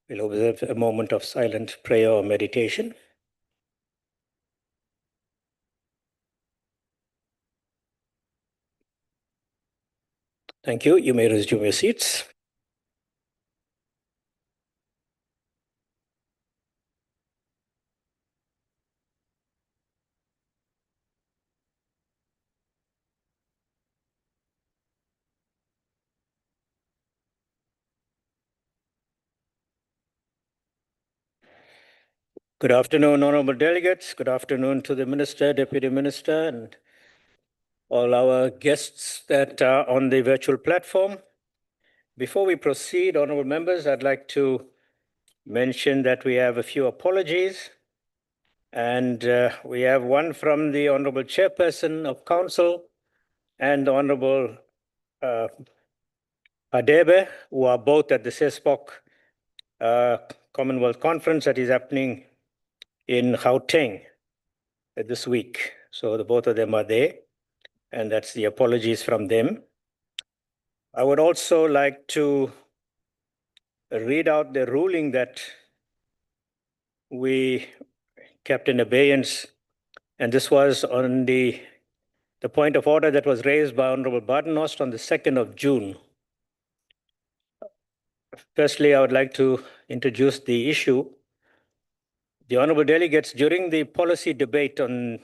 We'll observe a moment of silent prayer or meditation. Thank you. You may resume your seats. Good afternoon, honorable delegates. Good afternoon to the Minister, Deputy Minister, and all our guests that are on the virtual platform. Before we proceed, honorable members, I'd like to mention that we have a few apologies. And we have one from the Honorable Chairperson of Council and the Honorable Adebe, who are both at the CESPOC Commonwealth Conference that is happening in Gauteng this week. So both of them are there, and that's the apologies from them. I would also like to read out the ruling that we kept in abeyance, and this was on the point of order that was raised by Honorable Badenhorst on the 2nd of June. Firstly, I would like to introduce the issue. The honorable delegates, during the policy debate on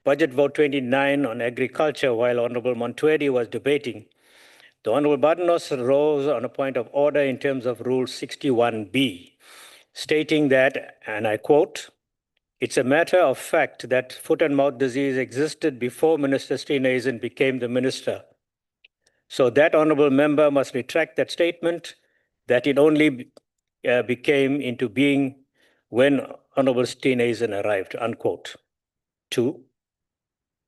Budget Vote 29 on agriculture, while Honorable Montouedi was debating, the Honorable Badenhorst rose on a point of order in terms of Rule 61B, stating that, and I quote, "It's a matter of fact that foot and mouth disease existed before Minister Steenhuisen became the minister. So that honorable member must retract that statement, that it only became into being when Honorable Steenhuisen arrived," unquote. 2.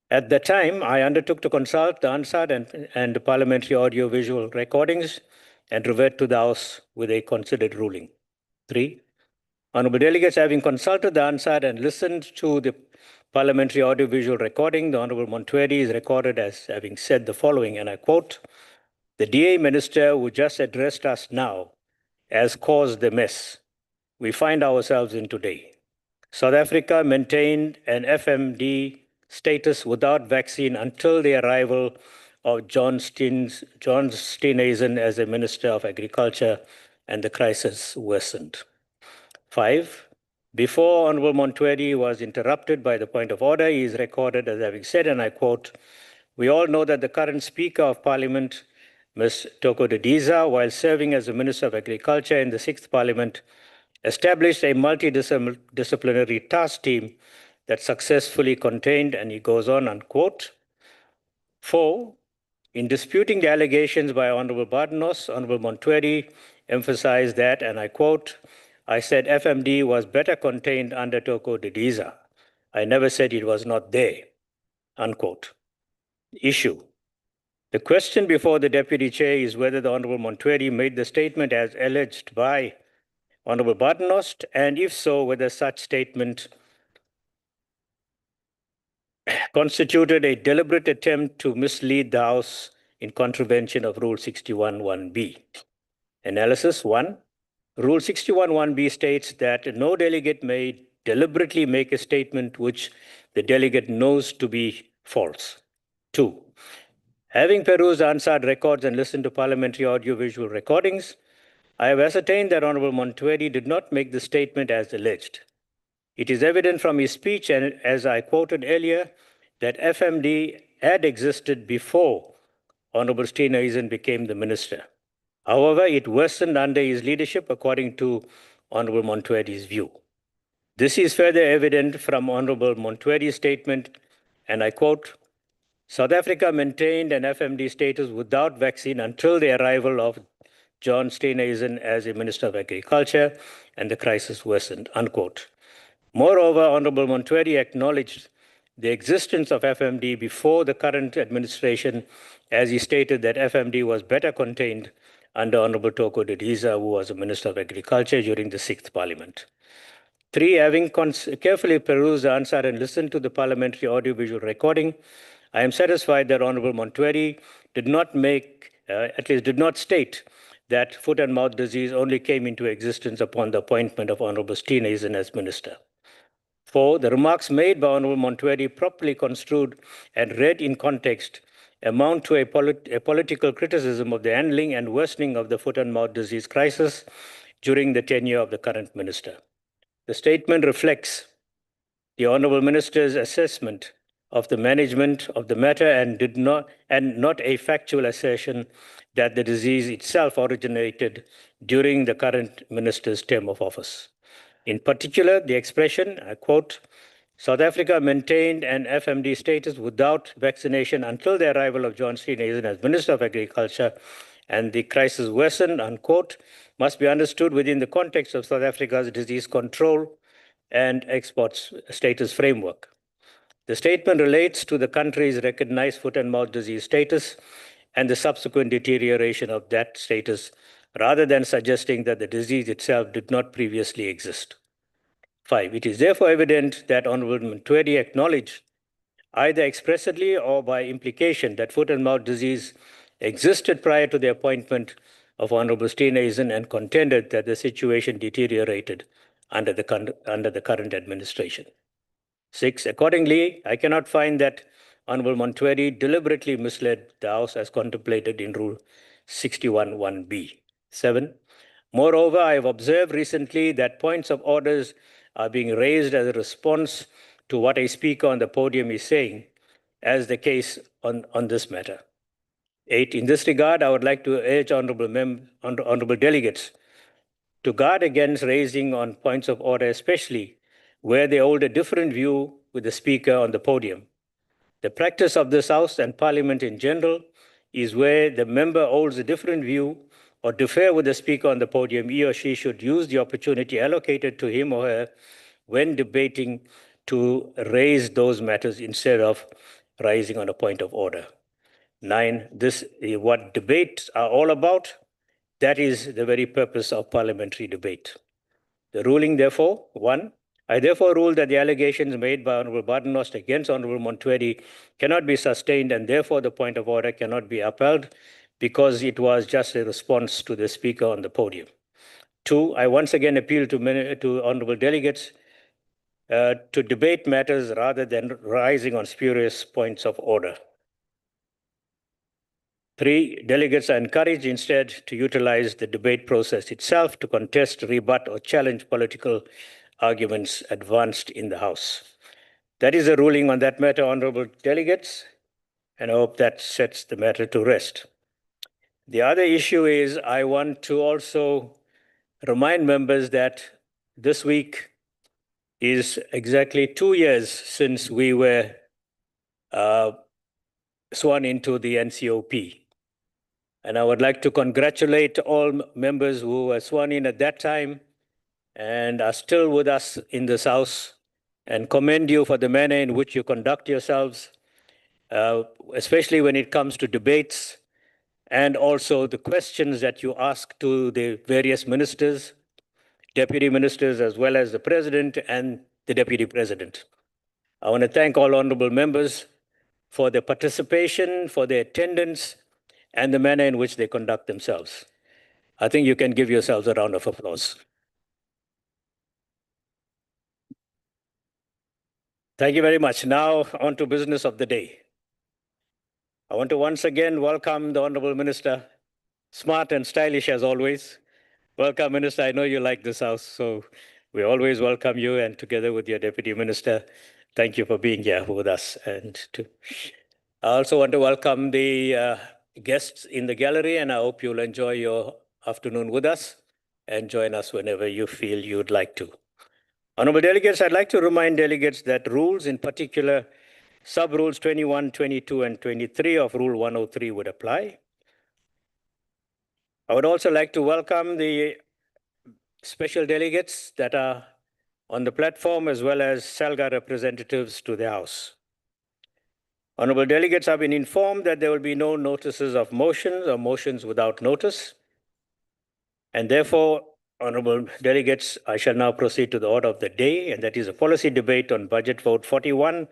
At the time, I undertook to consult the Hansard and the parliamentary audio-visual recordings and revert to the House with a considered ruling. 3. Honorable delegates, having consulted the Hansard and listened to the parliamentary audio-visual recording, the Honorable Montouedi is recorded as having said the following, and I quote, "The DA minister who just addressed us now has caused the mess we find ourselves in today. South Africa maintained an FMD status without vaccine until the arrival of John Steenhuisen as a Minister of Agriculture, and the crisis worsened." 5. Before Honorable Montouedi was interrupted by the point of order, he is recorded as having said, and I quote, "We all know that the current Speaker of Parliament, Ms. Toko Didiza, while serving as the Minister of Agriculture in the 6th Parliament, established a multidisciplinary task team that successfully contained," and he goes on, unquote. 4. In disputing the allegations by Honorable Badenhorst, Honorable Montouedi emphasized that, and I quote, "I said FMD was better contained under Toko Didiza. I never said it was not there," unquote. Issue. The question before the Deputy Chair is whether the Honorable Montouedi made the statement as alleged by Honorable Badenhorst, and if so, whether such statement constituted a deliberate attempt to mislead the House in contravention of Rule 61(1)(b). Analysis 1. Rule 61(1)(b) states that no delegate may deliberately make a statement which the delegate knows to be false. 2. Having perused Hansard records and listened to parliamentary audio-visual recordings, I have ascertained that Honorable Montouedi did not make the statement as alleged. It is evident from his speech, and as I quoted earlier, that FMD had existed before Honorable Steenhuisen became the minister. However, it worsened under his leadership, according to Honorable Montouedi's view. This is further evident from Honorable Montouedi's statement, and I quote, "South Africa maintained an FMD status without vaccine until the arrival of John Steenhuisen as a Minister of Agriculture, and the crisis worsened," unquote. Moreover, Honorable Montouedi acknowledged the existence of FMD before the current administration, as he stated that FMD was better contained under Honorable Toko Didiza, who was a Minister of Agriculture during the 6th Parliament. 3. Having carefully perused the Hansard and listened to the parliamentary audiovisual recording, I am satisfied that Honorable Montouedi did not state that foot and mouth disease only came into existence upon the appointment of Honorable Steenhuisen as minister. 4. The remarks made by Honorable Montueri, properly construed and read in context, amount to a political criticism of the handling and worsening of the foot and mouth disease crisis during the tenure of the current minister. The statement reflects the Honorable Minister's assessment of the management of the matter and not a factual assertion that the disease itself originated during the current minister's term of office. In particular, the expression, I quote, South Africa maintained an FMD status without vaccination until the arrival of John Steenhuisen as Minister of Agriculture, and the crisis worsened, unquote, must be understood within the context of South Africa's disease control and exports status framework. The statement relates to the country's recognized foot and mouth disease status and the subsequent deterioration of that status, rather than suggesting that the disease itself did not previously exist. 5. It is therefore evident that Honorable Montueri acknowledged, either expressly or by implication, that foot and mouth disease existed prior to the appointment of Honorable Steenhuisen and contended that the situation deteriorated under the current administration. 6. Accordingly, I cannot find that Honorable Montueri deliberately misled the House as contemplated in Rule 61(1)(b). 7. Moreover, I have observed recently that points of orders are being raised as a response to what a speaker on the podium is saying, as the case on this matter. 8. In this regard, I would like to urge honorable delegates to guard against raising on points of order, especially where they hold a different view with the speaker on the podium. The practice of this House and Parliament in general is where the member holds a different view or differ with the speaker on the podium, he or she should use the opportunity allocated to him or her when debating to raise those matters instead of rising on a point of order. 9, this is what debates are all about. That is the very purpose of parliamentary debate. The ruling, therefore, 1, I therefore rule that the allegations made by Honorable Badenhorst against Honorable Montueri cannot be sustained, and therefore the point of order cannot be upheld because it was just a response to the speaker on the podium. 2, I once again appeal to honorable delegates to debate matters rather than rising on spurious points of order. 3, delegates are encouraged instead to utilize the debate process itself to contest, rebut, or challenge political arguments advanced in the House. That is a ruling on that matter, honorable delegates, and I hope that sets the matter to rest. The other issue is I want to also remind members that this week is exactly 2 years since we were sworn into the NCOP. And I would like to congratulate all members who were sworn in at that time and are still with us in this House, and commend you for the manner in which you conduct yourselves, especially when it comes to debates, and also the questions that you ask to the various ministers, deputy ministers, as well as the president and the deputy president. I want to thank all honorable members for their participation, for their attendance, and the manner in which they conduct themselves. I think you can give yourselves a round of applause. Thank you very much. Now, on to business of the day. I want to once again welcome the Honorable Minister, smart and stylish as always. Welcome, Minister. I know you like this House, so we always welcome you, and together with your Deputy Minister, thank you for being here with us. I also want to welcome the guests in the gallery, and I hope you'll enjoy your afternoon with us and join us whenever you feel you'd like to. Honorable delegates, I'd like to remind delegates that rules, in particular sub-rules 21, 22, and 23 of Rule 103 would apply. I would also like to welcome the special delegates that are on the platform, as well as SALGA representatives to the House. Honorable delegates have been informed that there will be no notices of motions or motions without notice. And therefore, honorable delegates, I shall now proceed to the order of the day, and that is a policy debate on Budget Vote 41,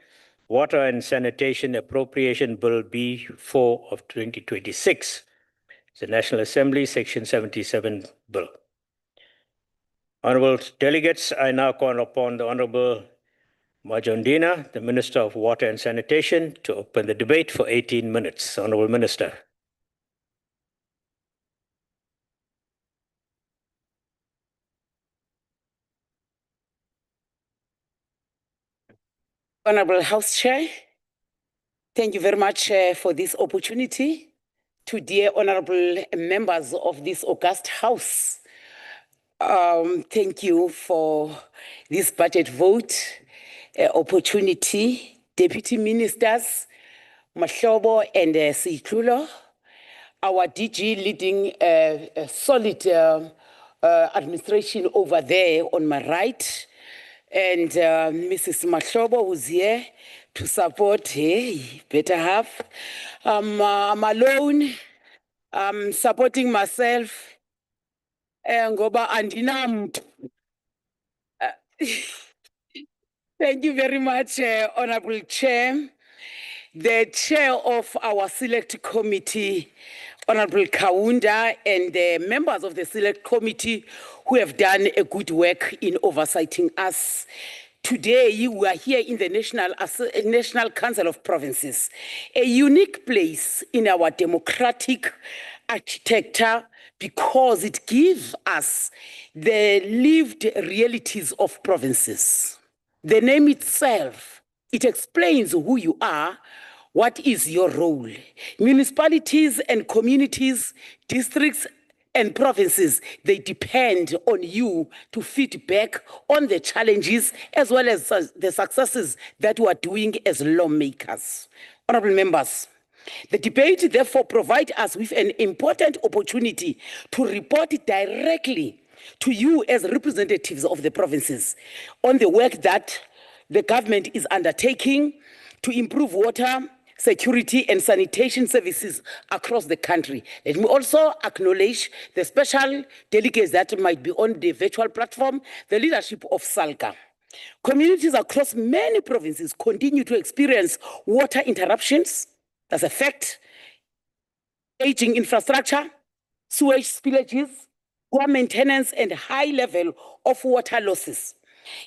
Water and Sanitation Appropriation Bill B4 of 2026. the National Assembly, Section 77 bill. Honorable delegates, I now call upon the Honorable Majondina, the Minister of Water and Sanitation, to open the debate for 18 minutes. Honorable Minister. Honorable House Chair, thank you very much for this opportunity. To dear honorable members of this august House, thank you for this budget vote opportunity. Deputy Ministers, Mahlobo and Sitlulo, our DG leading a solid administration over there on my right, and Mrs. Mahlobo, who's here to support, hey, better half. I'm alone, I'm supporting myself, ngoba andinamntu. Thank you very much, Honorable Chair. The chair of our select committee, Honorable Kaunda, and the members of the select committee who have done a good work in oversighting us. Today, we are here in the National Council of Provinces, a unique place in our democratic architecture because it gives us the lived realities of provinces. The name itself, it explains who you are, what is your role. Municipalities and communities, districts and provinces, they depend on you to feed back on the challenges as well as the successes that we are doing as lawmakers. Honorable members, the debate therefore provides us with an important opportunity to report directly to you as representatives of the provinces on the work that the government is undertaking to improve water, security and sanitation services across the country. Let me also acknowledge the special delegates that might be on the virtual platform, the leadership of SALCA. Communities across many provinces continue to experience water interruptions. That's a fact. Aging infrastructure, sewage spillages, poor maintenance and high level of water losses.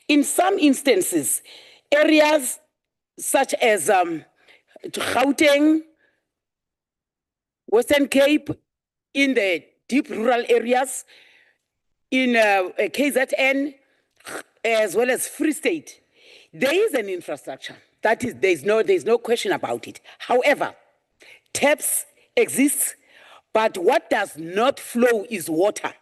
In some instances, areas such as Gauteng, Western Cape, in the deep rural areas, in KZN, as well as Free State, there is an infrastructure. That is, there's no question about it. However, taps exist, but what does not flow is water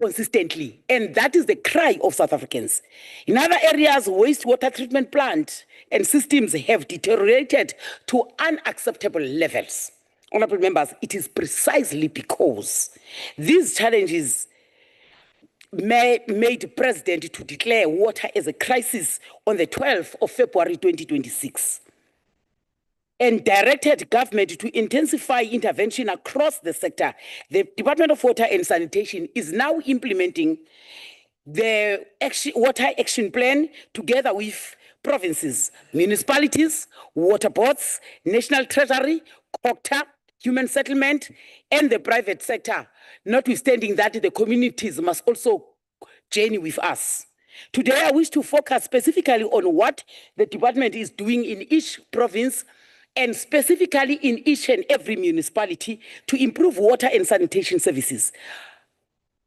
consistently, and that is the cry of South Africans. In other areas, wastewater treatment plants and systems have deteriorated to unacceptable levels. Honorable members, it is precisely because these challenges made the president to declare water as a crisis on the 12th of February 2026. And directed government to intensify intervention across the sector. The Department of Water and Sanitation is now implementing the water action plan together with provinces, municipalities, water boards, National Treasury, COCTA, Human Settlement, and the private sector, notwithstanding that the communities must also journey with us. Today, I wish to focus specifically on what the department is doing in each province and specifically in each and every municipality to improve water and sanitation services.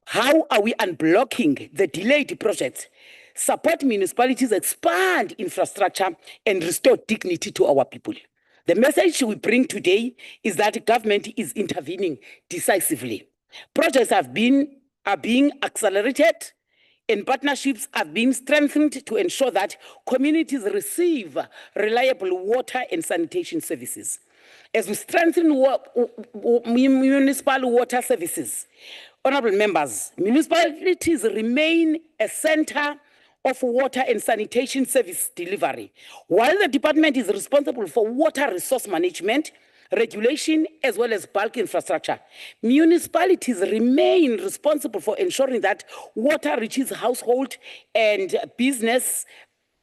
How are we unblocking the delayed projects, support municipalities, expand infrastructure, and restore dignity to our people? The message we bring today is that government is intervening decisively. Projects are being accelerated, and partnerships are being strengthened to ensure that communities receive reliable water and sanitation services. As we strengthen municipal water services, honorable members, municipalities remain a center of water and sanitation service delivery. While the department is responsible for water resource management, regulation, as well as bulk infrastructure, municipalities remain responsible for ensuring that water reaches household and business,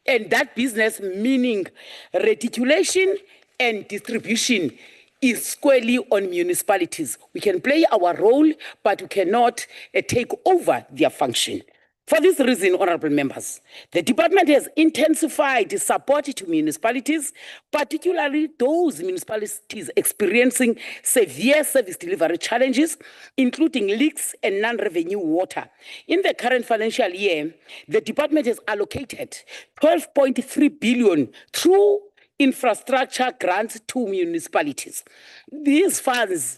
and that business meaning reticulation and distribution is squarely on municipalities. We can play our role, but we cannot take over their function. For this reason, honorable members, the department has intensified support to municipalities, particularly those municipalities experiencing severe service delivery challenges, including leaks and non-revenue water. In the current financial year, the department has allocated 12.3 billion through infrastructure grants to municipalities. These funds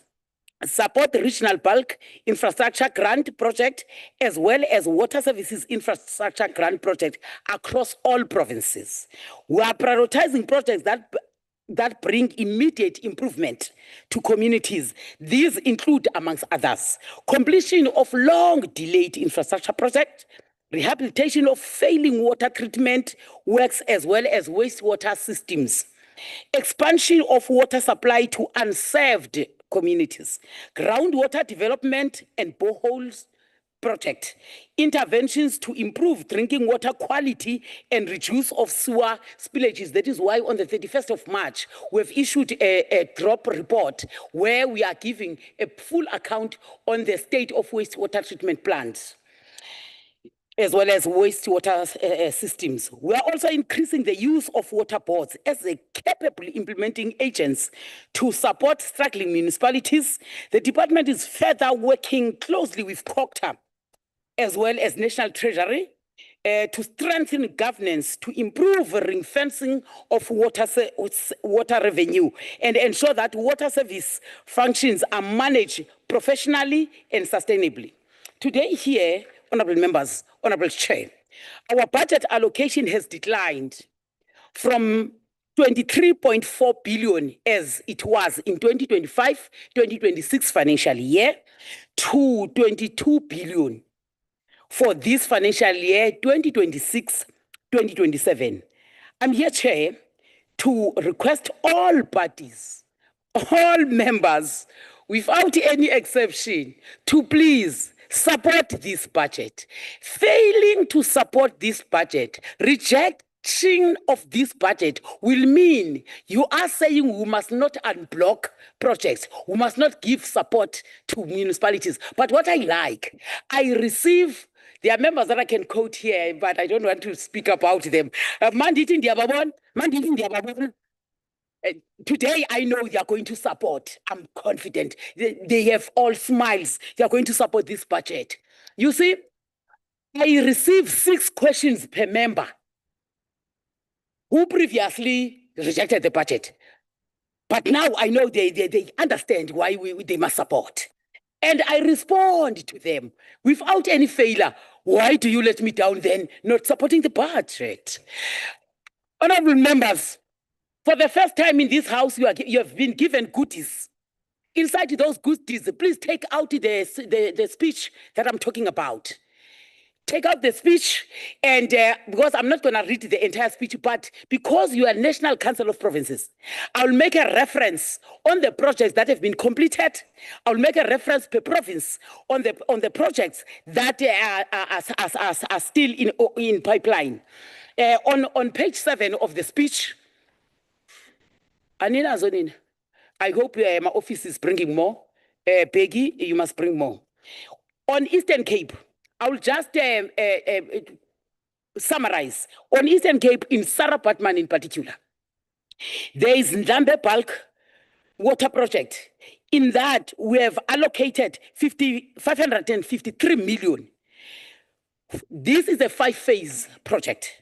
support the regional bulk infrastructure grant project as well as water services infrastructure grant project across all provinces. We are prioritizing projects that bring immediate improvement to communities. These include, amongst others, completion of long-delayed infrastructure projects, rehabilitation of failing water treatment works as well as wastewater systems, expansion of water supply to unserved communities, groundwater development and boreholes project, interventions to improve drinking water quality and reduce of sewer spillages. That is why on the 31st of March, we've issued a drop report where we are giving a full account on the state of wastewater treatment plants, as well as wastewater systems. We are also increasing the use of water boards as a capable implementing agents to support struggling municipalities. The department is further working closely with COCTA as well as National Treasury to strengthen governance, to improve ring fencing of water revenue and ensure that water service functions are managed professionally and sustainably. Today here, honorable members, honorable chair, our budget allocation has declined from 23.4 billion as it was in 2025-2026 financial year to 22 billion for this financial year 2026-2027. I'm here, Chair, to request all parties, all members, without any exception, to please support this budget. Failing to support this budget, rejection of this budget will mean you are saying we must not unblock projects, we must not give support to municipalities. But what I like, I receive, there are members that I can quote here, but I don't want to speak about them. Today, I know they are going to support. I'm confident. They have all smiles. They are going to support this budget. You see, I received 6 questions per member who previously rejected the budget. But now I know they understand why they must support. And I respond to them without any failure. Why do you let me down then, not supporting the budget? Honorable members, for the first time in this house, you have been given goodies. Inside those goodies, please take out the speech that I'm talking about. Take out the speech, and because I'm not going to read the entire speech, but because you are National Council of Provinces, I'll make a reference on the projects that have been completed. I'll make a reference per province on the projects that are still in pipeline. On page 7 of the speech, Anina Zonin, I hope my office is bringing more. Peggy, you must bring more. On Eastern Cape, I will just summarize. On Eastern Cape, in Sarah Patman in particular, there is Ndambe Bulk Water Project. In that, we have allocated 553 million. This is a 5-phase project.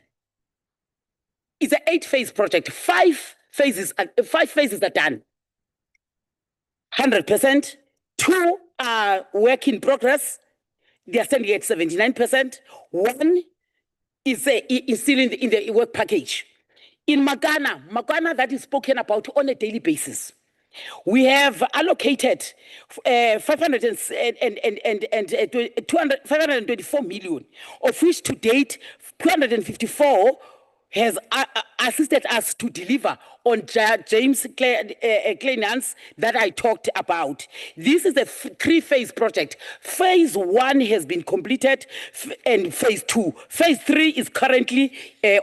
It's an 8-phase project. 5 phases are done. 100%. 2 are work in progress. They are standing at 79%. 1 is still in the work package. In Magana that is spoken about on a daily basis, we have allocated 524 million, of which to date 254 has assisted us to deliver on James Kleinans that I talked about. This is a three-phase project. Phase 1 has been completed and phase 2. Phase 3 is currently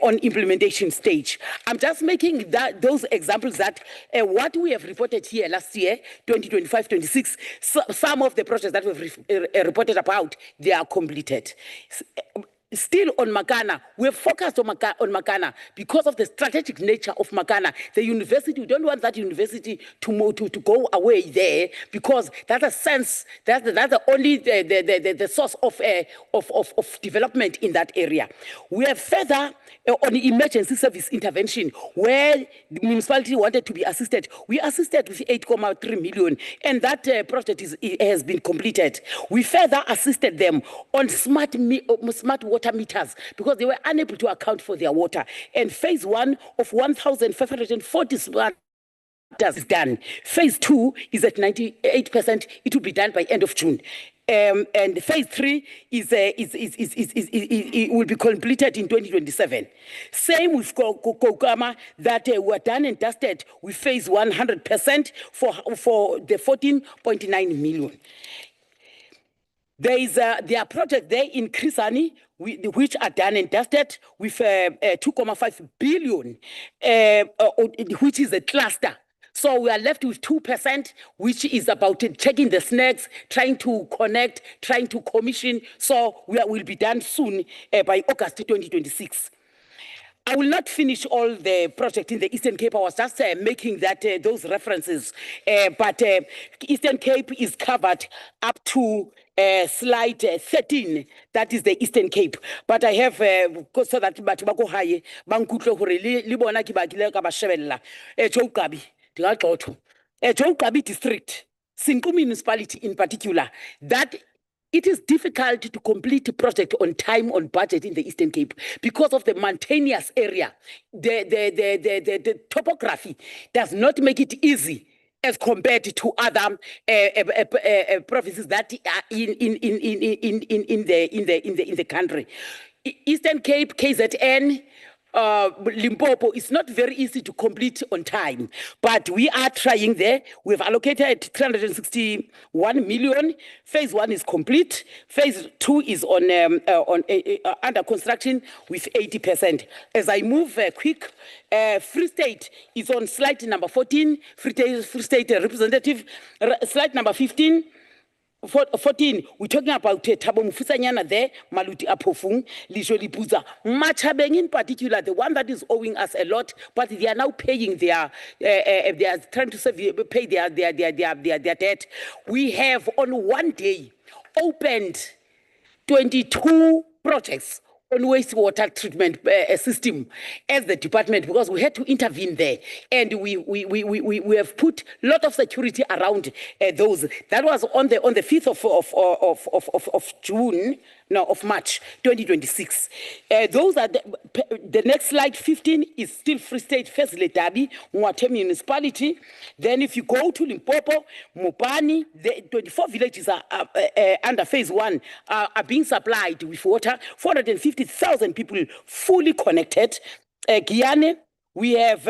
on implementation stage. I'm just making those examples that what we have reported here last year, 2025-26, some of the projects that we've reported about, they are completed. Still on Makana, we're focused on Makana because of the strategic nature of Makana. The university, we don't want that university to go away there because that's a sense, that's the only the source of development in that area. We have further on emergency service intervention where the municipality wanted to be assisted. We assisted with 8.3 million and that project has been completed. We further assisted them on smart water meters because they were unable to account for their water. And phase 1 of 1,540 smart is done. Phase 2 is at 98%. It will be done by end of June. And phase 3 it will be completed in 2027. Same with Kokama that were done and dusted with phase 100% for the 14.9 million. There are projects there in Krisani which are done and dusted with 2.5 billion, which is a cluster. So we are left with 2%, which is about checking the snags, trying to connect, trying to commission. So will be done soon by August 2026. I will not finish all the project in the Eastern Cape. I was just making those references. But Eastern Cape is covered up to slide 13. That is the Eastern Cape. But I have so that batho ba go hae ba nkutlwe hore le bona ke ba kile ka ba shebella Jokabi Jokabi district, Sinku municipality in particular, that it is difficult to complete a project on time, on budget in the Eastern Cape because of the mountainous area. The topography does not make it easy as compared to other provinces that are in the country. Eastern Cape, KZN, Limpopo is not very easy to complete on time, but we are trying there. We've allocated 361 million. Phase 1 is complete. Phase 2 is under construction with 80%. As I move quick, Free State is on slide number 14. Free State representative, slide number 15. 14, we're talking about Thabo Mofusanyana there, Maluti Apofung, Lijo Lipuza, Machabeng in particular, the one that is owing us a lot, but they are now paying they are trying to pay their debt. We have on one day opened 22 projects on wastewater treatment system as the department because we had to intervene there, and we have put a lot of security around those. That was on the 5th of June. No, of March 2026. Those are the next slide. 15 is still Free State First Letabi, Mwate municipality. Then if you go to Limpopo, Mopani, the 24 villages are under phase 1 are being supplied with water. 450,000 people fully connected. Guyane, we have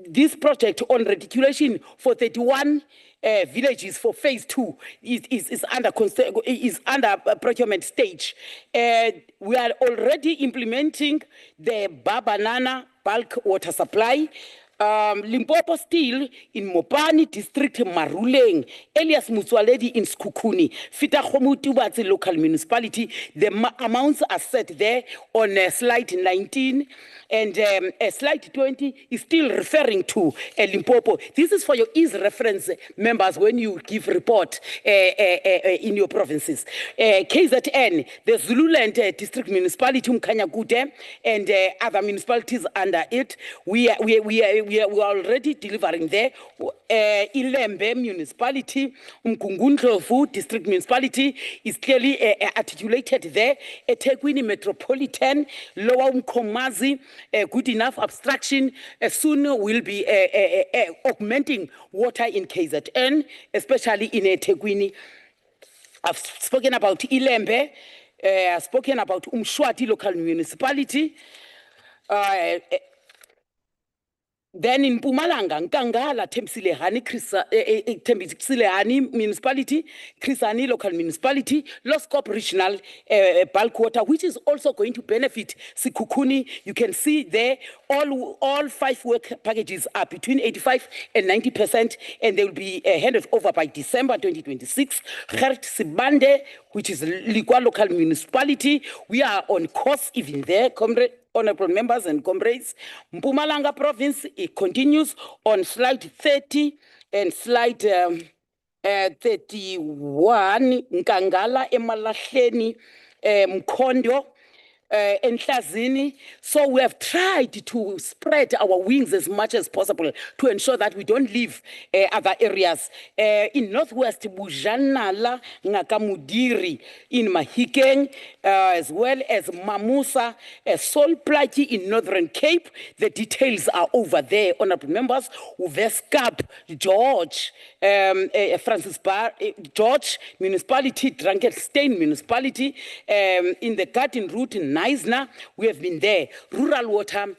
this project on reticulation for 31 villages for phase 2 is under procurement stage. We are already implementing the Babanana bulk water supply. Limpopo still in Mopani district, Maruleng, Elias Mutswaledi in Skukuni, Fita Khomutubatsi local municipality. The amounts are set there on slide 19, and slide 20 is still referring to Limpopo. This is for your ease reference, members, when you give report in your provinces. KZN, the Zululand district municipality, Mkanyagute, and other municipalities under it. We are already delivering there. Ilembe municipality, Mkungundlovu district municipality is clearly articulated there. eThekwini metropolitan, Lower Mkomazi, good enough abstraction. Soon will be augmenting water in KZN, especially in eThekwini. I've spoken about Ilembe. I've spoken about Umshwati local municipality. Then in Mpumalanga, Nkangala, Tembisile municipality, Krisani local municipality, Loskop regional bulk water, which is also going to benefit Sikukuni. You can see there all 5 work packages are between 85 and 90%, and they will be handed over by December 2026. Gert Sibande, which is Likwa local municipality, we are on course even there, comrade. Honorable members and comrades, Mpumalanga province, it continues on slide 30 and slide 31, Nkangala, Emalahleni, Mkondo, Enhlazini. So we have tried to spread our wings as much as possible to ensure that we don't leave other areas. In Northwest, Bujanala, Ngakamudiri, in Mahikeng, as well as Mamusa, Solplati in Northern Cape. The details are over there, honorable members. Uveskap, George, Francis Bar, George Municipality, Drakenstein Municipality, in the Garden Route in Neisner, we have been there. Rural Water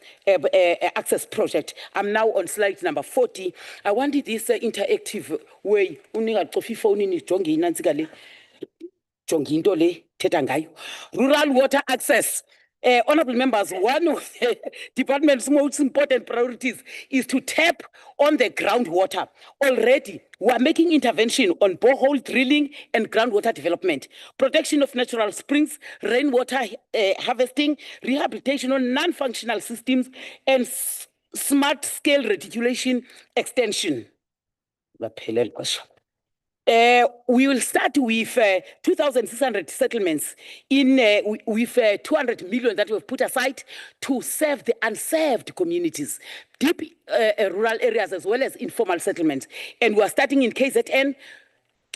Access Project. I'm now on slide number 40. I wanted this interactive way. Rural water access. Honorable members, one of the department's most important priorities is to tap on the groundwater. Already, we are making intervention on borehole drilling and groundwater development, protection of natural springs, rainwater harvesting, rehabilitation on non-functional systems, and smart-scale reticulation extension. We will start with 2,600 settlements with 200 million that we've put aside to serve the unserved communities, deep rural areas as well as informal settlements. And we are starting in KZN,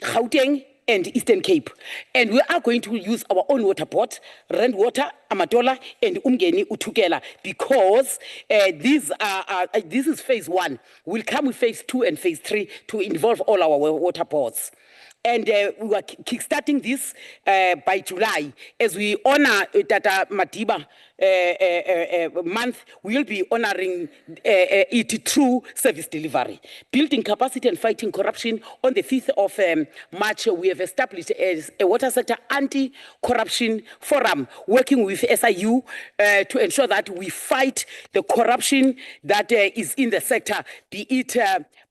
Gauteng, and Eastern Cape. And we are going to use our own water port, Rand Water, Amatola, and Umgeni Utukela, because this is phase 1. We'll come with phase 2 and phase 3 to involve all our water ports. And we are kickstarting this by July. As we honor Tata Madiba month, we will be honoring it through service delivery. Building capacity and fighting corruption. On the 5th of March, we have established a water sector anti-corruption forum, working with SIU to ensure that we fight the corruption that is in the sector, be it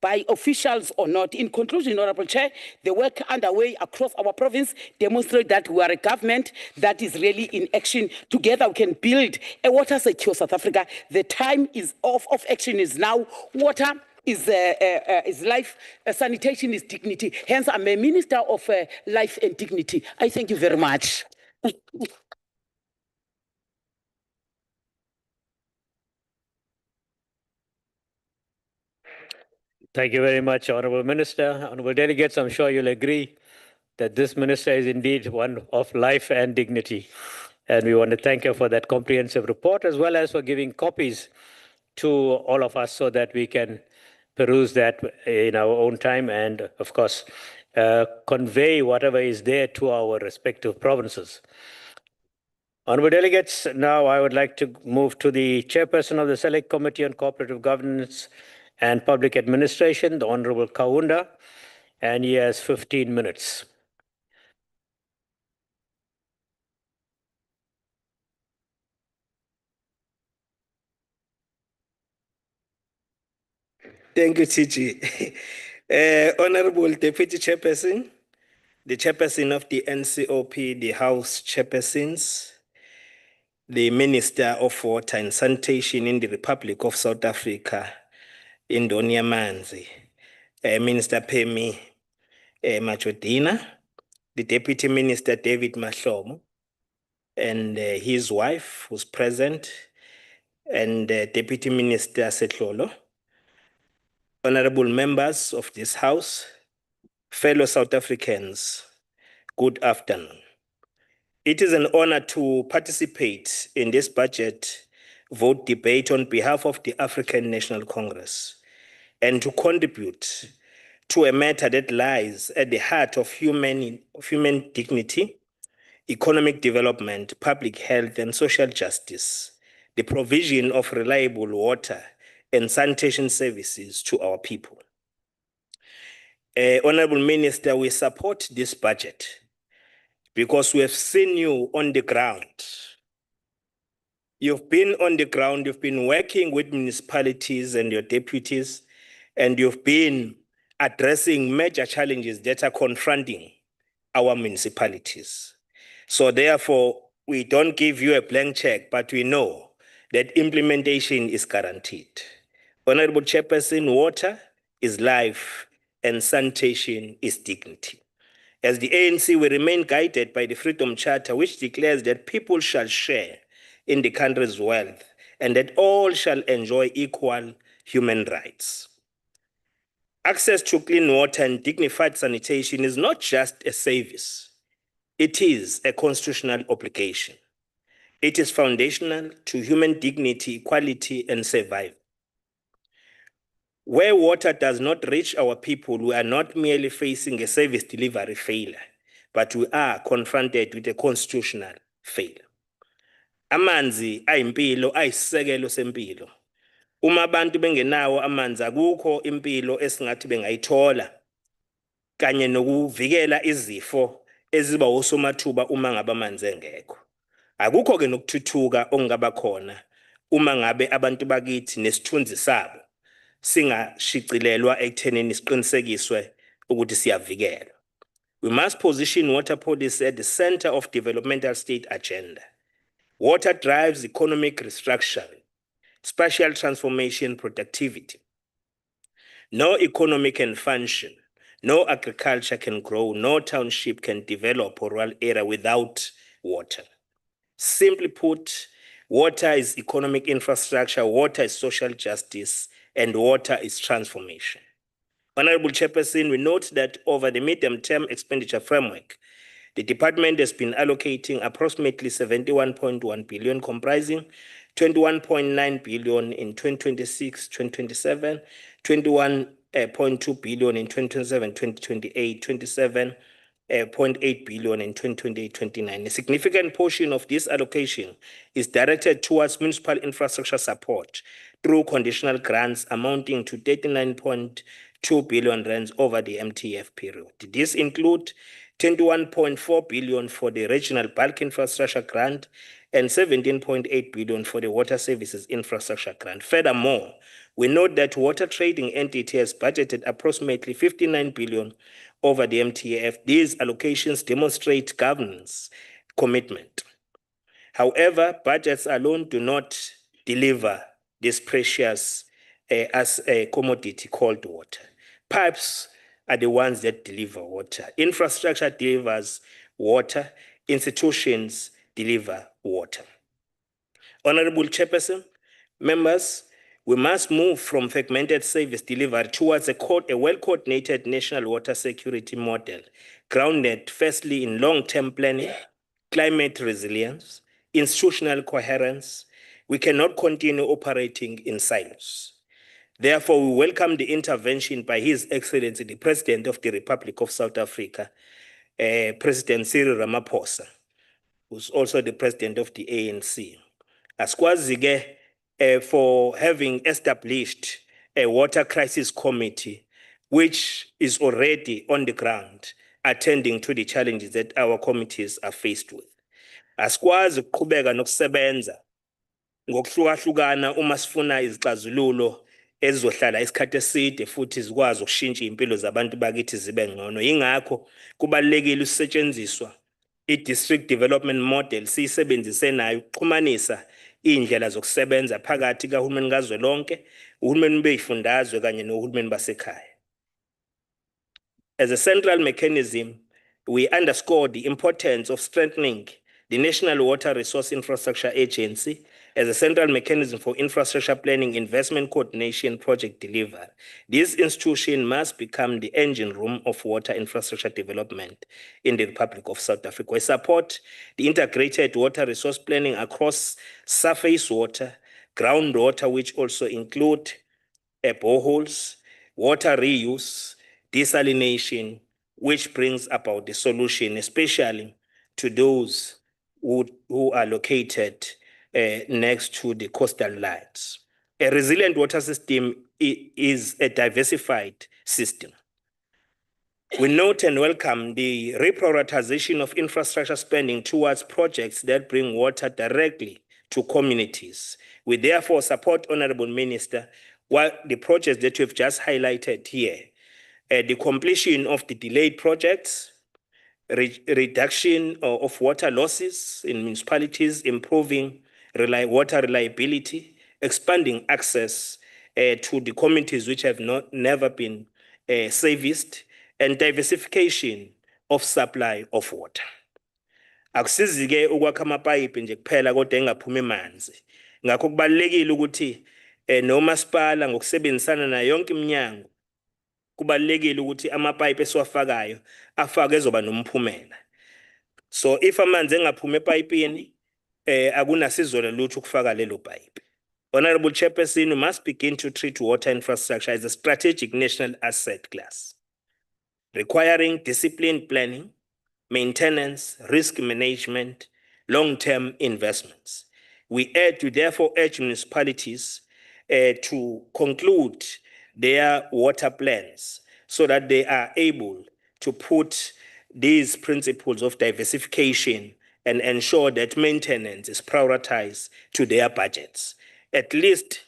by officials or not. In conclusion, Honorable Chair, the work underway across our province demonstrates that we are a government that is really in action. Together we can build a water secure South Africa. The time of action is now. Water is life, sanitation is dignity. Hence, I'm a minister of life and dignity. I thank you very much. Thank you very much, Honorable Minister. Honorable delegates, I'm sure you'll agree that this minister is indeed one of life and dignity. And we want to thank her for that comprehensive report, as well as for giving copies to all of us so that we can peruse that in our own time and, of course, convey whatever is there to our respective provinces. Honorable delegates, now I would like to move to the chairperson of the Select Committee on Cooperative Governance and Public Administration, the Honorable Kaunda, and he has 15 minutes. Thank you, TG. Honorable Deputy Chairperson, the Chairperson of the NCOP, the House Chairpersons, the Minister of Water and Sanitation in the Republic of South Africa, Indonia Manzi, Minister Pemi Machodina, the Deputy Minister David Mahlomo, and his wife who's present, and Deputy Minister Setlolo, honorable members of this House, fellow South Africans, good afternoon. It is an honor to participate in this budget vote debate on behalf of the African National Congress and to contribute to a matter that lies at the heart of human dignity, economic development, public health, and social justice, the provision of reliable water and sanitation services to our people. Honorable Minister, we support this budget because we have seen you on the ground. You've been on the ground, you've been working with municipalities and your deputies, and you've been addressing major challenges that are confronting our municipalities. So therefore, we don't give you a blank check, but we know that implementation is guaranteed. Honorable Chairperson, water is life and sanitation is dignity. As the ANC, we remain guided by the Freedom Charter, which declares that people shall share in the country's wealth and that all shall enjoy equal human rights. Access to clean water and dignified sanitation is not just a service, it is a constitutional obligation. It is foundational to human dignity, equality, and survival. Where water does not reach our people, we are not merely facing a service delivery failure, but we are confronted with a constitutional failure. Amanzi ayimpilo, ayisisekelo sempilo. Uma abantu bengenawo amanzi akukho impilo esingathi bengayithola kanye nokuvikela izifo eziba osomathuba uma ngabe amanzi engekho. Akukho ke nokuthuthuka okungaba khona uma ngabe abantu bakithi nesithunzi sabo singashicilelwa ekuthenini siqinisekiswe ukuthi siyavikelwa. We must position water policy at the center of developmental state agenda. Water drives economic restructuring, spatial transformation, productivity. No economy can function, no agriculture can grow, no township can develop or rural area without water. Simply put, water is economic infrastructure, water is social justice, and water is transformation. Honorable Chairperson, we note that over the medium-term expenditure framework, the department has been allocating approximately 71.1 billion, comprising 21.9 billion in 2026-2027, 21.2 billion in 2027-2028, 27.8 billion in 2028-29. A significant portion of this allocation is directed towards municipal infrastructure support through conditional grants amounting to 39.2 billion rands over the MTF period. These include 21.4 billion for the regional bulk infrastructure grant and 17.8 billion for the water services infrastructure grant. Furthermore, we note that water trading entity has budgeted approximately 59 billion over the MTF. These allocations demonstrate governance commitment. However, budgets alone do not deliver this precious as a commodity called water. Pipes are the ones that deliver water. Infrastructure delivers water. Institutions deliver water. Honorable Chairperson, members, we must move from fragmented service delivery towards a well-coordinated national water security model, grounded firstly in long-term planning, climate resilience, institutional coherence. We cannot continue operating in silos. Therefore, we welcome the intervention by His Excellency, the President of the Republic of South Africa, President Cyril Ramaphosa, who's also the President of the ANC. Asikwazi-ke for having established a water crisis committee, which is already on the ground, attending to the challenges that our committees are faced with. Asikwazi ukuqhubeka nokusebenza ngokuhlukahlukana uma sifuna izixazululo ezizohlala isikhathi eside futhi zikwazi ukushintsha impilo zabantu bakithi zibe ngcono. Ingakho kubalekile usetshenziswa i-district development model siyisebenzise nayo ukuxhumanisa indlela zokusebenza phakathi kahulumeni kazwelonke, uhulumeni beyifundazwe kanye nohulumeni basekhaya. As a central mechanism, we underscore the importance of strengthening the National Water Resource Infrastructure Agency as a central mechanism for infrastructure planning, investment coordination, project delivery. This institution must become the engine room of water infrastructure development in the Republic of South Africa. We support the integrated water resource planning across surface water, groundwater, which also include boreholes, water reuse, desalination, which brings about the solution, especially to those who are located next to the coastal lines. A resilient water system is a diversified system. We note and welcome the reprioritization of infrastructure spending towards projects that bring water directly to communities. We therefore support, Honorable Minister, what the projects that you've just highlighted here, the completion of the delayed projects, reduction of water losses in municipalities, improving water reliability, expanding access to the communities which have never been serviced, and diversification of supply of water. Akusizike ukwakha amapayipi nje kuphela kodwa engaphumi emanzi. Ngakho kubalekile ukuthi nomasipala ngokusebenzisana na yonke iminyango kubalekile ukuthi amapayipi esiwafakayo afake ezoba nomphumela. So if amanzi engaphumi epayipini akunasizo lutho ukufaka lelo pipe. Honorable Chairperson, we must begin to treat water infrastructure as a strategic national asset class, requiring disciplined planning, maintenance, risk management, long-term investments. We therefore urge municipalities to conclude their water plans so that they are able to put these principles of diversification and ensure that maintenance is prioritized to their budgets. At least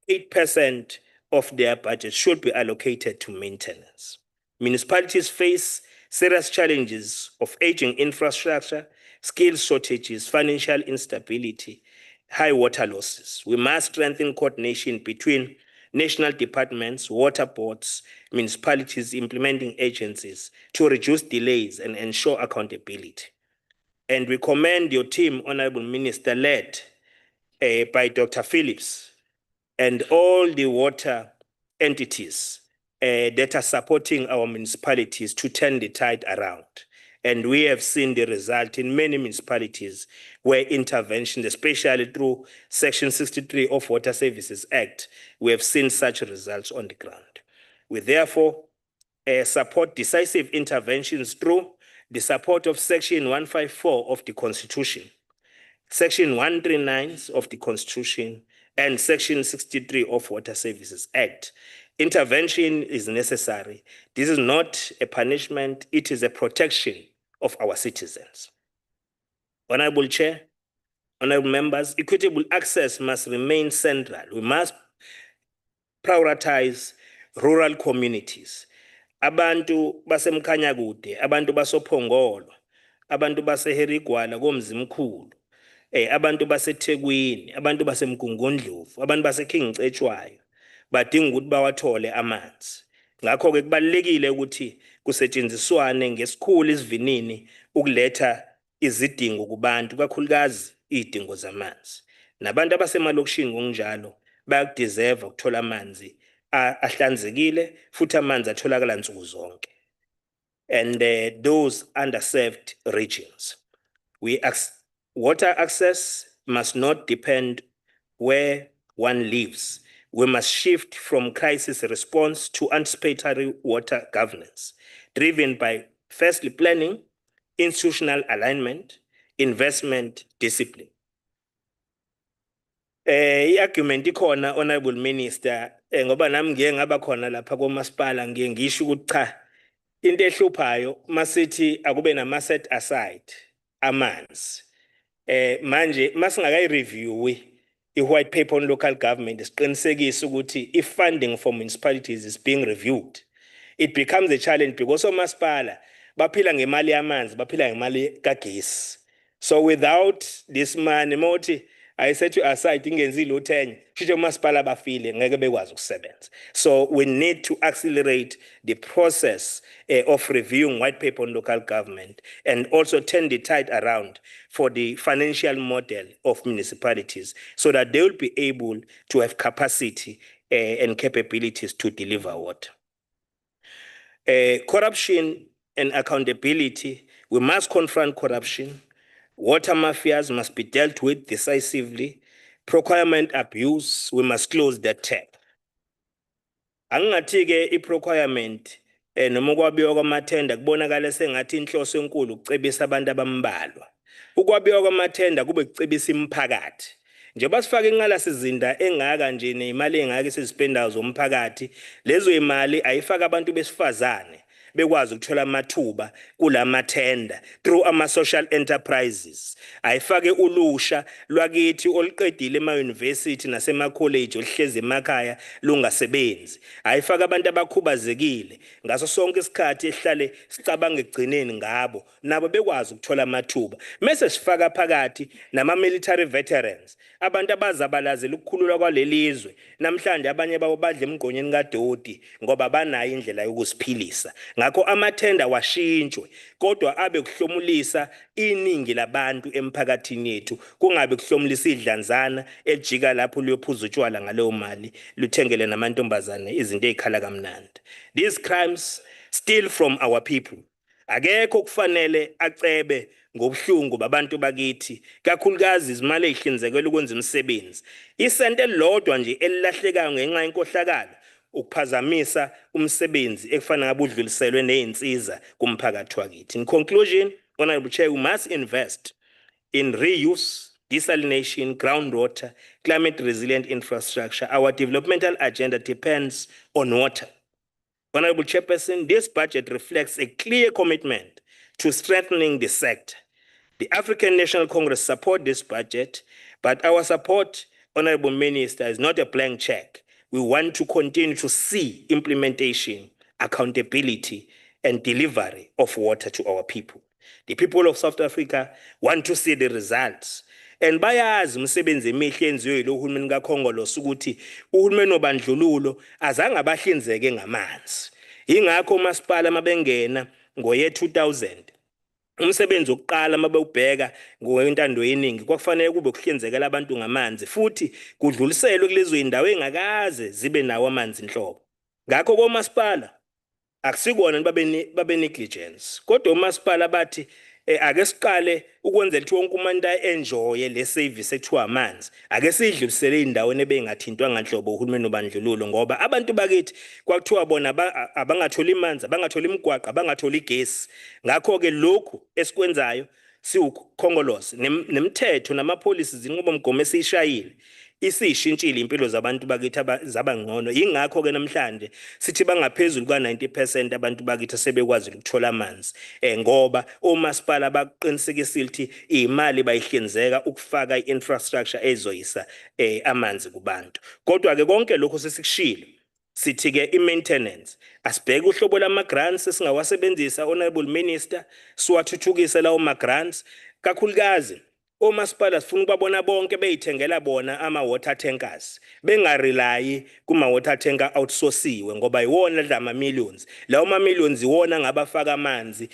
8% of their budget should be allocated to maintenance. Municipalities face serious challenges of aging infrastructure, skill shortages, financial instability, high water losses. We must strengthen coordination between national departments, water boards, municipalities, implementing agencies to reduce delays and ensure accountability. And we commend your team, Honorable Minister, led by Dr. Phillips, and all the water entities that are supporting our municipalities to turn the tide around. And we have seen the result in many municipalities where intervention, especially through Section 63 of Water Services Act, we have seen such results on the ground. We therefore support decisive interventions through the support of Section 154 of the Constitution, Section 139 of the Constitution, and Section 63 of Water Services Act. Intervention is necessary. This is not a punishment, it is a protection of our citizens. Honorable Chair, honorable members, equitable access must remain central. We must prioritize rural communities. Abantu basemkhanyakude, abantu basophongolo, abantu baseherigwana komzimkhulu, abantu baseThekwini, abantu basemgungundlovu, abantu baseKingcetshwayo badinga ukuthi bawathole amanzi. Ngakho ke kubalekile ukuthi kusetshenziswane ngesikhulu isivinini ukuletha izidingo kubantu, kakhulukazi izidingo zamanzi. Nabantu abasemalokishini ngokunjalo bayakudeserve ukuthola amanzi ahlanzekile futhi amanzi atholakala nsuku zonke. And those underserved regions. Water access must not depend where one lives. We must shift from crisis response to anticipatory water governance, driven by firstly planning, institutional alignment, investment discipline. I-argument ikhona, Honorable Minister, ngoba nami ngiye ngaba khona lapha komasipala ngiye ngisho ukuthi cha, into ehluphayo masithi akube nama-set aside amanzi. Manje masingakayi-review i-white paper on local government, siqinisekise ukuthi if-funding for municipalities is being reviewed, it becomes a challenge because omasipala baphila ngemali yamanzi, baphila ngemali kagesi. So without this money, moti I set you aside ingenzile uthenye, shisho omasipala bafile ngeke bekwazi ukusebenza. So we need to accelerate the process of reviewing white paper on local government and also turn the tide around for the financial model of municipalities so that they will be able to have capacity and capabilities to deliver water. Corruption and accountability, we must confront corruption. Water mafias must be dealt with decisively. Procurement abuse, we must close that tap. Angingathi-ke i-procurement noma ukwabiwa kwamathenda kubonakala sengathi inhloso enkulu ukucebisa abantu abambalwa. Ukwabiwa kwamathenda kube kucebisa imiphakathi. njengoba sifake inqalasizinda engaka nje nemali engaka esizispendayo zomphakathi, lezo imali ayifaka abantu besifazane bekwazi ukuthola amathuba kulamathenda through ama-social enterprises. Ayifake ulusha lwakithi oluqedile ema-university nasema-college oluhlezi emakhaya lungasebenzi. Ayifake abantu abakhubazekile ngaso sonke isikhathi ehlale sicabanga ekugcineni ngabo nabo bekwazi ukuthola amathuba. Mese sifaka phakathi nama-military veterans, abantu abazabalazela ukukhululwa kwalelizwe namhlanje abanye babo badla emgqonyeni kadoti ngoba banayo indlela yokusiphilisa. Ngakho amathenda washintshwe kodwa abe kuhlomulisa iningi labantu emphakathini yethu, kungabe kuhlomulisa idlanzana ejika lapho liyophuza utshwala ngaleyo mali luthengele namantombazane izinto ezikhala kamnandi. These crimes steal from our people. Akekho kufanele acebe ngobuhlungu babantu bakithi, kakhulukazi izimali ezihlinzekelwe ukwenza imisebenzi. Isente elilodwa nje elilahlekayo ngenxa yenkohlakalo ukuphazamisa umsebenzi ekufana ngabe udluliselwe nezinsiza kumphakathi wakithi. In conclusion, Honorable Chair, we must invest in reuse, desalination, groundwater, climate resilient infrastructure. Our developmental agenda depends on water. Honorable Chairperson, this budget reflects a clear commitment to strengthening the sector. The African National Congress support this budget, but our support, Honorable Minister, is not a blank check. We want to continue to see implementation, accountability, and delivery of water to our people. The people of South Africa want to see the results. And bayazi umsebenzi emihle enziwe lo uhulumeni kaKhongolose ukuthi uhulumeni obandlululo azange abahlinzeke ngamanzi. Ingakho umasipala mabengena ngoye 2000 umsebenzi oqala mabewubheka ngokwentando yeningi kwakufanele kube kuhlinzekela abantu ngamanzi futhi kudluliselwe kulezo indawo engakaze zibe nawo amanzi inhlobo. Ngakho komasipala akusikona babe negligence kodwa umasipala bathi ake siqale ukwenzela ukuthi wonke umuntu enjoye le service ethiwa amanzi, ake sidlulisele indaweni ebengathintwa nganhlobo uhulumeni obandlululo ngoba abantu bakithi kwakuthiwa bona abangatholi amanzi, abangatholi imigwaqo, abangatholi igesi. Ngakho ke lokhu esikwenzayo siwukhongolose nemithetho namapolisi zinqubomgomo esishayile isishintshile impilo zabantu bakithi zabangcono. Ingakho ke namhlanje sithi bangaphezulu ka-90% abantu bakithi sebekwazi ukuthola amanzi ngoba omasipala baqinisekisile ukuthi imali bayihlinzeka ukufaka i-infrastructure ezoyisa amanzi kubantu. Kodwa ke konke lokho sesikushilo sithi ke i-maintenance asibheke uhlobo lama-grants esingawasebenzisa, Honorable Minister, siwathuthukise lawo ma-grants kakhulukazi. Omasipala sifuna ukubabona bonke beyithengela bona ama-water tankers, bengarelayi kuma-water tanker outsourciwe ngoba yiwona adla ama-millions. Lawo ma-millions yiwona ngabafaka amanzi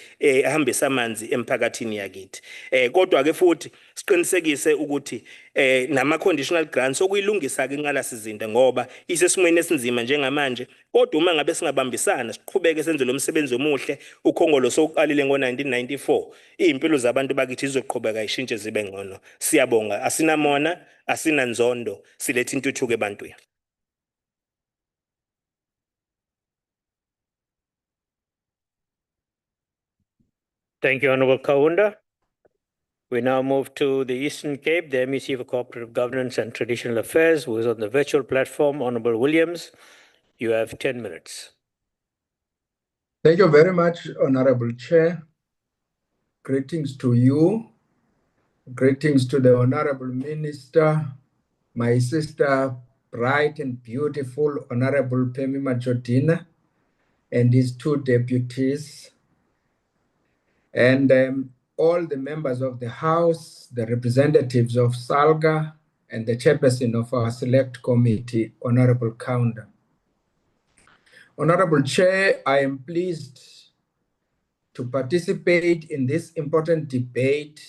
ahambisa amanzi emphakathini yakithi. Kodwa-ke futhi siqinisekise ukuthi nama-conditional grants okuyilungisa-ke inqalasizinda ngoba isesimweni esinzima njengamanje. Kodwa uma ngabe singabambisana siqhubeke senze lo msebenzi omuhle uKhongolose oqalile ngo-1994, iy'mpilo zabantu bakithi zizoqhubeka ishintshe zibe ngcono. Siyabonga, asinamona, asinanzondo, siletha intuthuko ebantwini. Thank you, Honorable Kaunda. We now move to the Eastern Cape, the MEC for Cooperative Governance and Traditional Affairs, who is on the virtual platform. Honorable Williams, you have 10 minutes. Thank you very much, Honorable Chair. Greetings to you. Greetings to the Honorable Minister, my sister, bright and beautiful Honorable Pemi Majotina, and his two deputies, and all the members of the House, the representatives of SALGA, and the chairperson of our select committee, Honorable Kaunda. Honorable Chair, I am pleased to participate in this important debate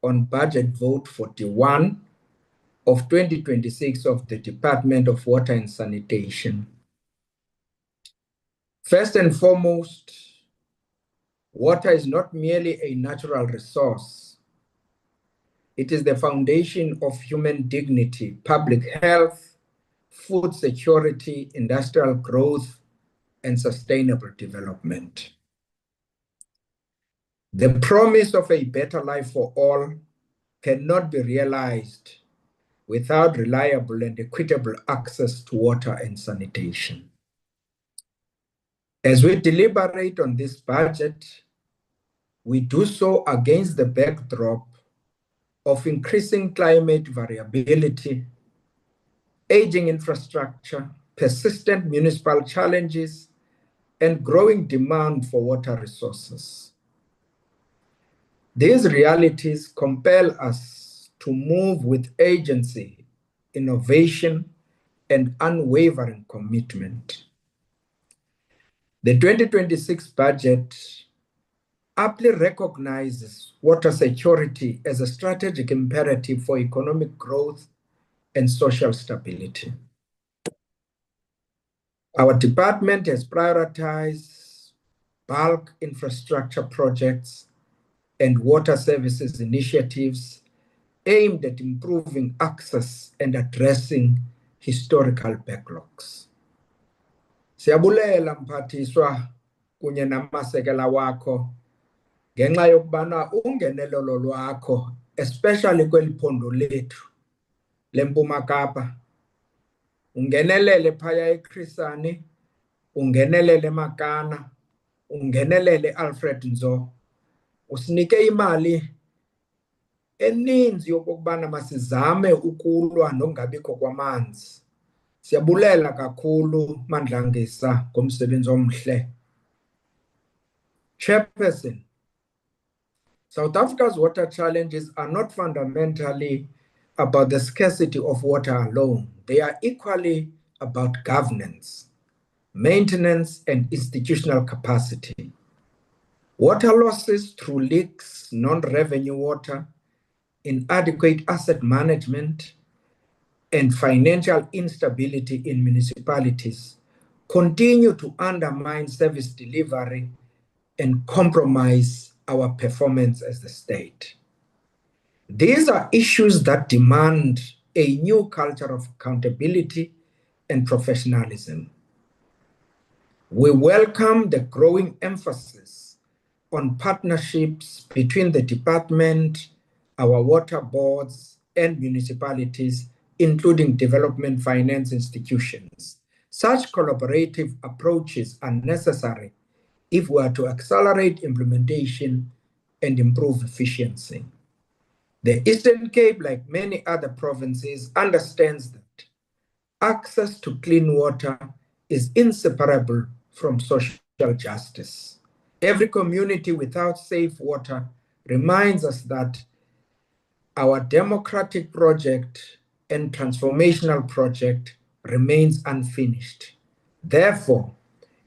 on Budget Vote 41 of 2026 of the Department of Water and Sanitation. First and foremost, water is not merely a natural resource. It is the foundation of human dignity, public health, food security, industrial growth, and sustainable development. The promise of a better life for all cannot be realized without reliable and equitable access to water and sanitation. As we deliberate on this budget, we do so against the backdrop of increasing climate variability, aging infrastructure, persistent municipal challenges, and growing demand for water resources. These realities compel us to move with agency, innovation, and unwavering commitment. The 2026 budget aptly recognizes water security as a strategic imperative for economic growth and social stability. Our department has prioritized bulk infrastructure projects and water services initiatives aimed at improving access and addressing historical backlogs. Siyabulela mphathiswa kunye namasekela wakho ngenxa yokubana ungenelelo lwakho especially kweli phondo lethu leMpuma Kapa ungenelele phaya eChrisani, ungenelele eMakana, ungenelele Alfred Nzo, usinike imali eninzi yokubana masizame ukulwa nongabikho kwamanzi. Siyabulela kakhulu Mandlangisa ngomsebenzi omhle. Chairperson, South Africa's water challenges are not fundamentally about the scarcity of water alone. They are equally about governance, maintenance, and institutional capacity. Water losses through leaks, non-revenue water, inadequate asset management, and financial instability in municipalities continue to undermine service delivery and compromise our performance as the state. These are issues that demand a new culture of accountability and professionalism. We welcome the growing emphasis on partnerships between the department, our water boards, and municipalities, including development finance institutions. Such collaborative approaches are necessary if we are to accelerate implementation and improve efficiency. The Eastern Cape, like many other provinces, understands that access to clean water is inseparable from social justice. Every community without safe water reminds us that our democratic project and transformational project remains unfinished. Therefore,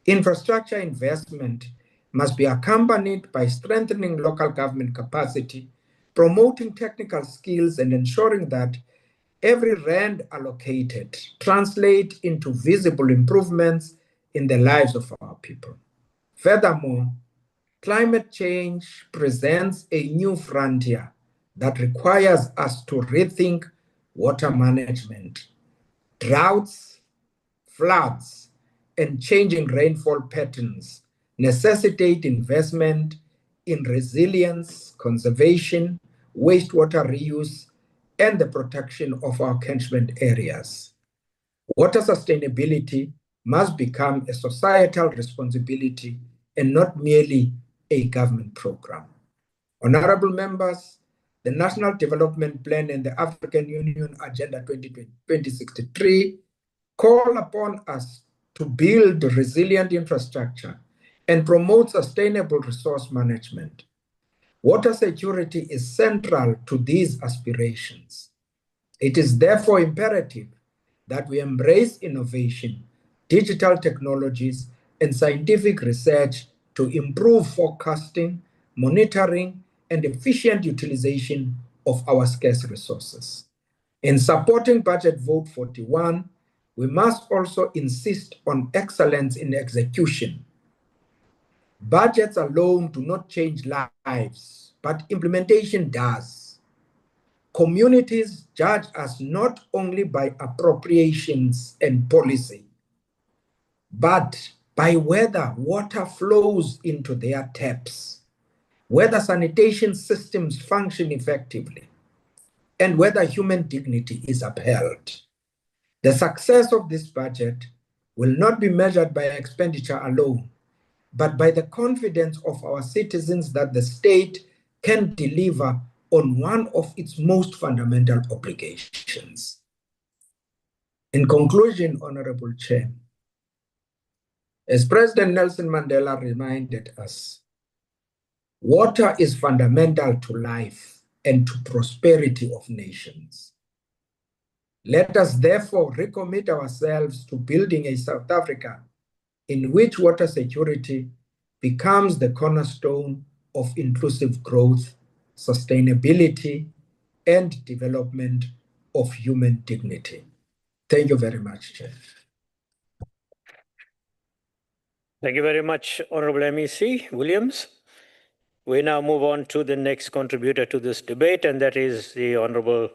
infrastructure investment must be accompanied by strengthening local government capacity, promoting technical skills, and ensuring that every rand allocated translates into visible improvements in the lives of our people. Furthermore, climate change presents a new frontier that requires us to rethink water management. Droughts, floods, and changing rainfall patterns necessitate investment in resilience, conservation, wastewater reuse, and the protection of our catchment areas. Water sustainability must become a societal responsibility and not merely a government program. Honorable members, the National Development Plan and the African Union Agenda 2063 call upon us to build resilient infrastructure and promote sustainable resource management. Water security is central to these aspirations. It is therefore imperative that we embrace innovation, digital technologies, and scientific research to improve forecasting, monitoring, and efficient utilization of our scarce resources. In supporting Budget Vote 41, we must also insist on excellence in execution. Budgets alone do not change lives, but implementation does. Communities judge us not only by appropriations and policy, but by whether water flows into their taps, whether sanitation systems function effectively, and whether human dignity is upheld. The success of this budget will not be measured by expenditure alone, but by the confidence of our citizens that the state can deliver on one of its most fundamental obligations. In conclusion, Honorable Chair, as President Nelson Mandela reminded us, water is fundamental to life and to prosperity of nations. Let us therefore recommit ourselves to building a South Africa in which water security becomes the cornerstone of inclusive growth, sustainability, and development of human dignity. Thank you very much, Chair. Thank you very much, Honorable MEC Williams. We now move on to the next contributor to this debate, and that is the Honorable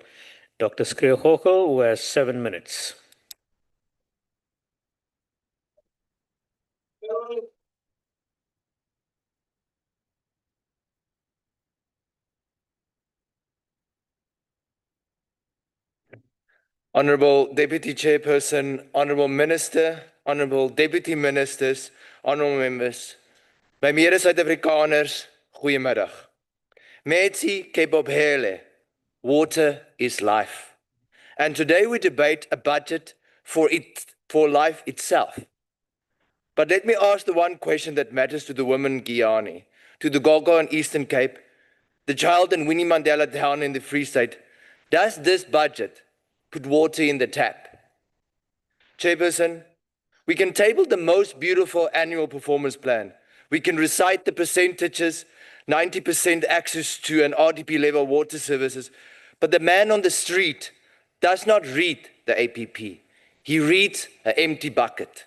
Dr. Skriehokel, who has 7 minutes. Honorable Deputy Chairperson, Honorable Minister, Honorable Deputy Ministers, Honorable Members, my mede Suid-Afrikaners, goeiemiddag. Metsi Kebobhele, water is life. And today we debate a budget for life itself. But let me ask the one question that matters to the women in Guyana, to the Gogo in Eastern Cape, the child in Winnie Mandela Town in the Free State. Does this budget put water in the tap? Chairperson, we can table the most beautiful annual performance plan. We can recite the percentages, 90% access to an RDP level water services, but the man on the street does not read the APP. He reads an empty bucket.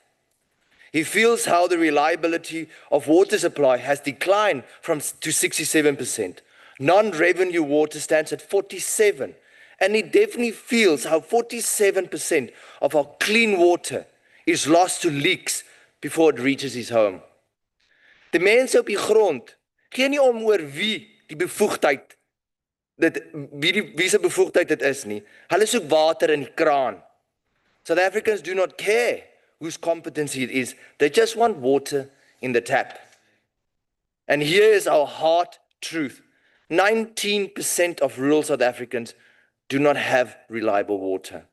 He feels how the reliability of water supply has declined to 67%. Non-revenue water stands at 47%. And he definitely feels how 47% of our clean water is lost to leaks before it reaches his home. Die mense op die grond gee nie om oor wie se bevoegdheid dit is nie. Hulle soek water in die kraan. South Africans do not care whose competency it is. They just want water in the tap. And here is our hard truth. 19% of rural South Africans do not have reliable water.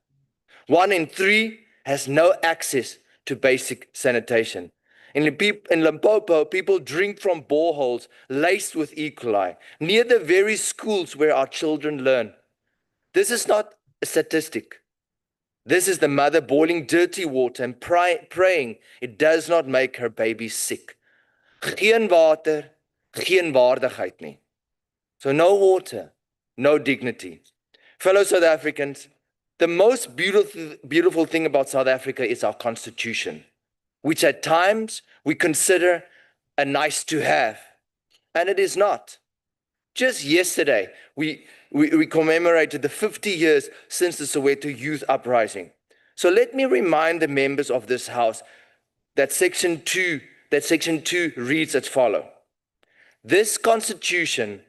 1 in 3 has no access to basic sanitation. In Limpopo, people drink from boreholes laced with E. coli, near the very schools where our children learn. This is not a statistic. This is the mother boiling dirty water and praying it does not make her baby sick. Geen water, geen waardigheid nie. So no water, no dignity. Fellow South Africans, the most beautiful thing about South Africa is our constitution, which at times we consider a nice to have, and it is not. Just yesterday, we commemorated the 50 years since the Soweto Youth Uprising. So let me remind the members of this House that Section 2 reads as follows. This Constitution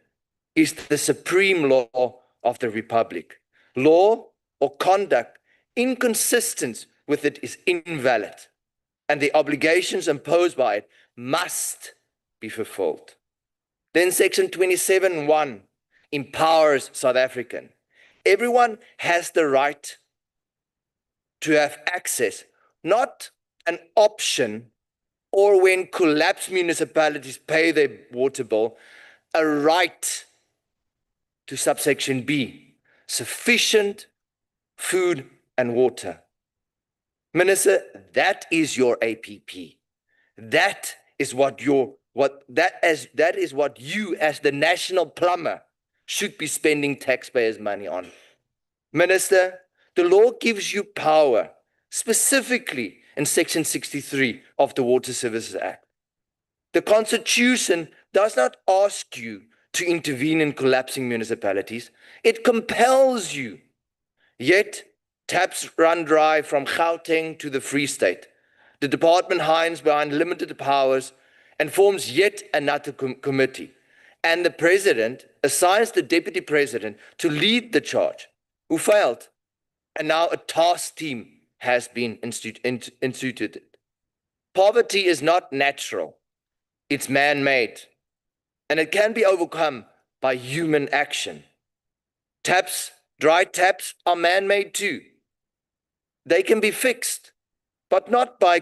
is the supreme law of the Republic. Law or conduct inconsistent with it is invalid, and the obligations imposed by it must be fulfilled. Then Section 27(1) empowers South African. Everyone has the right to have access, not an option, or when collapsed municipalities pay their water bill, a right to subsection B, sufficient food and water. Minister, that is your APP. That is what you as the national plumber should be spending taxpayers' money on. Minister, the law gives you power, specifically in Section 63 of the Water Services Act. The Constitution does not ask you to intervene in collapsing municipalities. It compels you. Yet, taps run dry from Gauteng to the Free State. The department hides behind limited powers and forms yet another committee. And the president assigns the deputy president to lead the charge, who failed, and now a task team has been instituted. Poverty is not natural, it's man-made, and it can be overcome by human action. Dry taps are man-made too. They can be fixed, but not by a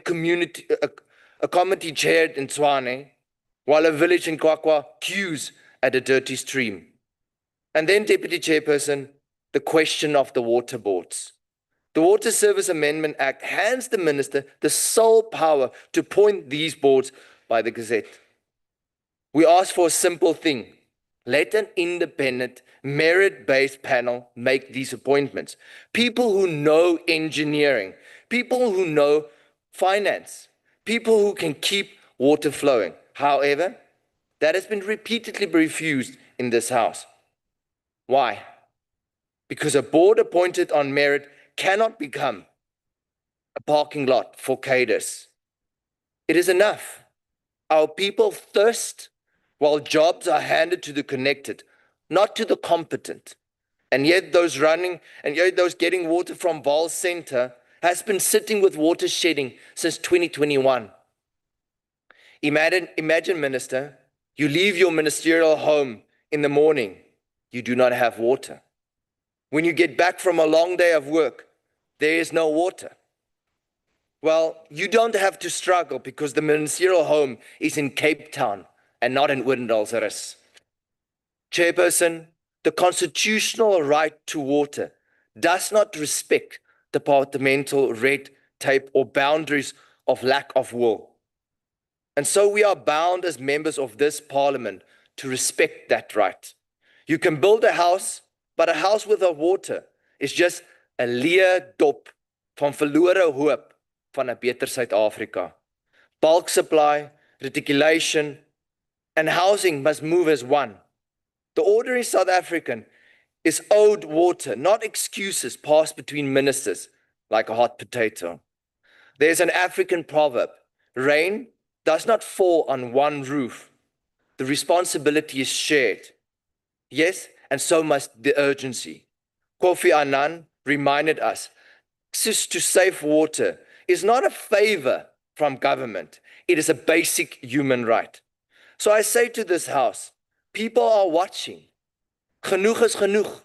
committee chaired in Tshwane, while a village in Kwakwa queues at a dirty stream. And then, Deputy Chairperson, the question of the water boards. The Water Service Amendment Act hands the minister the sole power to appoint these boards by the Gazette. We ask for a simple thing. Let an independent, merit-based panel make these appointments. People who know engineering, people who know finance, people who can keep water flowing. However, that has been repeatedly refused in this House. Why? Because a board appointed on merit cannot become a parking lot for cadres. It is enough. Our people thirst while jobs are handed to the connected, not to the competent. And yet those getting water from Vaal Center has been sitting with water shedding since 2021. Imagine, Minister, you leave your ministerial home in the morning, you do not have water. When you get back from a long day of work, there is no water. Well, you don't have to struggle because the ministerial home is in Cape Town and not in Odendaal. Chairperson, the constitutional right to water does not respect departmental red tape or boundaries of lack of will. And so we are bound as members of this parliament to respect that right. You can build a house, but a house without water is just 'n leë dop van verlore hoop van 'n beter Suid-Afrika. Bulk supply, reticulation, and housing must move as one. The ordinary South African is owed water, not excuses passed between ministers like a hot potato. There's an African proverb, rain does not fall on one roof. The responsibility is shared. Yes, and so must the urgency. Kofi Annan reminded us, access to safe water is not a favor from government. It is a basic human right. So I say to this House, people are watching. Genoeg is genoeg.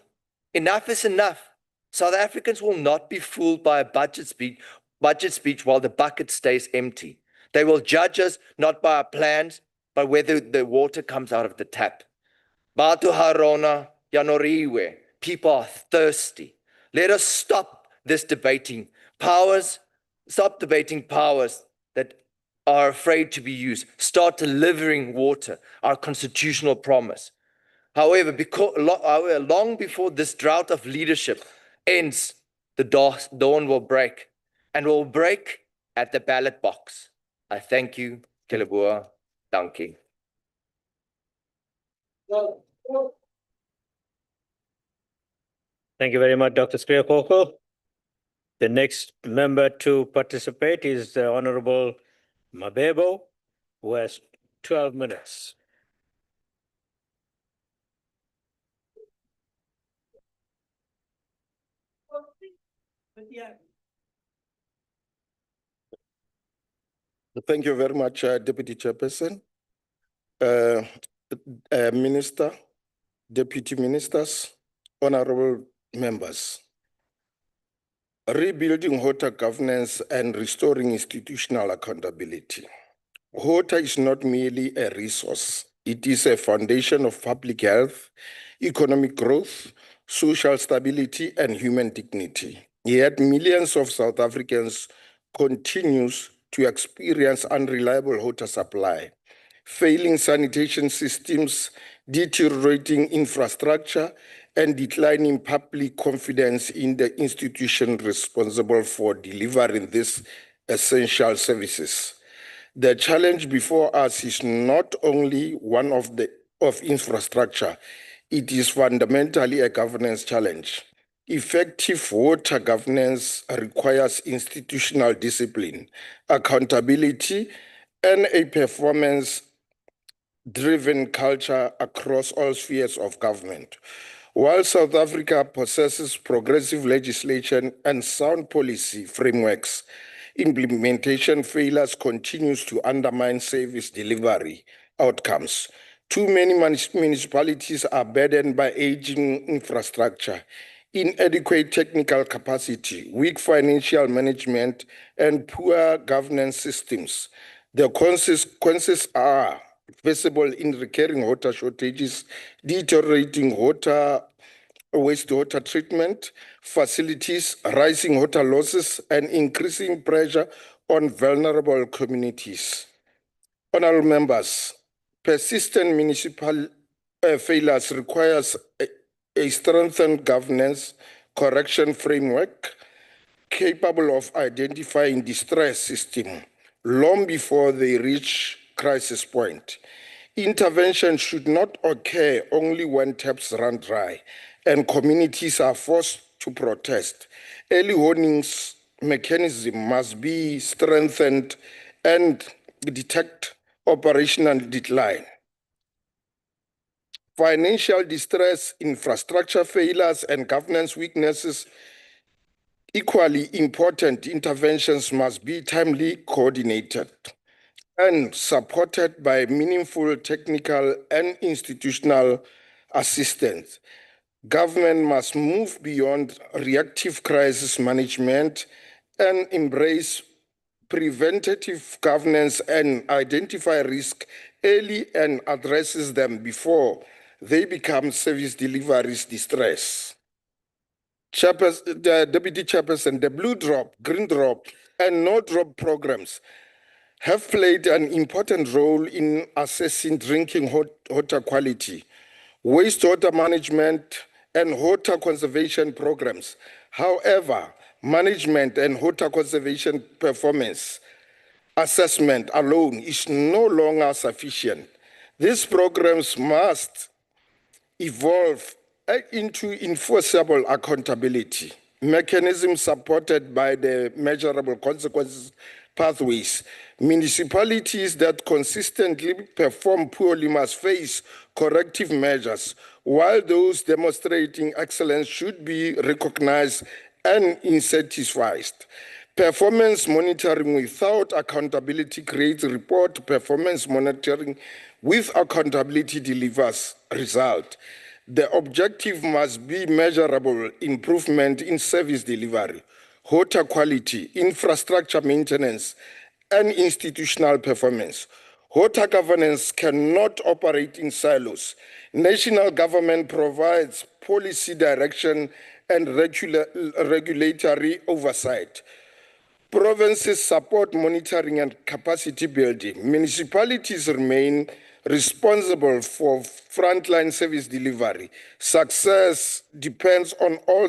Enough is enough. South Africans will not be fooled by a budget speech while the bucket stays empty. They will judge us not by our plans, but whether the water comes out of the tap. Batu Harona, Yanoriwe, people are thirsty. Let us stop debating powers that are afraid to be used. Start delivering water, our constitutional promise. However, long before this drought of leadership ends, the dawn will break, and will break at the ballot box. I thank you, Keleboa. Dankie. Thank you very much, Dr. Skriakoko. The next member to participate is the Honorable Mabebo, who has 12 minutes. Thank you very much, Deputy Chairperson, Minister, Deputy Ministers, honorable members. Rebuilding water governance and restoring institutional accountability. Water is not merely a resource. It is a foundation of public health, economic growth, social stability, and human dignity. Yet millions of South Africans continues to experience unreliable water supply, failing sanitation systems, deteriorating infrastructure, and declining public confidence in the institution responsible for delivering these essential services. The challenge before us is not only one of infrastructure, it is fundamentally a governance challenge. Effective water governance requires institutional discipline, accountability, and a performance driven culture across all spheres of government. While South Africa possesses progressive legislation and sound policy frameworks, implementation failures continues to undermine service delivery outcomes. Too many municipalities are burdened by aging infrastructure, inadequate technical capacity, weak financial management, and poor governance systems. The consequences are visible in recurring water shortages, deteriorating wastewater treatment facilities, rising water losses, and increasing pressure on vulnerable communities. Honorable members, persistent municipal failures requires a strengthened governance correction framework capable of identifying distress system long before they reach crisis point. Intervention should not occur only when taps run dry and communities are forced to protest. Early warnings mechanism must be strengthened and detect operational decline. Financial distress, infrastructure failures, and governance weaknesses. Equally important interventions must be timely coordinated and supported by meaningful technical and institutional assistance. Government must move beyond reactive crisis management and embrace preventative governance and identify risk early and addresses them before they become service deliveries distress. The Deputy Chairperson, the Blue Drop, Green Drop, and No Drop programs have played an important role in assessing drinking water quality, wastewater management, and water conservation programs. However, management and water conservation performance assessment alone is no longer sufficient. These programs must evolve into enforceable accountability mechanisms supported by the measurable consequences pathways. Municipalities that consistently perform poorly must face corrective measures, while those demonstrating excellence should be recognized and incentivized. Performance monitoring without accountability creates report. Performance monitoring with accountability delivers result. The objective must be measurable improvement in service delivery, water quality, infrastructure maintenance, and institutional performance. Water governance cannot operate in silos. National government provides policy direction and regulatory oversight. Provinces support monitoring and capacity building. Municipalities remain responsible for frontline service delivery. Success depends on all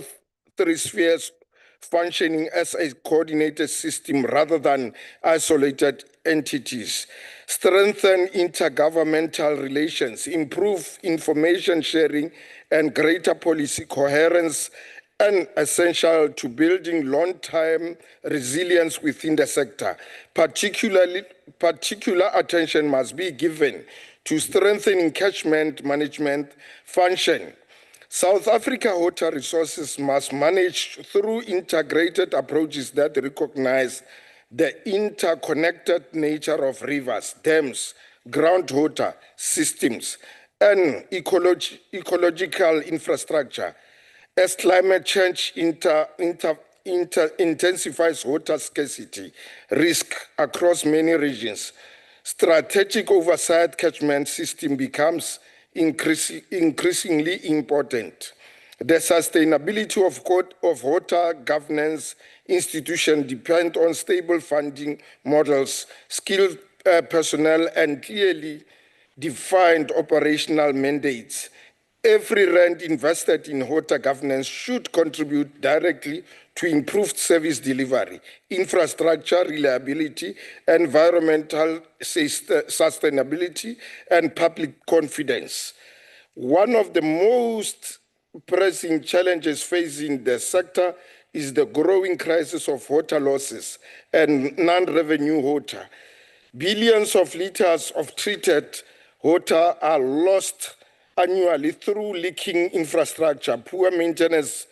three spheres functioning as a coordinated system rather than isolated entities. Strengthen intergovernmental relations, improve information sharing, and greater policy coherence and essential to building long-term resilience within the sector. Particular attention must be given to strengthening catchment management function. South Africa water resources must manage through integrated approaches that recognize the interconnected nature of rivers, dams, groundwater systems, and ecological infrastructure. As climate change intensifies water scarcity risk across many regions, strategic oversight catchment system becomes increasingly important. The sustainability of water governance institutions depend on stable funding models, skilled personnel, and clearly defined operational mandates. Every rand invested in water governance should contribute directly to improved service delivery, infrastructure reliability, environmental sustainability, and public confidence. One of the most pressing challenges facing the sector is the growing crisis of water losses and non-revenue water. Billions of liters of treated water are lost annually through leaking infrastructure, poor maintenance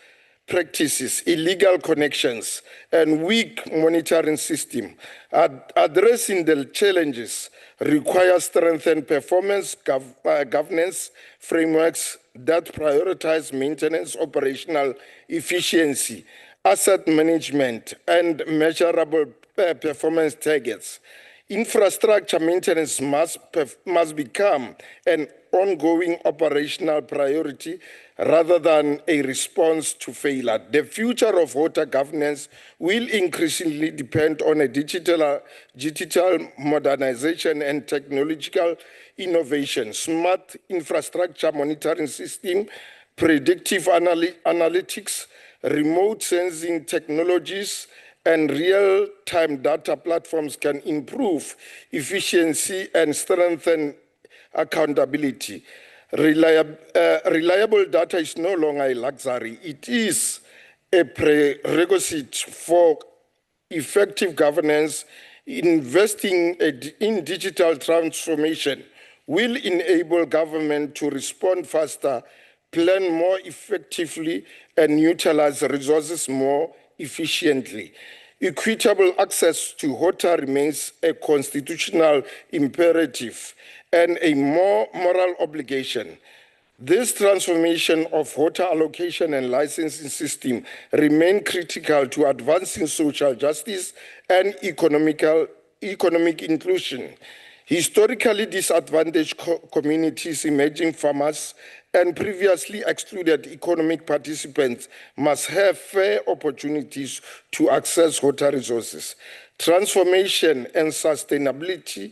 practices, illegal connections, and weak monitoring system. Addressing the challenges requires strengthened performance governance frameworks that prioritize maintenance, operational efficiency, asset management, and measurable performance targets. Infrastructure maintenance must become an ongoing operational priority rather than a response to failure. The future of water governance will increasingly depend on a digital modernization and technological innovation, smart infrastructure monitoring system, predictive analytics, remote sensing technologies, and real-time data platforms can improve efficiency and strengthen accountability. Reliable data is no longer a luxury. It is a prerequisite for effective governance. Investing in digital transformation will enable government to respond faster, plan more effectively, and utilize resources more efficiently. Equitable access to water remains a constitutional imperative and a more moral obligation. This transformation of water allocation and licensing system remain critical to advancing social justice and economic inclusion. Historically disadvantaged communities, emerging farmers, and previously excluded economic participants must have fair opportunities to access water resources. Transformation and sustainability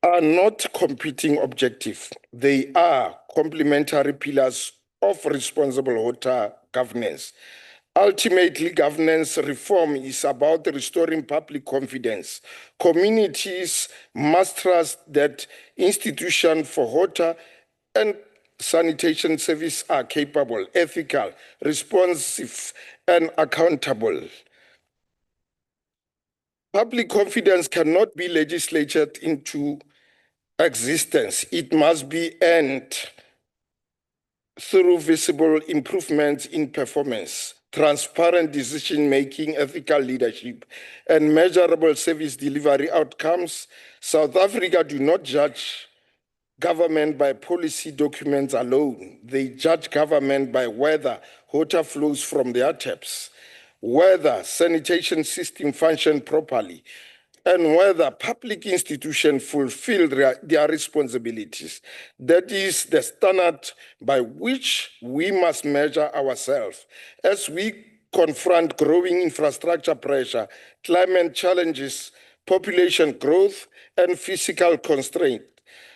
are not competing objectives. They are complementary pillars of responsible water governance. Ultimately, governance reform is about restoring public confidence. Communities must trust that institutions for water and sanitation service are capable, ethical, responsive, and accountable. Public confidence cannot be legislated into existence. It must be earned through visible improvements in performance, transparent decision-making, ethical leadership, and measurable service delivery outcomes. South Africa do not judge government by policy documents alone. They judge government by whether water flows from their taps, whether sanitation systems function properly, and whether public institutions fulfill their responsibilities. That is the standard by which we must measure ourselves as we confront growing infrastructure pressure, climate challenges, population growth, and physical constraint.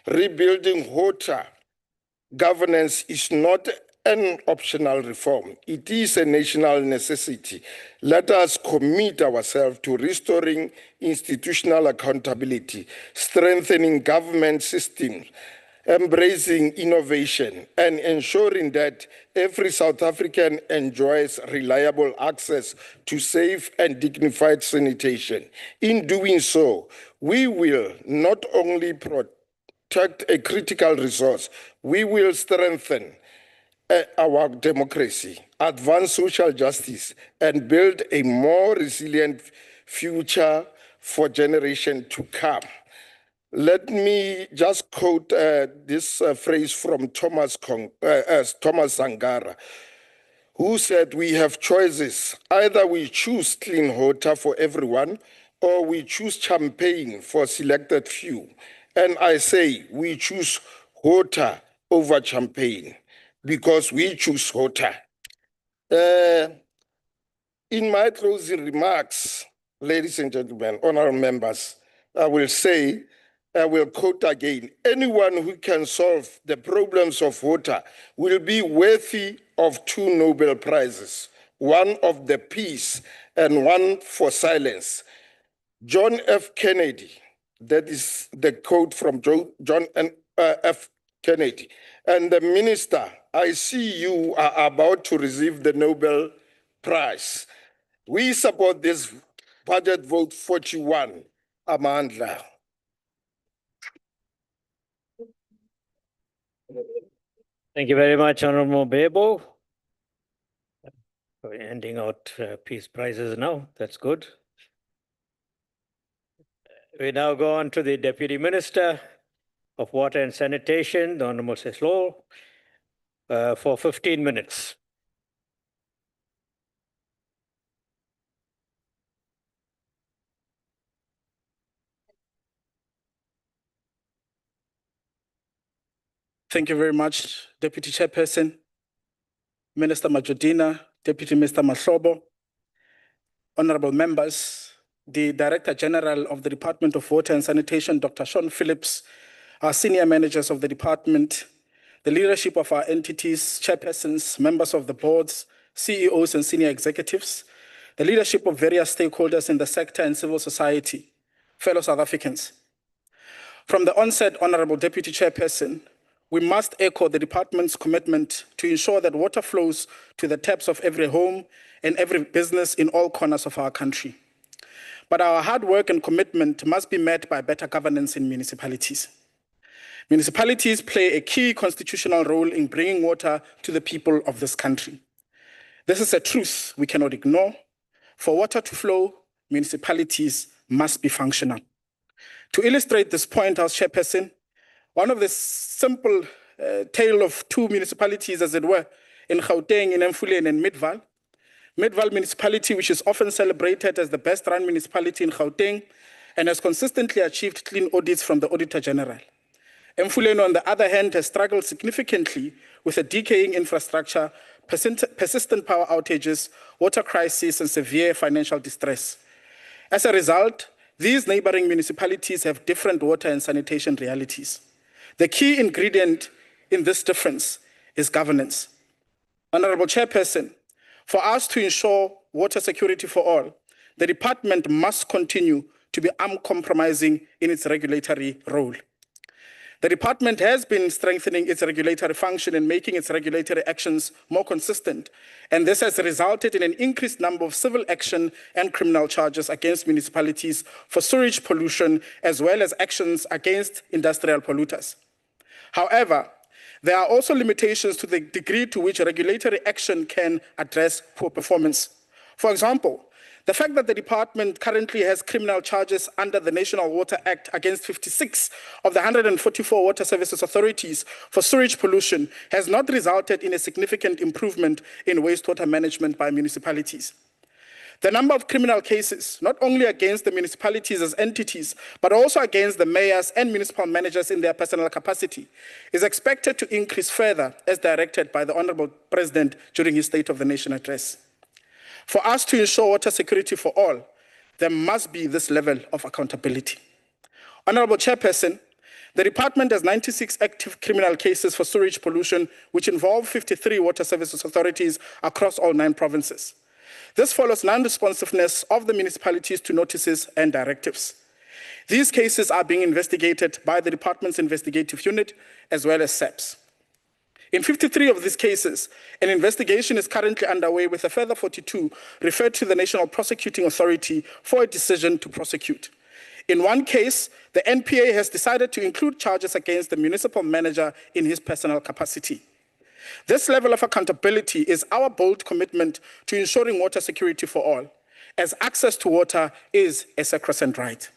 Rebuilding water governance is not an optional reform. It is a national necessity. Let us commit ourselves to restoring institutional accountability, strengthening government systems, embracing innovation, and ensuring that every South African enjoys reliable access to safe and dignified sanitation. In doing so, we will not only protect a critical resource, we will strengthen our democracy, advance social justice, and build a more resilient future for generations to come. Let me just quote this phrase from Thomas Sankara, who said, "We have choices. Either we choose clean water for everyone, or we choose champagne for selected few." And I say, we choose water over champagne, because we choose water. In my closing remarks, ladies and gentlemen, honorable members, I will quote again, "Anyone who can solve the problems of water will be worthy of 2 Nobel Prizes, one of the peace and one for silence." John F. Kennedy, that is the quote from John F. Kennedy. And the minister, I see you are about to receive the Nobel Prize. We support this budget vote 41, Amandla. Thank you very much, Honorable Bebo. We're handing out peace prizes now. That's good. We now go on to the Deputy Minister of Water and Sanitation, the Honorable Seslo, for 15 minutes. Thank you very much, Deputy Chairperson, Minister Majodina, Deputy Minister Mahlobo, honorable members, the Director General of the Department of Water and Sanitation, Dr. Sean Phillips, our senior managers of the department, the leadership of our entities, chairpersons, members of the boards, CEOs and senior executives, the leadership of various stakeholders in the sector and civil society, fellow South Africans. From the onset, Honorable Deputy Chairperson, we must echo the department's commitment to ensure that water flows to the taps of every home and every business in all corners of our country. But our hard work and commitment must be met by better governance in municipalities. Municipalities play a key constitutional role in bringing water to the people of this country. This is a truth we cannot ignore. For water to flow, municipalities must be functional. To illustrate this point, as Chairperson, one of the simple tale of two municipalities, as it were, in Gauteng, in Emfuleni and Midvaal. Midvaal municipality, which is often celebrated as the best run municipality in Gauteng and has consistently achieved clean audits from the Auditor General. Emfuleni, on the other hand, has struggled significantly with a decaying infrastructure, persistent power outages, water crisis, and severe financial distress. As a result, these neighboring municipalities have different water and sanitation realities. The key ingredient in this difference is governance. Honorable Chairperson, for us to ensure water security for all, the department must continue to be uncompromising in its regulatory role. The department has been strengthening its regulatory function and making its regulatory actions more consistent, and this has resulted in an increased number of civil action and criminal charges against municipalities for sewage pollution, as well as actions against industrial polluters. However, there are also limitations to the degree to which regulatory action can address poor performance. For example, the fact that the department currently has criminal charges under the National Water Act against 56 of the 144 water services authorities for sewage pollution has not resulted in a significant improvement in wastewater management by municipalities. The number of criminal cases, not only against the municipalities as entities, but also against the mayors and municipal managers in their personal capacity, is expected to increase further as directed by the Honorable President during his State of the Nation address. For us to ensure water security for all, there must be this level of accountability. Honorable Chairperson, the department has 96 active criminal cases for sewage pollution, which involve 53 water services authorities across all 9 provinces. This follows non-responsiveness of the municipalities to notices and directives. These cases are being investigated by the department's investigative unit as well as SAPS. In 53 of these cases, an investigation is currently underway with a further 42 referred to the National Prosecuting Authority for a decision to prosecute. In one case, the NPA has decided to include charges against the municipal manager in his personal capacity. This level of accountability is our bold commitment to ensuring water security for all, as access to water is a sacrosanct right.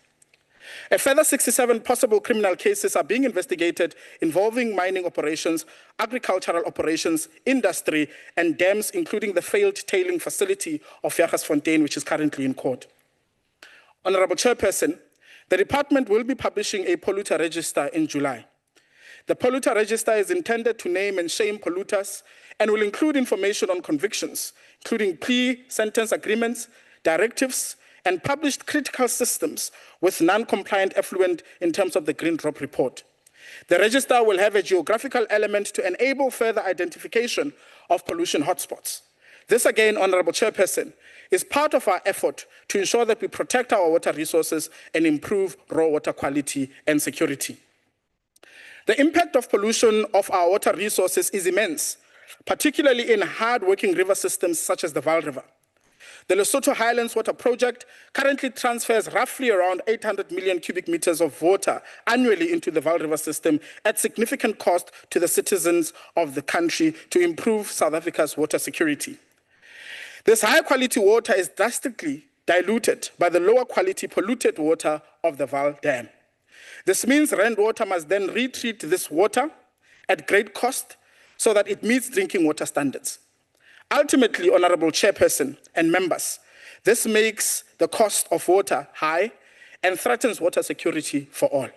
A further 67 possible criminal cases are being investigated involving mining operations, agricultural operations, industry, and dams, including the failed tailing facility of Jagersfontein, which is currently in court. Honorable Chairperson, the department will be publishing a polluter register in July. The polluter register is intended to name and shame polluters and will include information on convictions, including plea, sentence agreements, directives, and published critical systems with non-compliant effluent in terms of the Green Drop Report. The register will have a geographical element to enable further identification of pollution hotspots. This again, Honorable Chairperson, is part of our effort to ensure that we protect our water resources and improve raw water quality and security. The impact of pollution of our water resources is immense, particularly in hard-working river systems such as the Vaal River. The Lesotho Highlands Water Project currently transfers roughly around 800 million cubic meters of water annually into the Vaal River system at significant cost to the citizens of the country to improve South Africa's water security. This high quality water is drastically diluted by the lower quality polluted water of the Vaal Dam. This means Rand Water must then retreat this water at great cost so that it meets drinking water standards. Ultimately, Honorable Chairperson and members, this makes the cost of water high and threatens water security for all.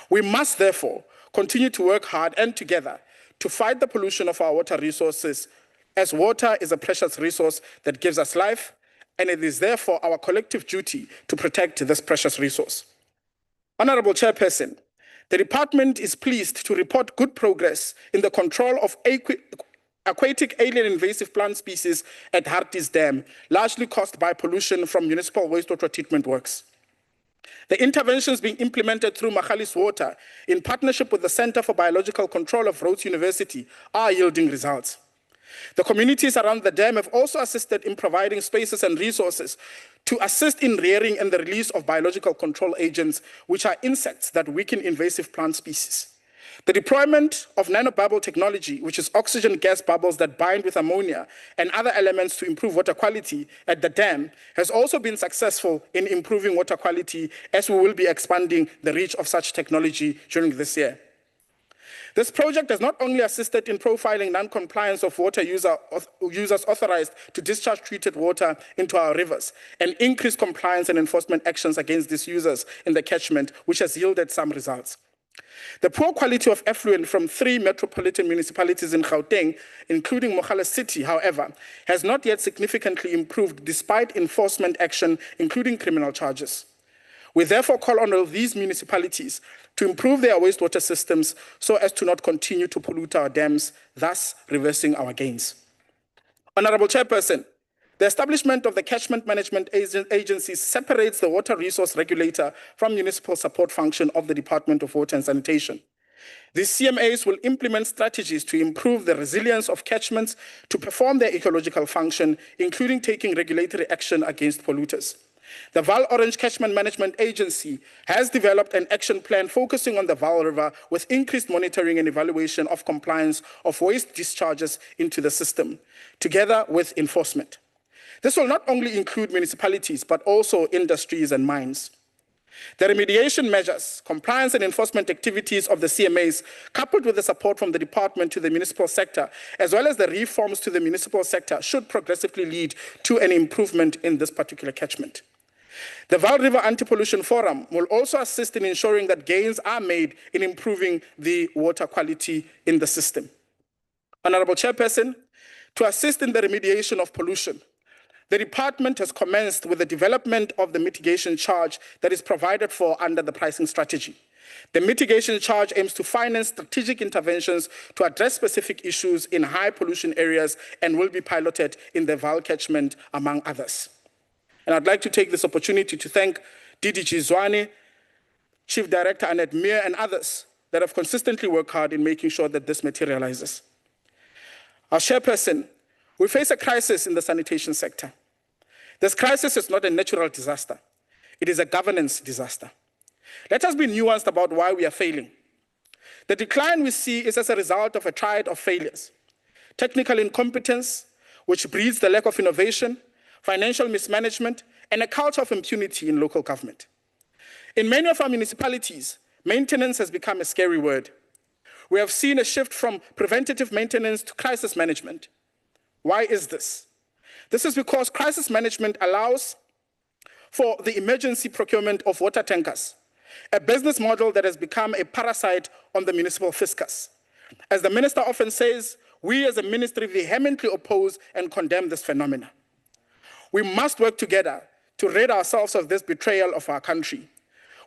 We must therefore continue to work hard and together to fight the pollution of our water resources, as water is a precious resource that gives us life, and it is therefore our collective duty to protect this precious resource. Honorable Chairperson, the department is pleased to report good progress in the control of aquatic alien invasive plant species at Harties Dam, largely caused by pollution from municipal wastewater treatment works. The interventions being implemented through Magalies Water in partnership with the Center for Biological Control of Rhodes University are yielding results. The communities around the dam have also assisted in providing spaces and resources to assist in rearing and the release of biological control agents, which are insects that weaken invasive plant species. The deployment of nanobubble technology, which is oxygen gas bubbles that bind with ammonia and other elements to improve water quality at the dam, has also been successful in improving water quality, as we will be expanding the reach of such technology during this year. This project has not only assisted in profiling non-compliance of water users authorized to discharge treated water into our rivers and increase compliance and enforcement actions against these users in the catchment, which has yielded some results. The poor quality of effluent from 3 metropolitan municipalities in Gauteng, including Mogale City, however, has not yet significantly improved despite enforcement action, including criminal charges. We therefore call on all these municipalities to improve their wastewater systems so as to not continue to pollute our dams, thus reversing our gains. Honorable Chairperson, the establishment of the Catchment Management Agency separates the water resource regulator from municipal support function of the Department of Water and Sanitation. These CMAs will implement strategies to improve the resilience of catchments to perform their ecological function, including taking regulatory action against polluters. The Vaal Orange Catchment Management Agency has developed an action plan focusing on the Vaal River with increased monitoring and evaluation of compliance of waste discharges into the system, together with enforcement. This will not only include municipalities, but also industries and mines. The remediation measures, compliance and enforcement activities of the CMAs, coupled with the support from the department to the municipal sector, as well as the reforms to the municipal sector, should progressively lead to an improvement in this particular catchment. The Vaal River Anti-Pollution Forum will also assist in ensuring that gains are made in improving the water quality in the system. Honorable Chairperson, to assist in the remediation of pollution, the department has commenced with the development of the mitigation charge that is provided for under the pricing strategy. The mitigation charge aims to finance strategic interventions to address specific issues in high pollution areas and will be piloted in the Vaal catchment, among others. And I'd like to take this opportunity to thank DDG Zwane, Chief Director Annette Meer, and others that have consistently worked hard in making sure that this materializes. Our Chairperson, we face a crisis in the sanitation sector. This crisis is not a natural disaster. It is a governance disaster. Let us be nuanced about why we are failing. The decline we see is as a result of a triad of failures: technical incompetence, which breeds the lack of innovation, financial mismanagement, and a culture of impunity in local government. In many of our municipalities, maintenance has become a scary word. We have seen a shift from preventative maintenance to crisis management. Why is this? This is because crisis management allows for the emergency procurement of water tankers, a business model that has become a parasite on the municipal fiscus. As the minister often says, we as a ministry vehemently oppose and condemn this phenomenon. We must work together to rid ourselves of this betrayal of our country.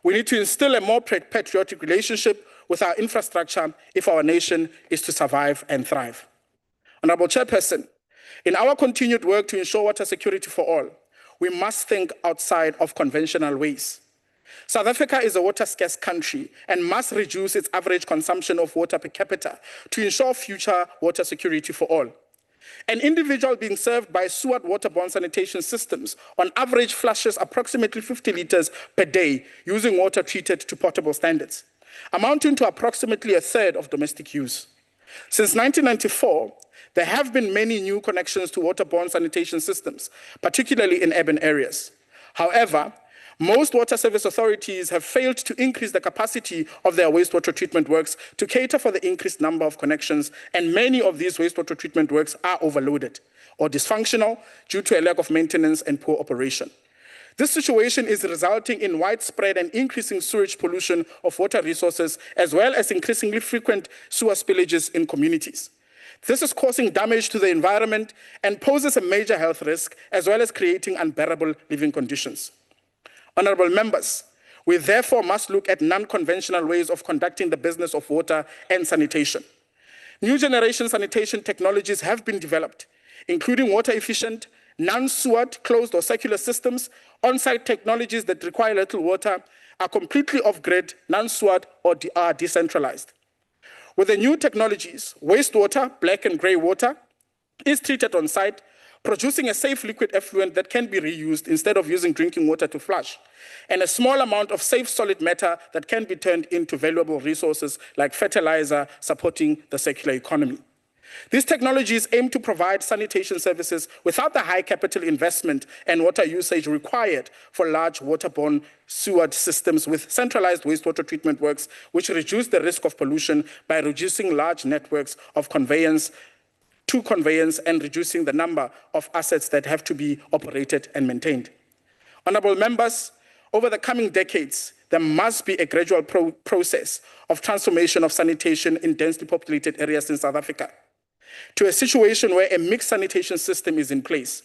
We need to instill a more patriotic relationship with our infrastructure if our nation is to survive and thrive. Honorable Chairperson, in our continued work to ensure water security for all, we must think outside of conventional ways. South Africa is a water-scarce country and must reduce its average consumption of water per capita to ensure future water security for all. An individual being served by sewered waterborne sanitation systems on average flushes approximately 50 liters per day using water treated to potable standards, amounting to approximately a third of domestic use. Since 1994, there have been many new connections to waterborne sanitation systems, particularly in urban areas. However, most water service authorities have failed to increase the capacity of their wastewater treatment works to cater for the increased number of connections, and many of these wastewater treatment works are overloaded or dysfunctional due to a lack of maintenance and poor operation. This situation is resulting in widespread and increasing sewage pollution of water resources, as well as increasingly frequent sewer spillages in communities. This is causing damage to the environment and poses a major health risk, as well as creating unbearable living conditions. Honorable members, we therefore must look at non-conventional ways of conducting the business of water and sanitation. New generation sanitation technologies have been developed, including water-efficient, non-sewered, closed or circular systems, on-site technologies that require little water, are completely off-grid, non-sewered, or are decentralized. With the new technologies, wastewater, black and gray water, is treated on site, producing a safe liquid effluent that can be reused instead of using drinking water to flush, and a small amount of safe solid matter that can be turned into valuable resources like fertilizer, supporting the circular economy. These technologies aim to provide sanitation services without the high capital investment and water usage required for large waterborne sewered systems with centralized wastewater treatment works, which reduce the risk of pollution by reducing large networks of conveyance and reducing the number of assets that have to be operated and maintained. Honorable members, over the coming decades, there must be a gradual process of transformation of sanitation in densely populated areas in South Africa to a situation where a mixed sanitation system is in place.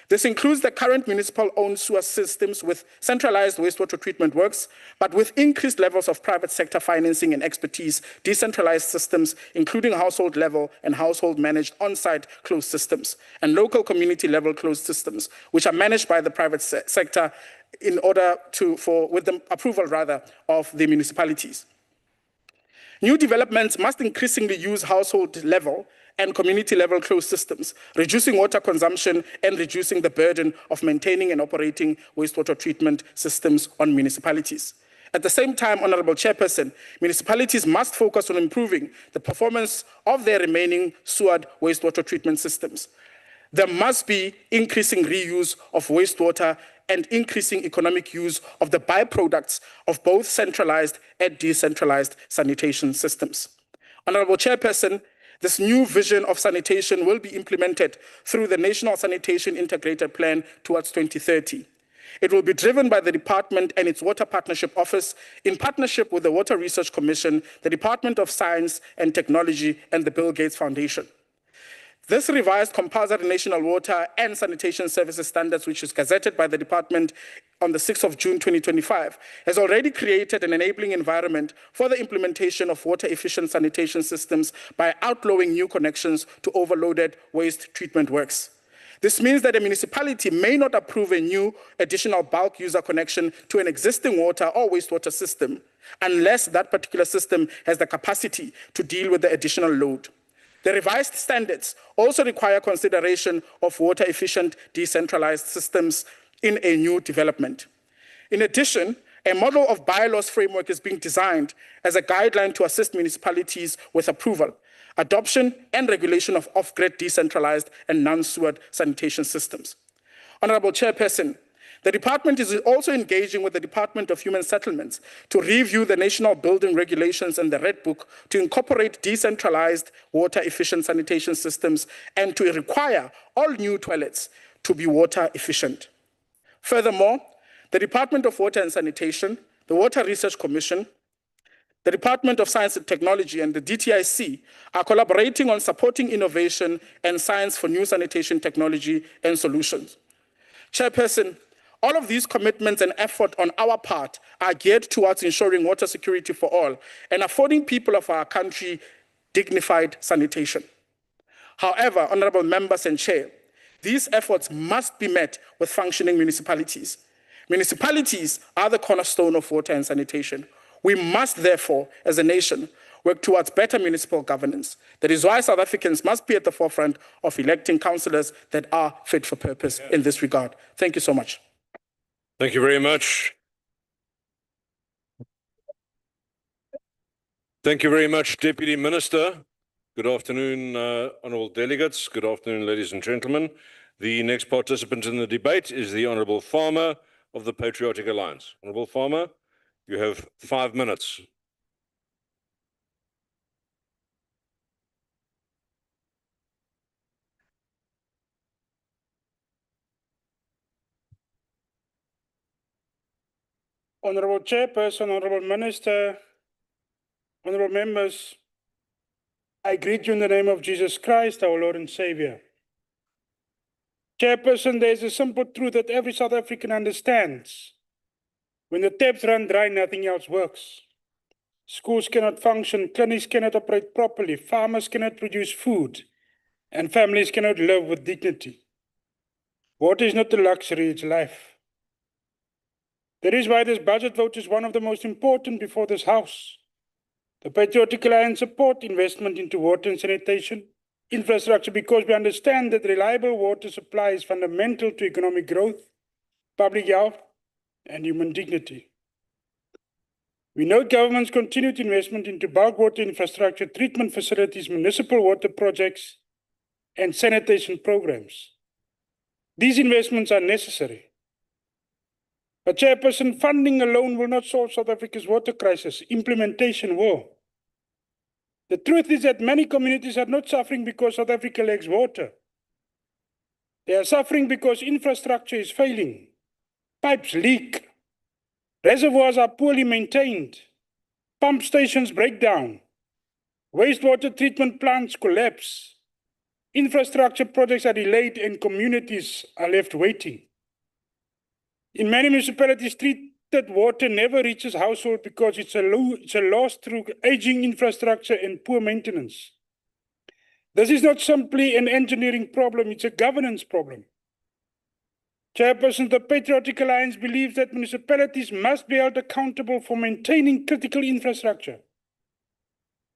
This includes the current municipal-owned sewer systems with centralized wastewater treatment works, but with increased levels of private sector financing and expertise, decentralized systems, including household-level and household-managed on-site closed systems, and local community-level closed systems, which are managed by the private sector with the approval of the municipalities. New developments must increasingly use household-level and community-level closed systems, reducing water consumption and reducing the burden of maintaining and operating wastewater treatment systems on municipalities. At the same time, Honorable Chairperson, municipalities must focus on improving the performance of their remaining sewered wastewater treatment systems. There must be increasing reuse of wastewater and increasing economic use of the byproducts of both centralized and decentralized sanitation systems. Honorable Chairperson, this new vision of sanitation will be implemented through the National Sanitation Integrated Plan towards 2030. It will be driven by the department and its Water Partnership Office in partnership with the Water Research Commission, the Department of Science and Technology, and the Bill Gates Foundation. This revised compulsory national water and sanitation services standards, which is gazetted by the department on the 6th of June 2025, has already created an enabling environment for the implementation of water-efficient sanitation systems by outlawing new connections to overloaded waste treatment works. This means that a municipality may not approve a new additional bulk user connection to an existing water or wastewater system unless that particular system has the capacity to deal with the additional load. The revised standards also require consideration of water-efficient decentralized systems in a new development. In addition, a model of bylaws framework is being designed as a guideline to assist municipalities with approval, adoption, and regulation of off-grid decentralized and non-sewered sanitation systems. Honorable Chairperson, the department is also engaging with the Department of Human Settlements to review the national building regulations and the Red Book to incorporate decentralized water-efficient sanitation systems and to require all new toilets to be water efficient. Furthermore, the Department of Water and Sanitation, the Water Research Commission, the Department of Science and Technology, and the DTIC are collaborating on supporting innovation and science for new sanitation technology and solutions. Chairperson, all of these commitments and effort on our part are geared towards ensuring water security for all and affording people of our country dignified sanitation. However, honorable members and chair, these efforts must be met with functioning municipalities. Municipalities are the cornerstone of water and sanitation. We must therefore, as a nation, work towards better municipal governance. That is why South Africans must be at the forefront of electing councillors that are fit for purpose in this regard. Thank you so much. Thank you very much. Thank you very much, Deputy Minister. Good afternoon, honourable delegates. Good afternoon, ladies and gentlemen. The next participant in the debate is the Honourable Farmer of the Patriotic Alliance. Honourable Farmer, you have 5 minutes. Honourable Chairperson, Honourable Minister, honourable members, I greet you in the name of Jesus Christ, our Lord and Saviour. Chairperson, there is a simple truth that every South African understands. When the taps run dry, nothing else works. Schools cannot function, clinics cannot operate properly, farmers cannot produce food, and families cannot live with dignity. Water is not a luxury, it's life. That is why this budget vote is one of the most important before this House. The Patriotic Alliance support investment into water and sanitation infrastructure because we understand that reliable water supply is fundamental to economic growth, public health, and human dignity. We note government's continued investment into bulk water infrastructure, treatment facilities, municipal water projects, and sanitation programs. These investments are necessary. But Chairperson, funding alone will not solve South Africa's water crisis. Implementation will. The truth is that many communities are not suffering because South Africa lacks water. They are suffering because infrastructure is failing. Pipes leak. Reservoirs are poorly maintained. Pump stations break down. Wastewater treatment plants collapse. Infrastructure projects are delayed and communities are left waiting. In many municipalities, treated water never reaches households because it's a loss through aging infrastructure and poor maintenance. This is not simply an engineering problem, it's a governance problem. Chairperson, the Patriotic Alliance believes that municipalities must be held accountable for maintaining critical infrastructure.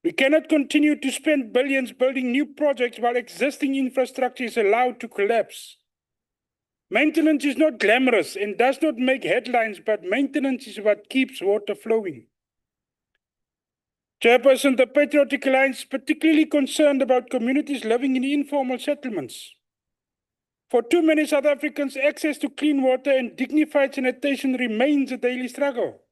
We cannot continue to spend billions building new projects while existing infrastructure is allowed to collapse. Maintenance is not glamorous and does not make headlines, but maintenance is what keeps water flowing. Chairperson, the Patriotic Alliance is particularly concerned about communities living in informal settlements. For too many South Africans, access to clean water and dignified sanitation remains a daily struggle.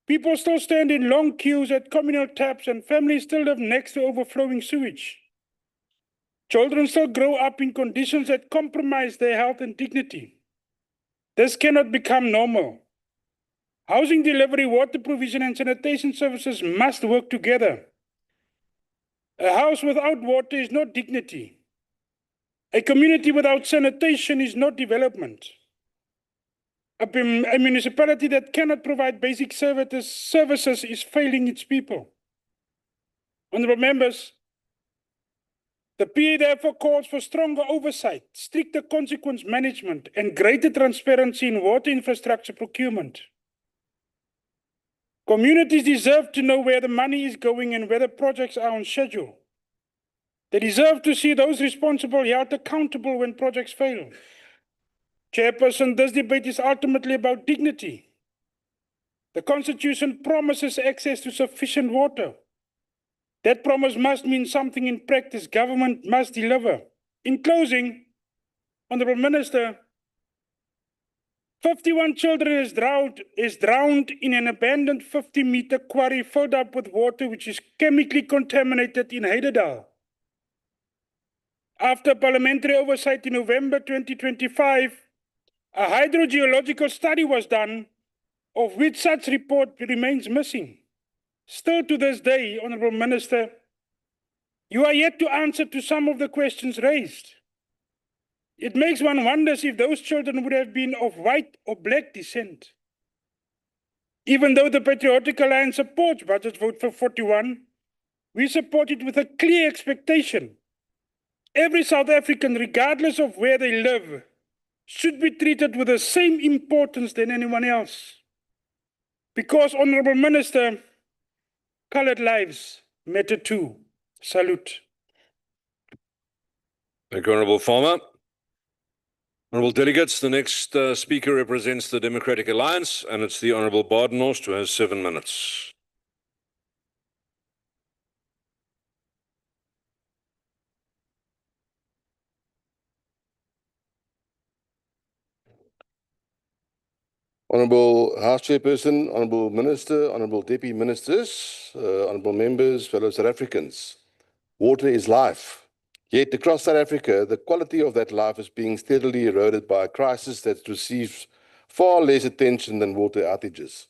People still stand in long queues at communal taps and families still live next to overflowing sewage. Children still grow up in conditions that compromise their health and dignity. This cannot become normal. Housing delivery, water provision, and sanitation services must work together. A house without water is not dignity. A community without sanitation is not development. A municipality that cannot provide basic services is failing its people. Honourable members, the PA therefore calls for stronger oversight, stricter consequence management, and greater transparency in water infrastructure procurement. Communities deserve to know where the money is going and whether projects are on schedule. They deserve to see those responsible held accountable when projects fail. Chairperson, this debate is ultimately about dignity. The Constitution promises access to sufficient water. That promise must mean something in practice. Government must deliver. In closing, Honourable Minister, 51 children is drowned in an abandoned 50-meter quarry filled up with water which is chemically contaminated in Heidedal. After parliamentary oversight in November 2025, a hydrogeological study was done, of which such report remains missing. Still to this day, Honourable Minister, you are yet to answer to some of the questions raised. It makes one wonder if those children would have been of white or black descent. Even though the Patriotic Alliance supports Budget Vote for 41, we support it with a clear expectation. Every South African, regardless of where they live, should be treated with the same importance than anyone else. Because, Honourable Minister, Colored lives matter too. Salute. Thank you, Honourable Farmer. Honourable delegates, the next speaker represents the Democratic Alliance, and it's the Honourable Badenhorst, who has 7 minutes. Honourable House Chairperson, Honourable Minister, Honourable Deputy Ministers, Honourable Members, fellow South Africans. Water is life. Yet across South Africa, the quality of that life is being steadily eroded by a crisis that receives far less attention than water outages.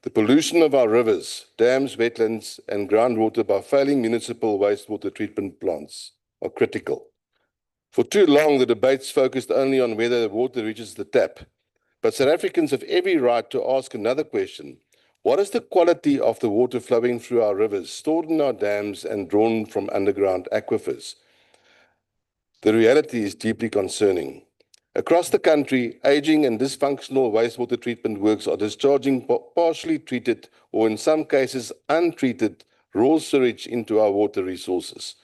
The pollution of our rivers, dams, wetlands, and groundwater by failing municipal wastewater treatment plants are critical. For too long, the debates focused only on whether water reaches the tap. But South Africans have every right to ask another question. What is the quality of the water flowing through our rivers, stored in our dams and drawn from underground aquifers? The reality is deeply concerning. Across the country, aging and dysfunctional wastewater treatment works are discharging partially treated or in some cases untreated raw sewage into our water resources.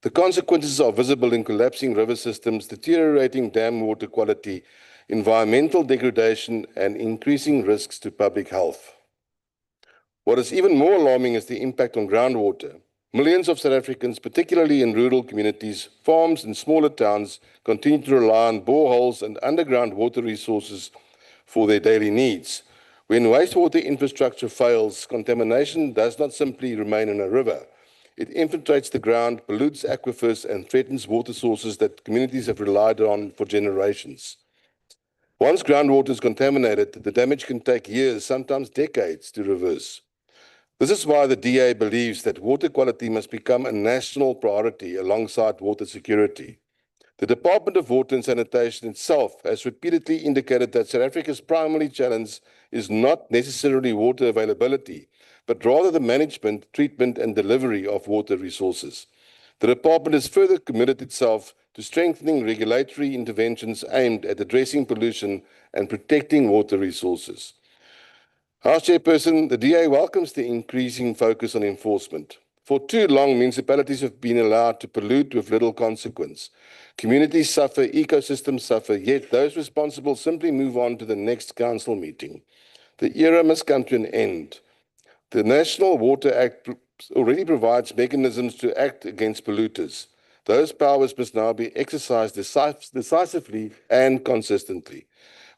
The consequences are visible in collapsing river systems, deteriorating dam water quality, environmental degradation, and increasing risks to public health. What is even more alarming is the impact on groundwater. Millions of South Africans, particularly in rural communities, farms, and smaller towns, continue to rely on boreholes and underground water resources for their daily needs. When wastewater infrastructure fails, contamination does not simply remain in a river. It infiltrates the ground, pollutes aquifers, and threatens water sources that communities have relied on for generations. Once groundwater is contaminated, the damage can take years, sometimes decades, to reverse. This is why the DA believes that water quality must become a national priority alongside water security. The Department of Water and Sanitation itself has repeatedly indicated that South Africa's primary challenge is not necessarily water availability, but rather the management, treatment, and delivery of water resources. The Department has further committed itself to strengthening regulatory interventions aimed at addressing pollution and protecting water resources. House Chairperson, the DA welcomes the increasing focus on enforcement. For too long, municipalities have been allowed to pollute with little consequence. Communities suffer, ecosystems suffer, yet those responsible simply move on to the next council meeting. The era must come to an end. The National Water Act already provides mechanisms to act against polluters. Those powers must now be exercised decisively and consistently.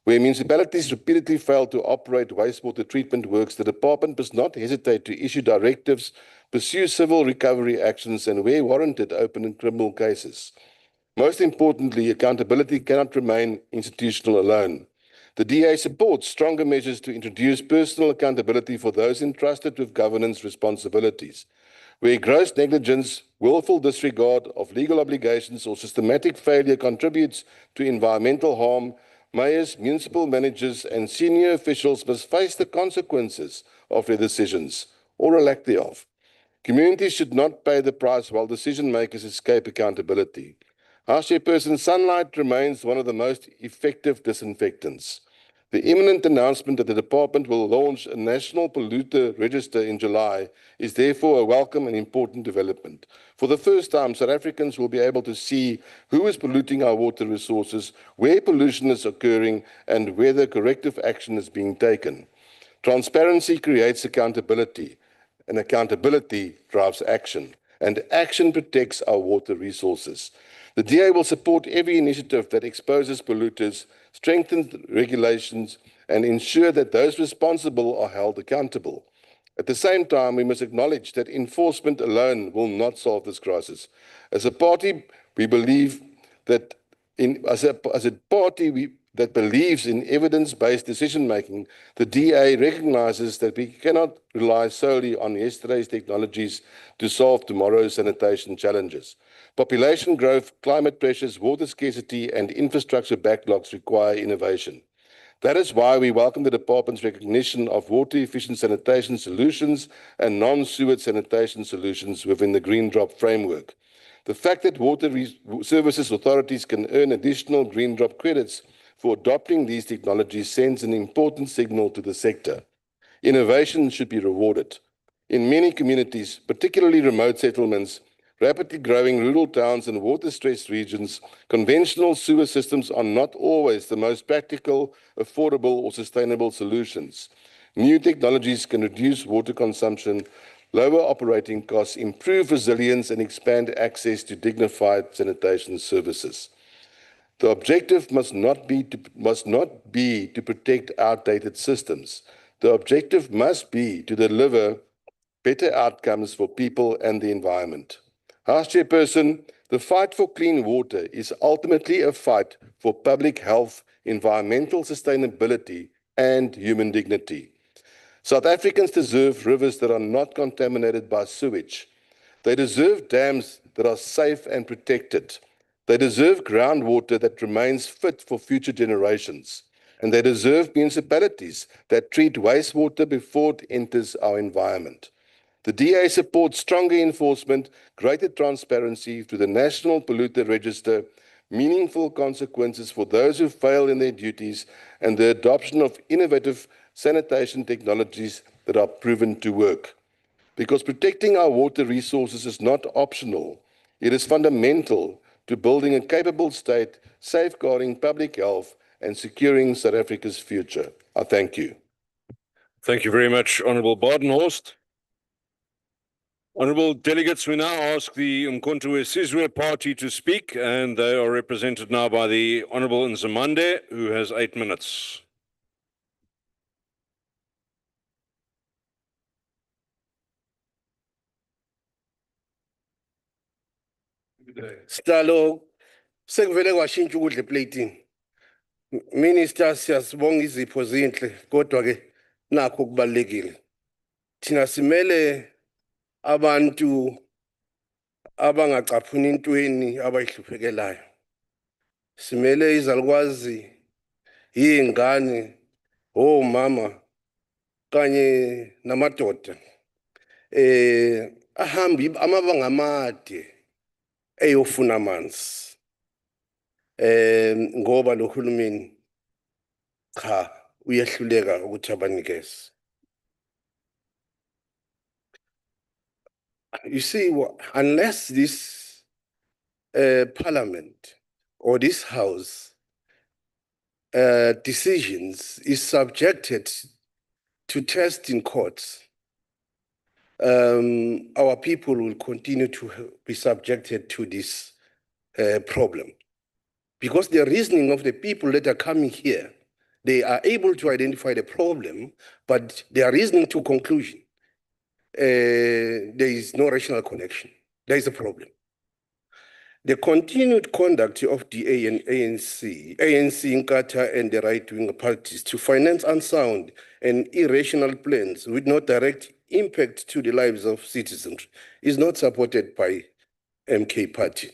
Where municipalities repeatedly fail to operate wastewater treatment works, the department must not hesitate to issue directives, pursue civil recovery actions, and where warranted, open criminal cases. Most importantly, accountability cannot remain institutional alone. The DA supports stronger measures to introduce personal accountability for those entrusted with governance responsibilities. Where gross negligence, willful disregard of legal obligations, or systematic failure contributes to environmental harm, mayors, municipal managers, and senior officials must face the consequences of their decisions, or a lack thereof. Communities should not pay the price while decision makers escape accountability. House Chairperson, sunlight remains one of the most effective disinfectants. The imminent announcement that the department will launch a national polluter register in July is therefore a welcome and important development. For the first time, South Africans will be able to see who is polluting our water resources, where pollution is occurring, and whether corrective action is being taken. Transparency creates accountability, and accountability drives action, and action protects our water resources. The DA will support every initiative that exposes polluters, strengthens regulations, and ensure that those responsible are held accountable. At the same time, we must acknowledge that enforcement alone will not solve this crisis. As a party, we believe that that believes in evidence-based decision-making, the DA recognizes that we cannot rely solely on yesterday's technologies to solve tomorrow's sanitation challenges. Population growth, climate pressures, water scarcity, and infrastructure backlogs require innovation. That is why we welcome the department's recognition of water-efficient sanitation solutions and non-sewage sanitation solutions within the Green Drop framework. The fact that water services authorities can earn additional Green Drop credits for adopting these technologies sends an important signal to the sector. Innovation should be rewarded. In many communities, particularly remote settlements, rapidly growing rural towns and water-stressed regions, conventional sewer systems are not always the most practical, affordable, or sustainable solutions. New technologies can reduce water consumption, lower operating costs, improve resilience, and expand access to dignified sanitation services. The objective must not be to protect outdated systems. The objective must be to deliver better outcomes for people and the environment. House Chairperson, the fight for clean water is ultimately a fight for public health, environmental sustainability, and human dignity. South Africans deserve rivers that are not contaminated by sewage. They deserve dams that are safe and protected. They deserve groundwater that remains fit for future generations. And they deserve municipalities that treat wastewater before it enters our environment. The DA supports stronger enforcement, greater transparency through the National Polluter Register, meaningful consequences for those who fail in their duties, and the adoption of innovative sanitation technologies that are proven to work. Because protecting our water resources is not optional, it is fundamental to building a capable state, safeguarding public health, and securing South Africa's future. I thank you. Thank you very much, Honourable Badenhorst. Honourable delegates, we now ask the Umkhonto weSizwe party to speak, and they are represented now by the Honourable Nzimande, who has 8 minutes. Stalo sekuvele kwashintsha ukudla eplating. Minister siyasibonga izipho zinhle kodwa ke nakho kubalekile. Thina simele abantu abangacaphuni intweni abayihluphekelayo. Simele izalukwazi izingane omama kanye namadoda ahambi amabanga amade eyofuna amanzi ngoba lo hulumeni cha uyehluleka ukuthi abanikeze. You see, unless this parliament or this house decisions is subjected to test in courts, our people will continue to be subjected to this problem. Because the reasoning of the people that are coming here, they are able to identify the problem, but they are reasoning to conclusion. There is no rational connection. There is a problem. The continued conduct of the ANC, Nkatha, and the right-wing parties to finance unsound and irrational plans with no direct impact to the lives of citizens is not supported by MK party.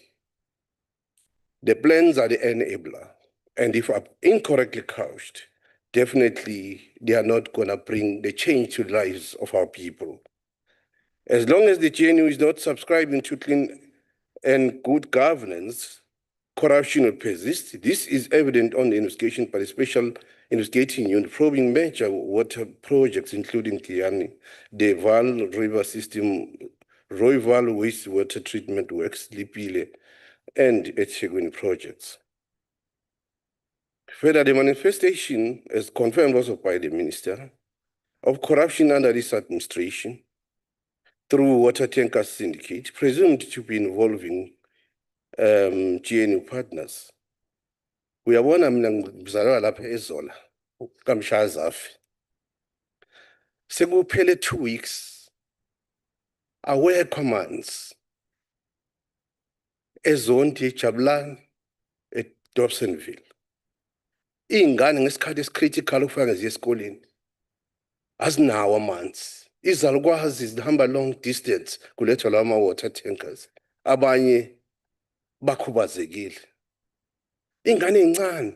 The plans are the enabler, and if incorrectly couched, definitely they are not going to bring the change to the lives of our people. As long as the GNU is not subscribing to clean and good governance, corruption will persist. This is evident on the investigation by the Special Investigating Unit probing major water projects, including Kiani, the Val River System, Royval Wastewater Treatment Works, Lipile, and eThekwini projects. Further, the manifestation, as confirmed also by the Minister, of corruption under this administration through water tanker syndicate, presumed to be involving GNU partners. Uyabona mina ngizalwa lapha eZola kaMshazafi. Sekuphele 2 weeks awekho amanzi eZonke eJabulani eDobsonville. Iy'ngane ngesikhathi esicritical ukufika ziye esikoleni azinawo amanzi. Izalukwazi zihamba long distance kulethwa lawa water tankers. Abanye bakhubazekile. Ingane ezincane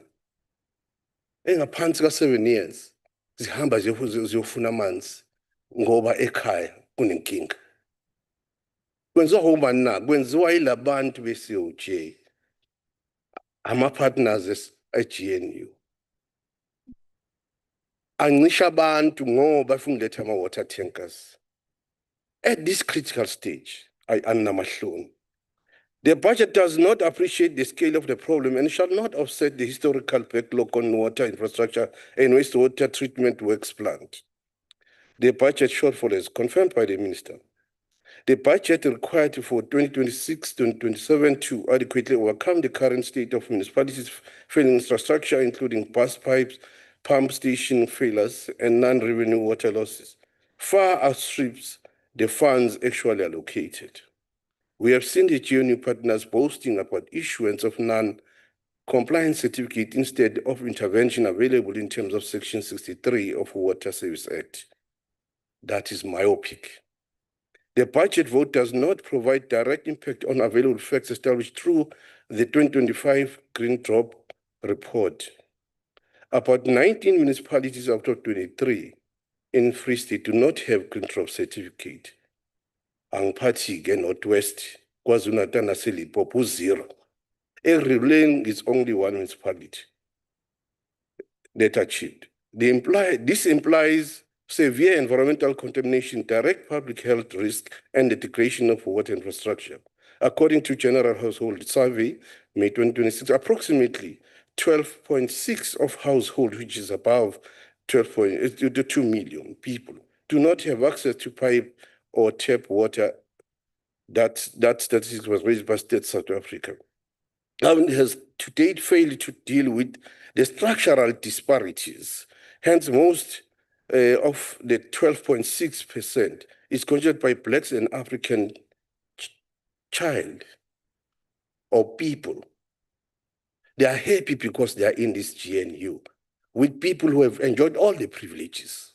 engaphansi ka7 years zihamba ziyofuna amanzi ngoba ekhaya kunenkinga. Kwenziwa ubani na? Kwenziwa yilabantu beCOJ, ama partners eGNU. Ancisha abantu ngoba bafuna ukuletha ama water tankers. At this critical stage, the budget does not appreciate the scale of the problem and shall not offset the historical backlog on water infrastructure and wastewater treatment works planned. The budget shortfall is confirmed by the minister. The budget required for 2026-2027 to adequately overcome the current state of municipalities' failing infrastructure, including burst pipes, pump station failures, and non-revenue water losses, far outstrips the funds actually allocated. We have seen the GNU partners boasting about issuance of non-compliance certificate instead of intervention available in terms of Section 63 of Water Service Act. That is myopic. The budget vote does not provide direct impact on available facts established through the 2025 Green Drop report. About 19 municipalities out of 23 in Free State do not have Green Drop certificate. Angphathi-ke Northwest, KwaZulu-Natal naseLimpopo 0. Ekurhuleni is only one municipality that achieved. This implies severe environmental contamination, direct public health risk, and the degradation of water infrastructure. According to General Household Survey, May 2026, approximately 12.6 of households, which is above 2 million people, do not have access to pipe or tap water. That statistic was raised by State South Africa. Government has to date failed to deal with the structural disparities. Hence, most of the 12.6% is constituted by Blacks and African child or people. They are happy because they are in this GNU with people who have enjoyed all the privileges.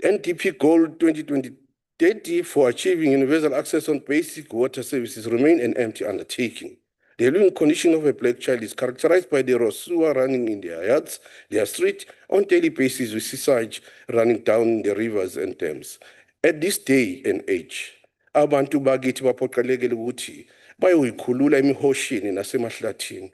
NDP goal 2030 for achieving universal access on basic water services remain an empty undertaking. The living condition of a black child is characterized by the raw sewer running in their yards, their street, on daily basis with sewage running down the rivers and dams. At this day and age, abantu bakithi baphoqelekile ukuthi bayoyikhulula emihoshini nasemahlathini.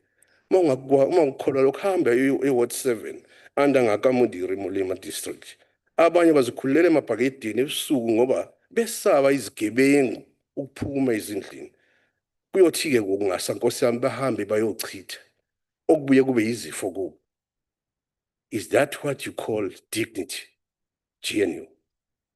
Mawungakholwa lokho hamba eWard 7 under ngakamudiri Mulema district. Abanye bazikhululela emabhakedeni ebusuku ngoba besaba izigebengu ukuphuma ezindlini. Kuyothi-ke ngokungasa Nkosi yami bahambe bayochitha okubuye kube yizifo kubo. Is that what you call dignity? GNU.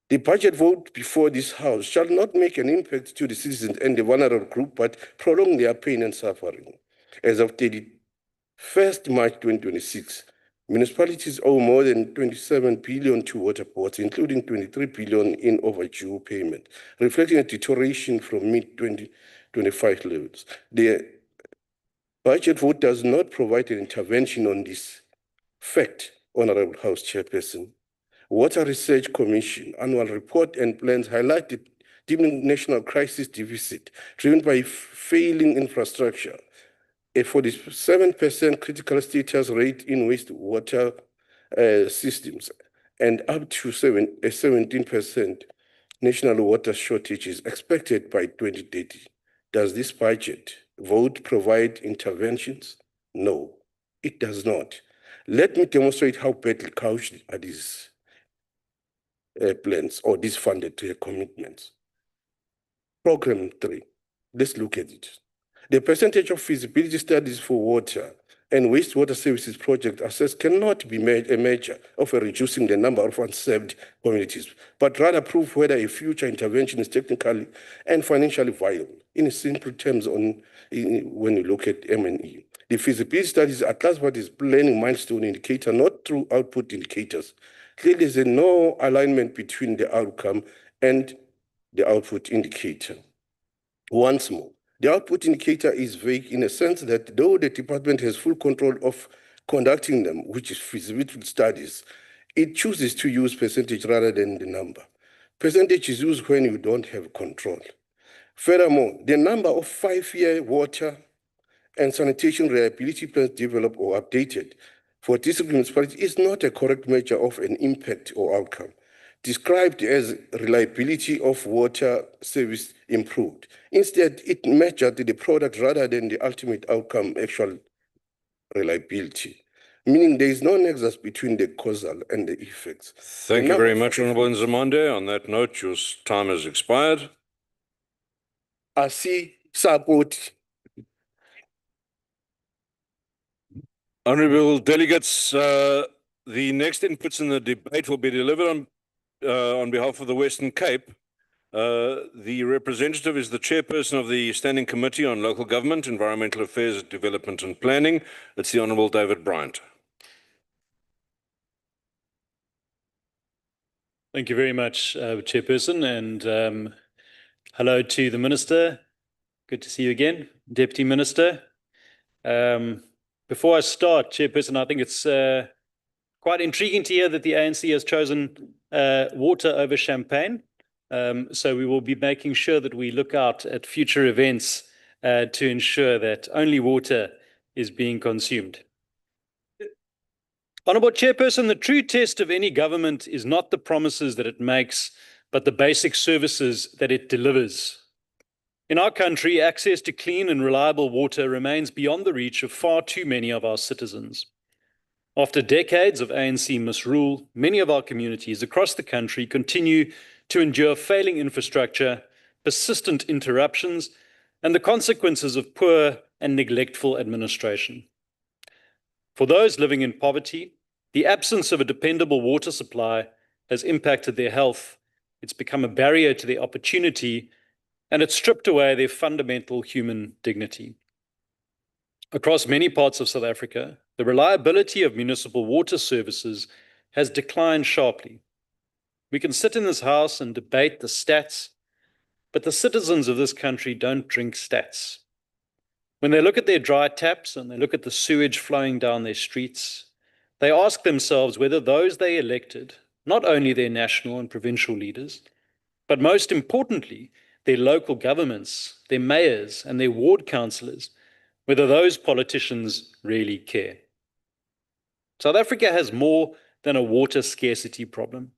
The budget vote before this House shall not make an impact to the citizens and the vulnerable group, but prolong their pain and suffering. As of 31st March 2026, municipalities owe more than 27 billion to water boards, including 23 billion in overdue payment, reflecting a deterioration from mid-2025 levels. The budget vote does not provide an intervention on this fact, Honorable House Chairperson. Water Research Commission annual report and plans highlighted deep national crisis deficit driven by failing infrastructure, a 47% critical status rate in wastewater systems, and up to 17% national water shortage is expected by 2030. Does this budget vote provide interventions? No, it does not. Let me demonstrate how badly couched are these plans or these funded commitments. Program 3, let's look at it. The percentage of feasibility studies for water and wastewater services project assessed cannot be a measure of reducing the number of unserved communities, but rather prove whether a future intervention is technically and financially viable. In simple terms, when you look at M&E, the feasibility studies are classified as planning milestone indicator, not through output indicators. Clearly, there's no alignment between the outcome and the output indicator. Once more, the output indicator is vague in a sense that though the department has full control of conducting them, which is feasibility studies, it chooses to use percentage rather than the number. Percentage is used when you don't have control. Furthermore, the number of 5-year water and sanitation reliability plans developed or updated for district municipalities is not a correct measure of an impact or outcome. Described as reliability of water service improved. Instead, it measured the product rather than the ultimate outcome, actual reliability. meaning there is no nexus between the causal and the effects. Thank you very much, Honourable Nzimande. On that note, your time has expired. I see support. Honourable delegates, the next inputs in the debate will be delivered on behalf of the Western Cape. The representative is the chairperson of the Standing Committee on Local Government, Environmental Affairs, Development and Planning. It's the Honourable David Bryant. Thank you very much, Chairperson, and hello to the Minister. Good to see you again, Deputy Minister. Before I start, Chairperson, I think it's quite intriguing to hear that the ANC has chosen water over champagne. So we will be making sure that we look out at future events to ensure that only water is being consumed. Honourable Chairperson, the true test of any government is not the promises that it makes, but the basic services that it delivers. In our country, access to clean and reliable water remains beyond the reach of far too many of our citizens. After decades of ANC misrule, many of our communities across the country continue to endure failing infrastructure, persistent interruptions, and the consequences of poor and neglectful administration. For those living in poverty, the absence of a dependable water supply has impacted their health. It's become a barrier to their opportunity, and it's stripped away their fundamental human dignity. Across many parts of South Africa, the reliability of municipal water services has declined sharply. We can sit in this house and debate the stats, but the citizens of this country don't drink stats. When they look at their dry taps and they look at the sewage flowing down their streets, they ask themselves whether those they elected, not only their national and provincial leaders, but most importantly, their local governments, their mayors and their ward councillors, whether those politicians really care. South Africa has more than a water scarcity problem.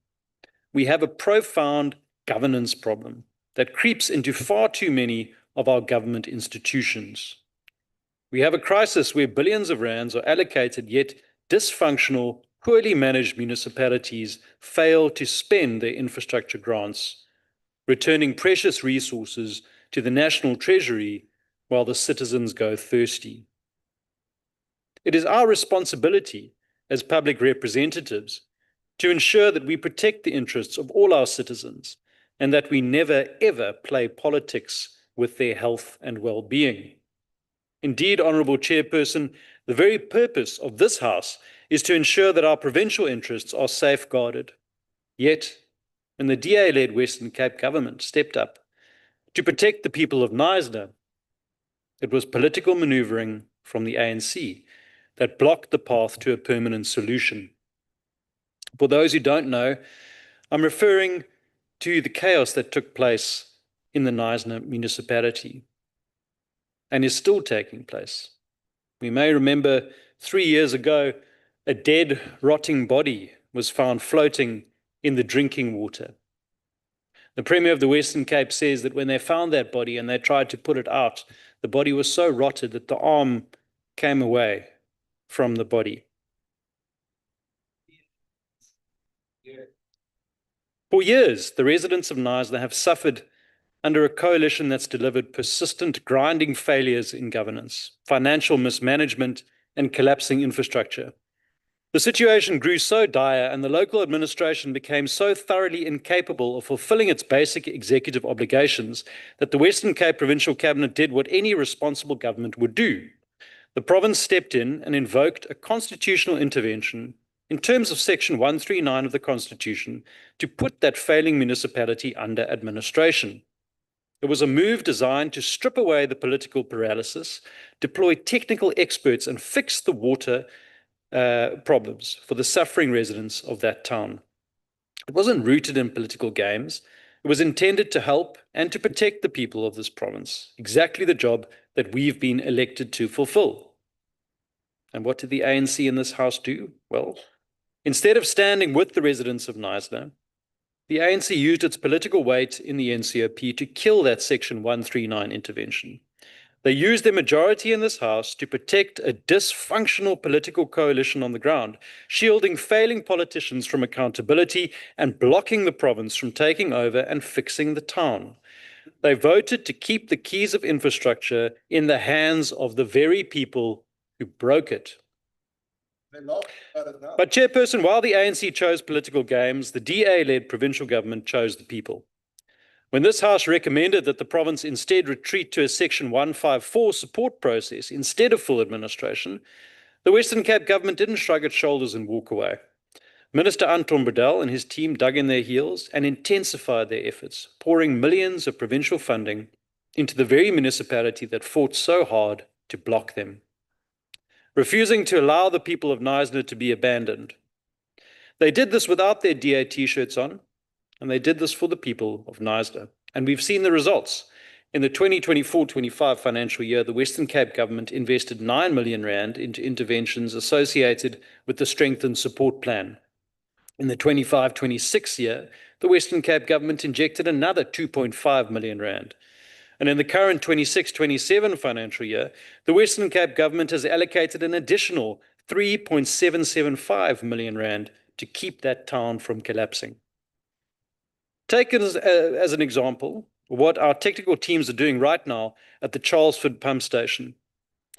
We have a profound governance problem that creeps into far too many of our government institutions. We have a crisis where billions of rands are allocated, yet dysfunctional, poorly managed municipalities fail to spend their infrastructure grants, returning precious resources to the national treasury while the citizens go thirsty. It is our responsibility as public representatives to ensure that we protect the interests of all our citizens and that we never ever play politics with their health and well-being. Indeed, Honourable Chairperson, the very purpose of this House is to ensure that our provincial interests are safeguarded. Yet, when the DA-led Western Cape government stepped up to protect the people of Knysna, it was political manoeuvring from the ANC that blocked the path to a permanent solution. For those who don't know, I'm referring to the chaos that took place in the Knysna municipality and is still taking place. We may remember 3 years ago, a dead, rotting body was found floating in the drinking water. The Premier of the Western Cape says that when they found that body and they tried to pull it out, the body was so rotted that the arm came away from the body. For years, the residents of Knysna have suffered under a coalition that's delivered persistent grinding failures in governance, financial mismanagement, and collapsing infrastructure. The situation grew so dire and the local administration became so thoroughly incapable of fulfilling its basic executive obligations that the Western Cape Provincial Cabinet did what any responsible government would do. The province stepped in and invoked a constitutional intervention in terms of Section 139 of the Constitution to put that failing municipality under administration. It was a move designed to strip away the political paralysis, deploy technical experts, and fix the water problems for the suffering residents of that town. It wasn't rooted in political games. It was intended to help and to protect the people of this province, exactly the job that we've been elected to fulfill. And what did the ANC in this House do? Well, instead of standing with the residents of Knysna, the ANC used its political weight in the NCOP to kill that Section 139 intervention. They used their majority in this House to protect a dysfunctional political coalition on the ground, shielding failing politicians from accountability and blocking the province from taking over and fixing the town. They voted to keep the keys of infrastructure in the hands of the very people who broke it. But Chairperson, while the ANC chose political games, the DA-led provincial government chose the people. When this House recommended that the province instead retreat to a Section 154 support process instead of full administration, the Western Cape government didn't shrug its shoulders and walk away. Minister Anton Bedell and his team dug in their heels and intensified their efforts, pouring millions of provincial funding into the very municipality that fought so hard to block them, refusing to allow the people of Knysna to be abandoned. They did this without their DA t-shirts on, and they did this for the people of Knysna. And we've seen the results. In the 2024-25 financial year, the Western Cape government invested 9 million rand into interventions associated with the Strengthened Support Plan. In the 25-26 year, the Western Cape government injected another 2.5 million rand. And in the current 26-27 financial year, the Western Cape government has allocated an additional 3.775 million rand to keep that town from collapsing. Take it as an example, what our technical teams are doing right now at the Charlesford pump station.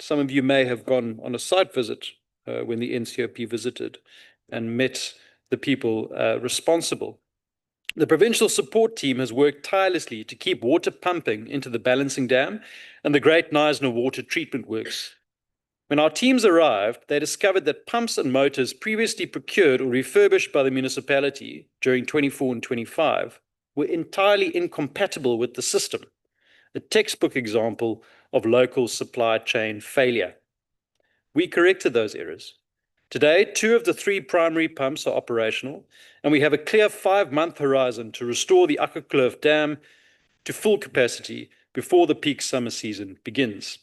Some of you may have gone on a site visit when the NCOP visited and met the people responsible. The provincial support team has worked tirelessly to keep water pumping into the balancing dam and the Great Knysna water treatment works. When our teams arrived, they discovered that pumps and motors previously procured or refurbished by the municipality during 24 and 25 were entirely incompatible with the system, a textbook example of local supply chain failure. We corrected those errors. Today, 2 of the 3 primary pumps are operational, and we have a clear 5-month horizon to restore the Akkerkloof Dam to full capacity before the peak summer season begins.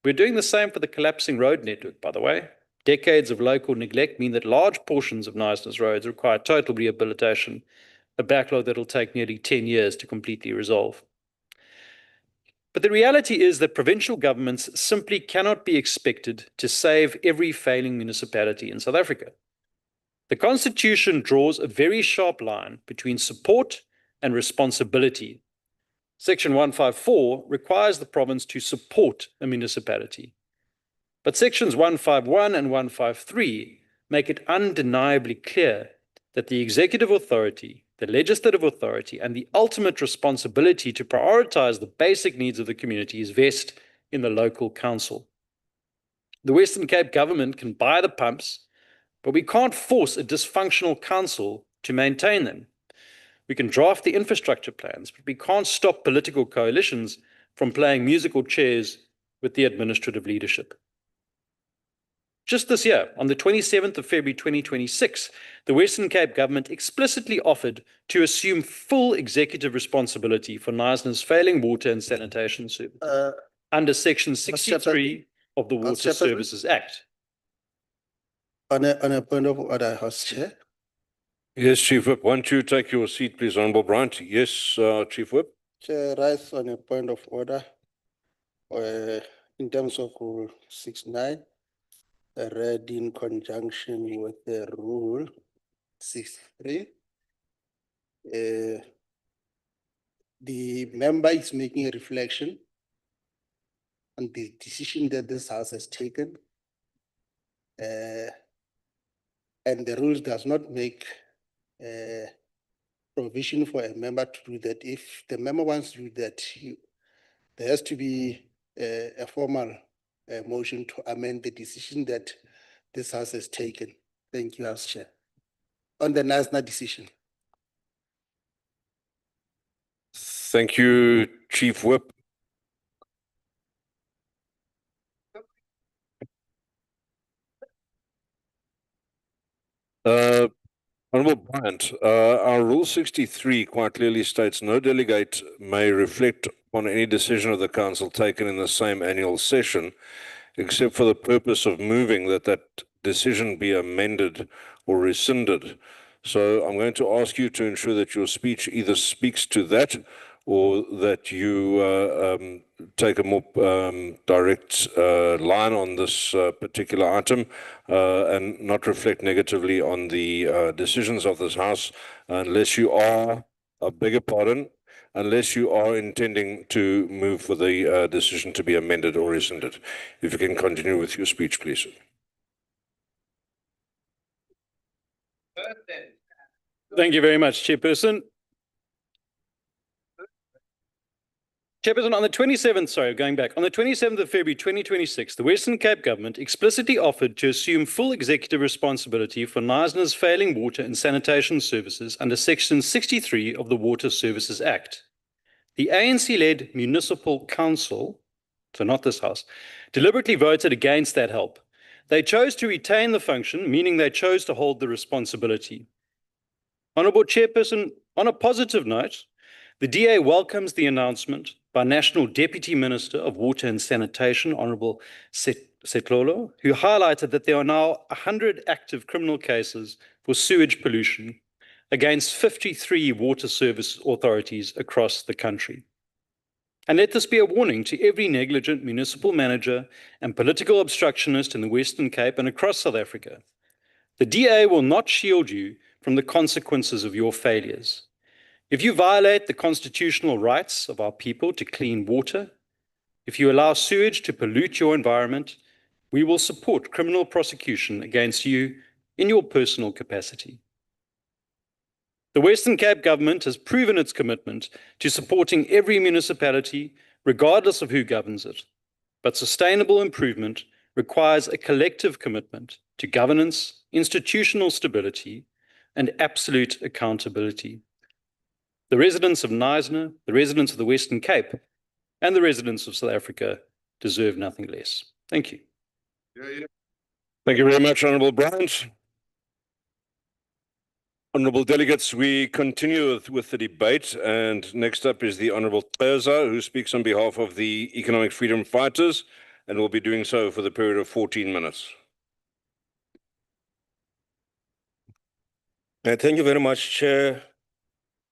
We're doing the same for the collapsing road network, by the way. Decades of local neglect mean that large portions of Knysna's roads require total rehabilitation, a backlog that will take nearly 10 years to completely resolve. But the reality is that provincial governments simply cannot be expected to save every failing municipality in South Africa. The Constitution draws a very sharp line between support and responsibility. Section 154 requires the province to support a municipality. But sections 151 and 153 make it undeniably clear that the executive authority, the legislative authority, and the ultimate responsibility to prioritize the basic needs of the communities vest in the local council. The Western Cape government can buy the pumps, but we can't force a dysfunctional council to maintain them. We can draft the infrastructure plans, but we can't stop political coalitions from playing musical chairs with the administrative leadership. Just this year, on the 27th of February 2026, the Western Cape government explicitly offered to assume full executive responsibility for Knysna's failing water and sanitation services under Section 63 of the Water Services Act. On a point of order, House Chair. Yes, Chief Whip. Won't you take your seat, please, Honourable Bryant? Yes, Chief Whip. Chair, rise on a point of order in terms of Rule 69, read in conjunction with the Rule 63. The member is making a reflection on the decision that this House has taken. And the rules does not make provision for a member to do that. If the member wants to do that, there has to be a formal motion to amend the decision that this House has taken. Thank you, House Chair. On the Knysna decision. Thank you, Chief Whip. Honourable Bryant, our Rule 63 quite clearly states no delegate may reflect on any decision of the Council taken in the same annual session, except for the purpose of moving that that decision be amended or rescinded. So I'm going to ask you to ensure that your speech either speaks to that or that you take a more direct line on this particular item and not reflect negatively on the decisions of this House, unless you are, I beg your pardon, unless you are intending to move for the decision to be amended or rescinded. If you can continue with your speech, please. Thank you very much, Chairperson. Chairperson, on the 27th of February 2026, the Western Cape government explicitly offered to assume full executive responsibility for Knysna's failing water and sanitation services under Section 63 of the Water Services Act. The ANC-led Municipal Council, so not this House, deliberately voted against that help. They chose to retain the function, meaning they chose to hold the responsibility. Honourable Chairperson, on a positive note, the DA welcomes the announcement by National Deputy Minister of Water and Sanitation, Honourable Setlolo, who highlighted that there are now 100 active criminal cases for sewage pollution against 53 water service authorities across the country. And let this be a warning to every negligent municipal manager and political obstructionist in the Western Cape and across South Africa. The DA will not shield you from the consequences of your failures. If you violate the constitutional rights of our people to clean water, if you allow sewage to pollute your environment, we will support criminal prosecution against you in your personal capacity. The Western Cape government has proven its commitment to supporting every municipality, regardless of who governs it. But sustainable improvement requires a collective commitment to governance, institutional stability, and absolute accountability. The residents of Knysna, the residents of the Western Cape, and the residents of South Africa deserve nothing less. Thank you. Thank you very much, Honourable Bryant. Honourable delegates, we continue with the debate, and next up is the Honourable Xeza, who speaks on behalf of the Economic Freedom Fighters, and will be doing so for the period of 14 minutes. Thank you very much, Chair.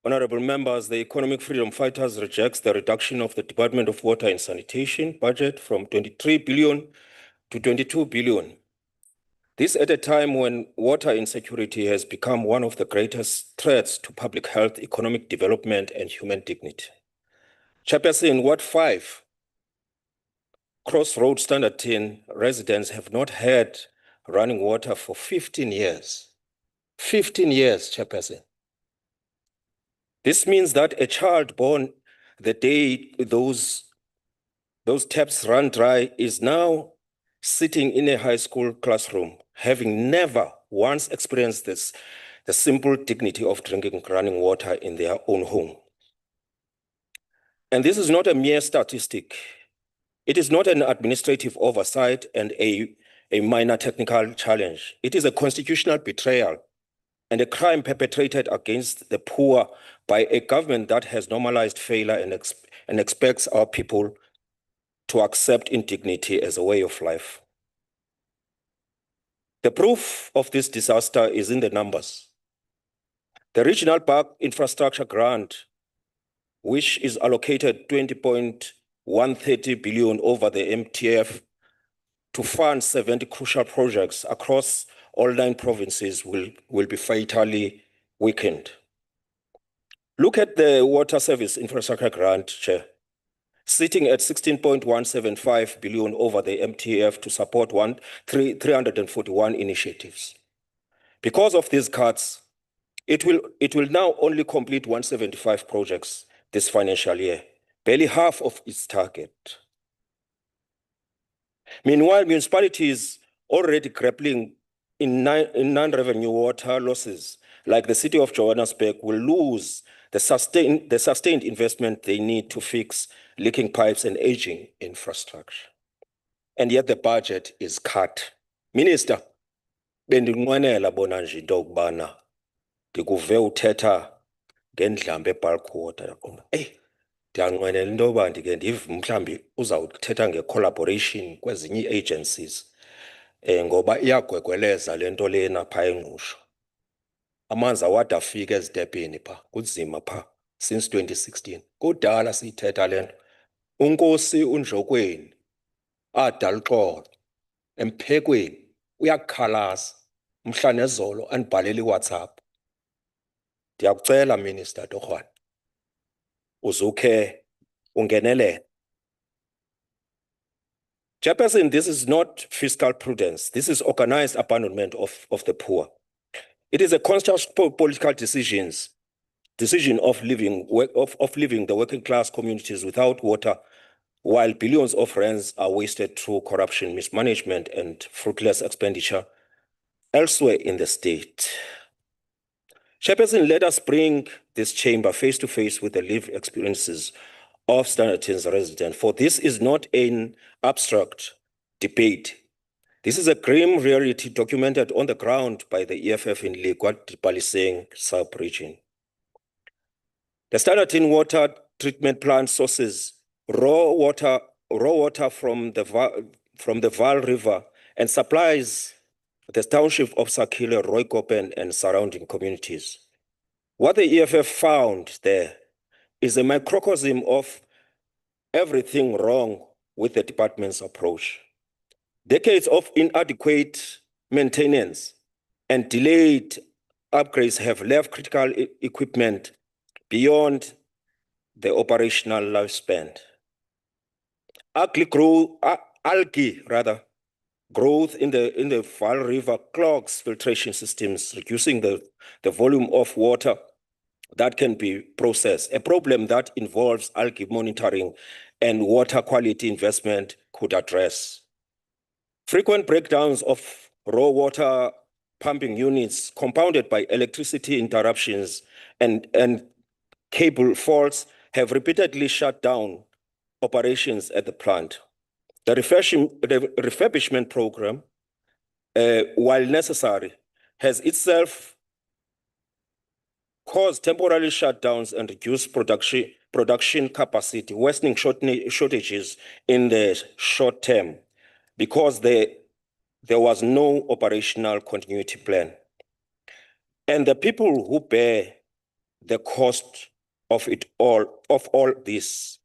Honorable members, the Economic Freedom Fighters rejects the reduction of the Department of Water and Sanitation budget from 23 billion to 22 billion. This at a time when water insecurity has become one of the greatest threats to public health, economic development, and human dignity. Chairperson, Ward 5, Crossroad Standard 10 residents have not had running water for 15 years. 15 years, Chairperson. This means that a child born the day those taps run dry is now sitting in a high school classroom, having never once experienced the simple dignity of drinking running water in their own home. And this is not a mere statistic. It is not an administrative oversight and a minor technical challenge. It is a constitutional betrayal and a crime perpetrated against the poor by a government that has normalized failure and expects our people to accept indignity as a way of life. The proof of this disaster is in the numbers. The Regional Park Infrastructure Grant, which is allocated 20.130 billion over the MTF to fund 70 crucial projects across all 9 provinces, will be fatally weakened. Look at the Water Service Infrastructure Grant, Chair, sitting at 16.175 billion over the MTF to support 341 initiatives. Because of these cuts, it will now only complete 175 projects this financial year, barely half of its target. Meanwhile, municipalities already grappling in non-revenue water losses, like the city of Johannesburg, will lose the sustained investment they need to fix leaking pipes and aging infrastructure. And yet the budget is cut. Minister, bendinqwenela bona nje into yokubana ndikuve uthetha ngendlambe ebulk water. Ndiyanqwenela into yoba ndike ndive mhlawumbi uzawuthetha nge-collaboration kwezinye ii-agencies ngoba iyagwegweleza le nto lena phaa engqusho. Amanzi awade afike ezitepini phaa, kunzima phaa. since 2016. Kudala siyithetha lento. Unkosi uNdlokweni adala uxolo emphekweni uyakukhalaza mhla nezolo andibhalela iWhatsApp. Ndiyakucela Minister Torhwana uzukhe ungenelele. Chairperson, this is not fiscal prudence. This is organized abandonment of the poor. It is a conscious political decision of living the working class communities without water, while billions of rands are wasted through corruption, mismanagement, and fruitless expenditure elsewhere in the state. Chairperson, let us bring this chamber face to face with the lived experiences of Standerton's residents, for this is not an abstract debate. This is a grim reality documented on the ground by the EFF in Ligwa-Baliseng sub-region. The Standerton water treatment plant sources raw water from the Vaal River and supplies the township of Sakile, Rooikoppen, and surrounding communities. What the EFF found there is a microcosm of everything wrong with the department's approach. Decades of inadequate maintenance and delayed upgrades have left critical equipment beyond the operational lifespan. Algae growth in the Vaal River clogs filtration systems, reducing the volume of water that can be processed, a problem that involves algae monitoring and water quality investment could address. Frequent breakdowns of raw water pumping units compounded by electricity interruptions and cable faults have repeatedly shut down operations at the plant. The refurbishment program, while necessary, has itself caused temporary shutdowns and reduced production capacity, worsening shortages in the short term because there was no operational continuity plan. And the people who bear the cost of all this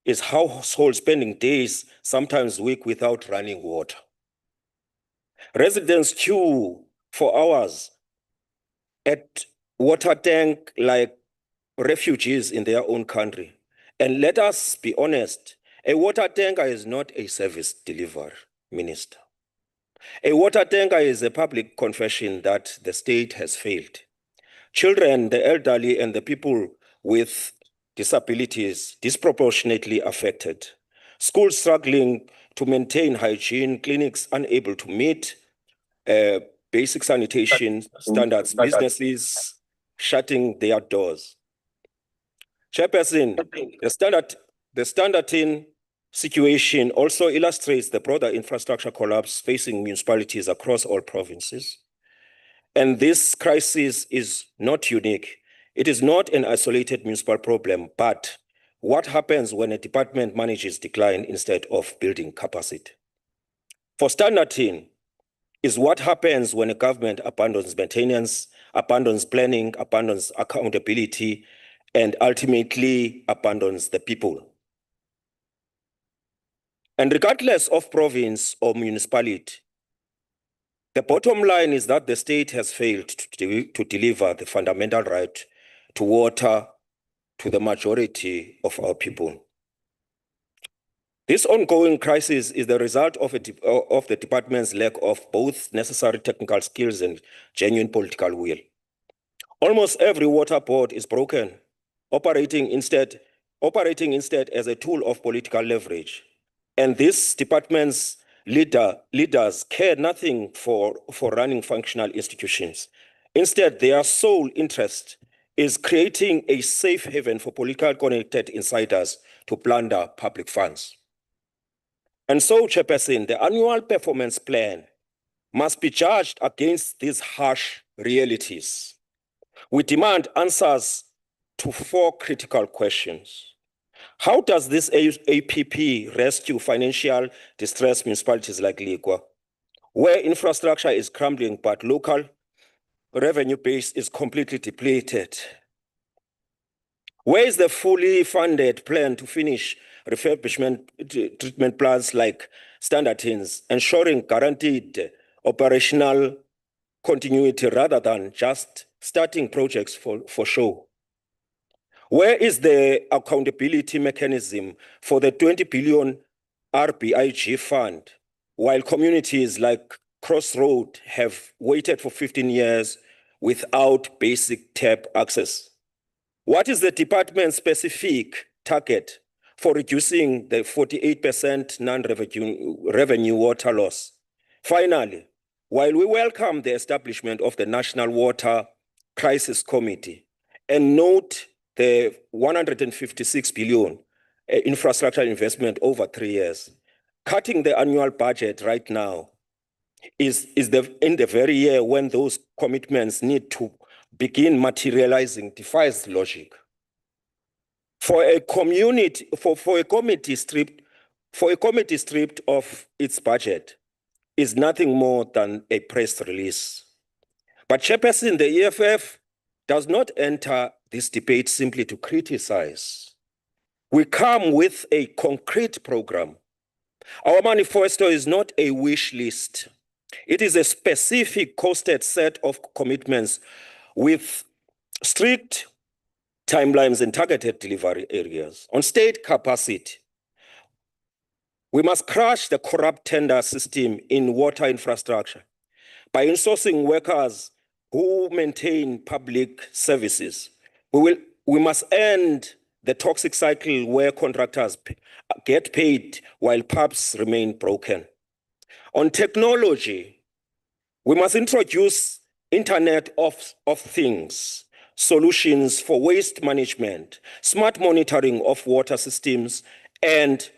is households spending days, sometimes weeks, without running water. Residents queue for hours at water tank like refugees in their own country. And let us be honest, a water tanker is not a service deliverer, Minister. A water tanker is a public confession that the state has failed. Children, the elderly, and the people with disabilities disproportionately affected. Schools struggling to maintain hygiene, clinics unable to meet basic sanitation standards, businesses shutting their doors. Chairperson, the Standerton situation also illustrates the broader infrastructure collapse facing municipalities across all provinces. And this crisis is not unique. It is not an isolated municipal problem, but what happens when a department manages decline instead of building capacity? For Standerton, is what happens when a government abandons maintenance, abandons planning, abandons accountability, and ultimately abandons the people. And regardless of province or municipality, the bottom line is that the state has failed to deliver the fundamental right to water to the majority of our people. This ongoing crisis is the result of the department's lack of both necessary technical skills and genuine political will. Almost every water board is broken, operating instead as a tool of political leverage. And this department's leaders care nothing for running functional institutions. Instead, their sole interest is creating a safe haven for politically connected insiders to plunder public funds. And so, Chairperson, the annual performance plan must be judged against these harsh realities. We demand answers to 4 critical questions. How does this APP rescue financial distressed municipalities like Ligwa, where infrastructure is crumbling but local revenue base is completely depleted? Where is the fully funded plan to finish refurbishment treatment plants like Standardins, ensuring guaranteed operational continuity rather than just starting projects for show? Where is the accountability mechanism for the 20 billion RBIG fund, while communities like Crossroad have waited for 15 years without basic tap access? What is the department's specific target for reducing the 48% non-revenue water loss? Finally, while we welcome the establishment of the National Water Crisis Committee and note the 156 billion infrastructure investment over 3 years, cutting the annual budget right now is in the very year when those commitments need to begin materializing defies logic. For a community, for a committee stripped of its budget is nothing more than a press release. But Chairperson, the EFF does not enter this debate simply to criticize. We come with a concrete program. Our manifesto is not a wish list. It is a specific costed set of commitments with strict timelines and targeted delivery areas. On state capacity, we must crush the corrupt tender system in water infrastructure by insourcing workers who maintain public services. We must end the toxic cycle where contractors get paid while pubs remain broken. On technology, we must introduce Internet of Things, solutions for waste management, smart monitoring of water systems, and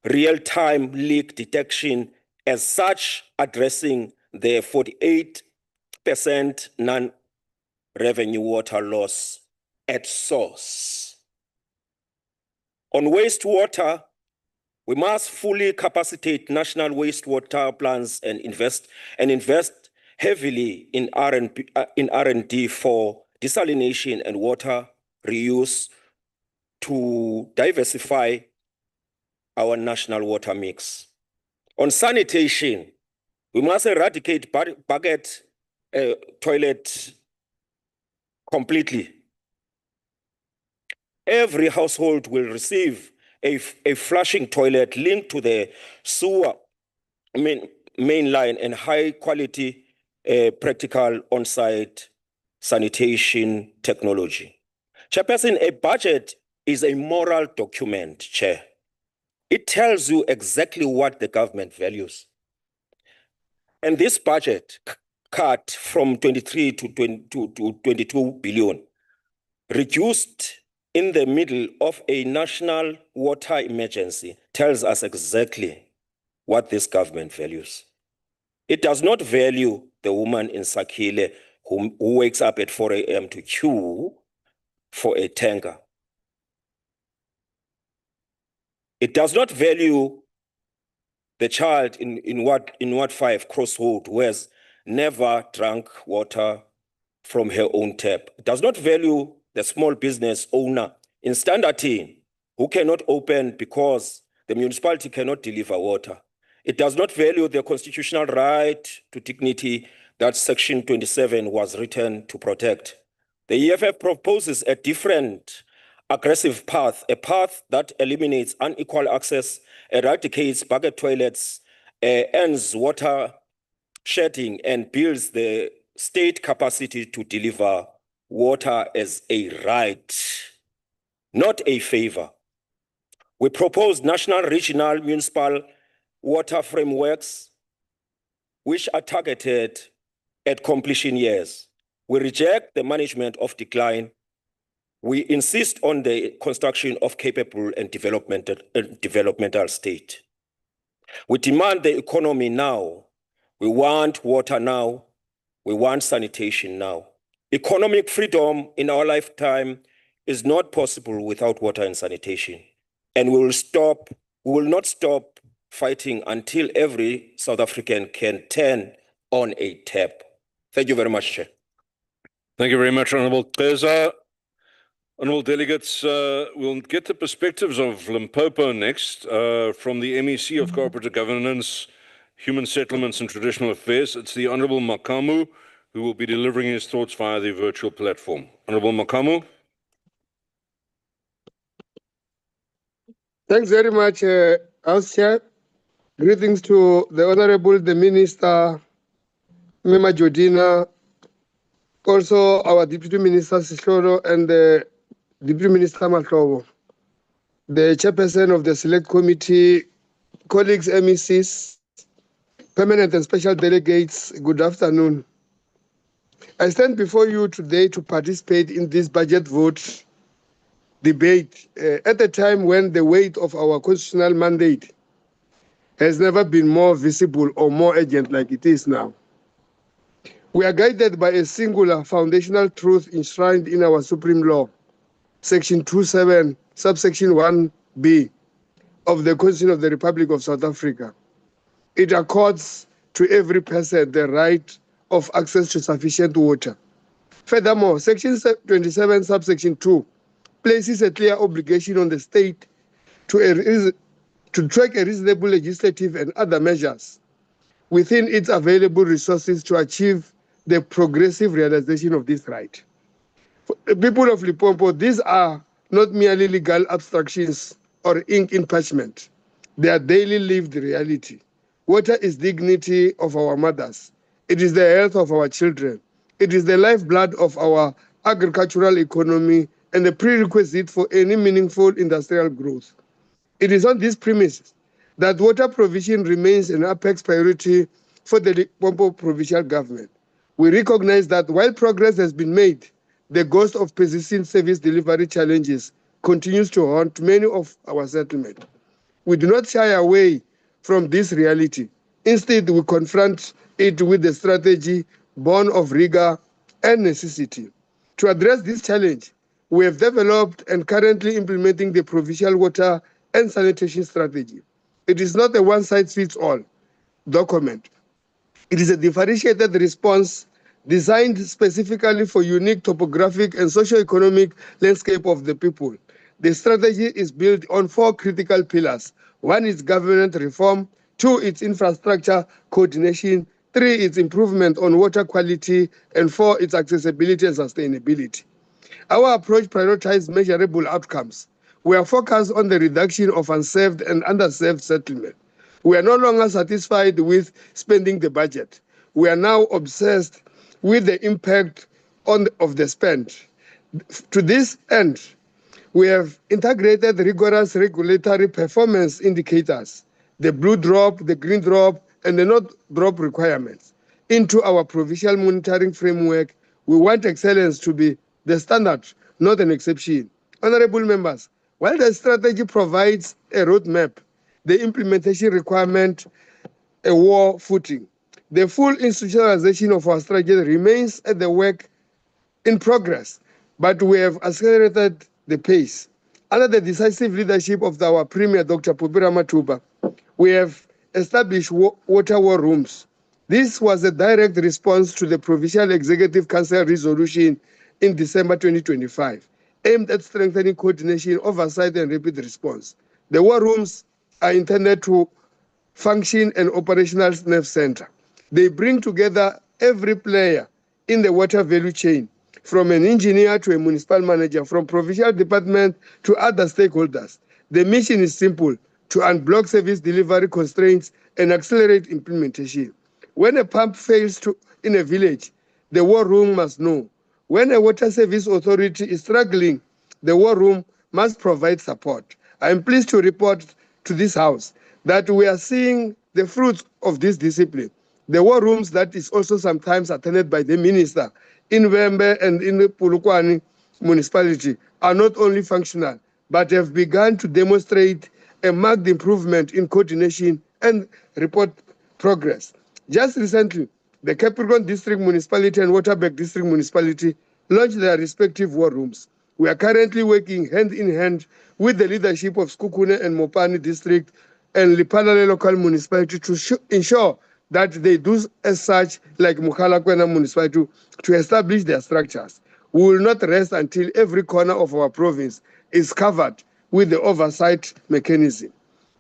real-time leak detection, as such addressing the 48% non-revenue water loss at source. On wastewater, we must fully capacitate national wastewater plants and invest heavily in R&D for desalination and water reuse to diversify our national water mix. On sanitation, we must eradicate bucket toilet completely. Every household will receive a flushing toilet linked to the sewer main line and high quality practical on-site sanitation technology. Chairperson, a budget is a moral document, Chair. It tells you exactly what the government values. And this budget cut from 23 to 22 billion, reduced in the middle of a national water emergency, tells us exactly what this government values. It does not value the woman in Sakile who wakes up at 4 a.m. to queue for a tanker. It does not value the child in Ward 5 Crossroad who has never drank water from her own tap. It does not value the small business owner in Standardin who cannot open because the municipality cannot deliver water. It does not value the constitutional right to dignity that Section 27 was written to protect. The EFF proposes a different aggressive path, a path that eliminates unequal access, eradicates bucket toilets, ends water shedding, and builds the state capacity to deliver water as a right, not a favor. We propose national, regional, municipal water frameworks which are targeted at completion years. We reject the management of decline. We insist on the construction of capable and developmental state. We demand the economy now. We want water now. We want sanitation now. Economic freedom in our lifetime is not possible without water and sanitation. And we will not stop fighting until every South African can turn on a tap. Thank you very much, Chair. Thank you very much, Honourable Keza. Honourable delegates, we'll get the perspectives of Limpopo next from the MEC of Cooperative Governance, Human Settlements and Traditional Affairs. It's the Honourable Makamu who will be delivering his thoughts via the virtual platform. Honourable Makamu. Thanks very much, House Chair. Greetings to the Honorable, the Minister, Mema Jodina, also our Deputy Minister Sishoro and the Deputy Minister Mahlobo, the Chairperson of the Select Committee, colleagues, MECs, permanent and special delegates, good afternoon. I stand before you today to participate in this budget vote debate at a time when the weight of our constitutional mandate has never been more visible or more urgent like it is now. We are guided by a singular foundational truth enshrined in our Supreme Law, Section 27, subsection 1b of the Constitution of the Republic of South Africa. It accords to every person the right of access to sufficient water. Furthermore, Section 27, subsection 2 places a clear obligation on the state to track a reasonable legislative and other measures within its available resources to achieve the progressive realization of this right. For the people of Limpopo, these are not merely legal abstractions or ink in parchment. They are daily lived reality. Water is dignity of our mothers. It is the health of our children. It is the lifeblood of our agricultural economy and the prerequisite for any meaningful industrial growth. It is on this premise that water provision remains an apex priority for the Limpopo provincial government. We recognize that while progress has been made, the ghost of persistent service delivery challenges continues to haunt many of our settlements. We do not shy away from this reality. Instead, we confront it with a strategy born of rigor and necessity. To address this challenge, we have developed and currently implementing the provincial water and sanitation strategy. It is not a one-size-fits-all document. It is a differentiated response designed specifically for unique topographic and socio-economic landscape of the people. The strategy is built on 4 critical pillars. 1 is government reform, 2 its infrastructure coordination, 3 its improvement on water quality, and 4 its accessibility and sustainability. Our approach prioritizes measurable outcomes. We are focused on the reduction of unserved and underserved settlement. We are no longer satisfied with spending the budget. We are now obsessed with the impact of the spend. To this end, we have integrated rigorous regulatory performance indicators, the blue drop, the green drop, and the not drop requirements into our provincial monitoring framework. We want excellence to be the standard, not an exception. Honorable members, while the strategy provides a roadmap, the implementation requirement a war footing. The full institutionalization of our strategy remains at the work in progress, but we have accelerated the pace. Under the decisive leadership of our Premier, Dr. Popira Matuba, we have established water war rooms. This was a direct response to the Provincial Executive Council resolution in December 2025, aimed at strengthening coordination, oversight, and rapid response. The war rooms are intended to function an operational nerve center. They bring together every player in the water value chain, from an engineer to a municipal manager, from provincial department to other stakeholders. The mission is simple: to unblock service delivery constraints and accelerate implementation. When a pump fails in a village, the war room must know. When a water service authority is struggling, the war room must provide support. I am pleased to report to this House that we are seeing the fruits of this discipline. The war rooms that is also sometimes attended by the minister in Wembe and in the Polokwane municipality are not only functional, but have begun to demonstrate a marked improvement in coordination and report progress. Just recently, the Capricorn District Municipality and Waterberg District Municipality launched their respective war rooms. We are currently working hand in hand with the leadership of Skukune and Mopani District and Lipalale Local Municipality to ensure that they do as such like Mukalakwena Municipality to establish their structures. We will not rest until every corner of our province is covered with the oversight mechanism.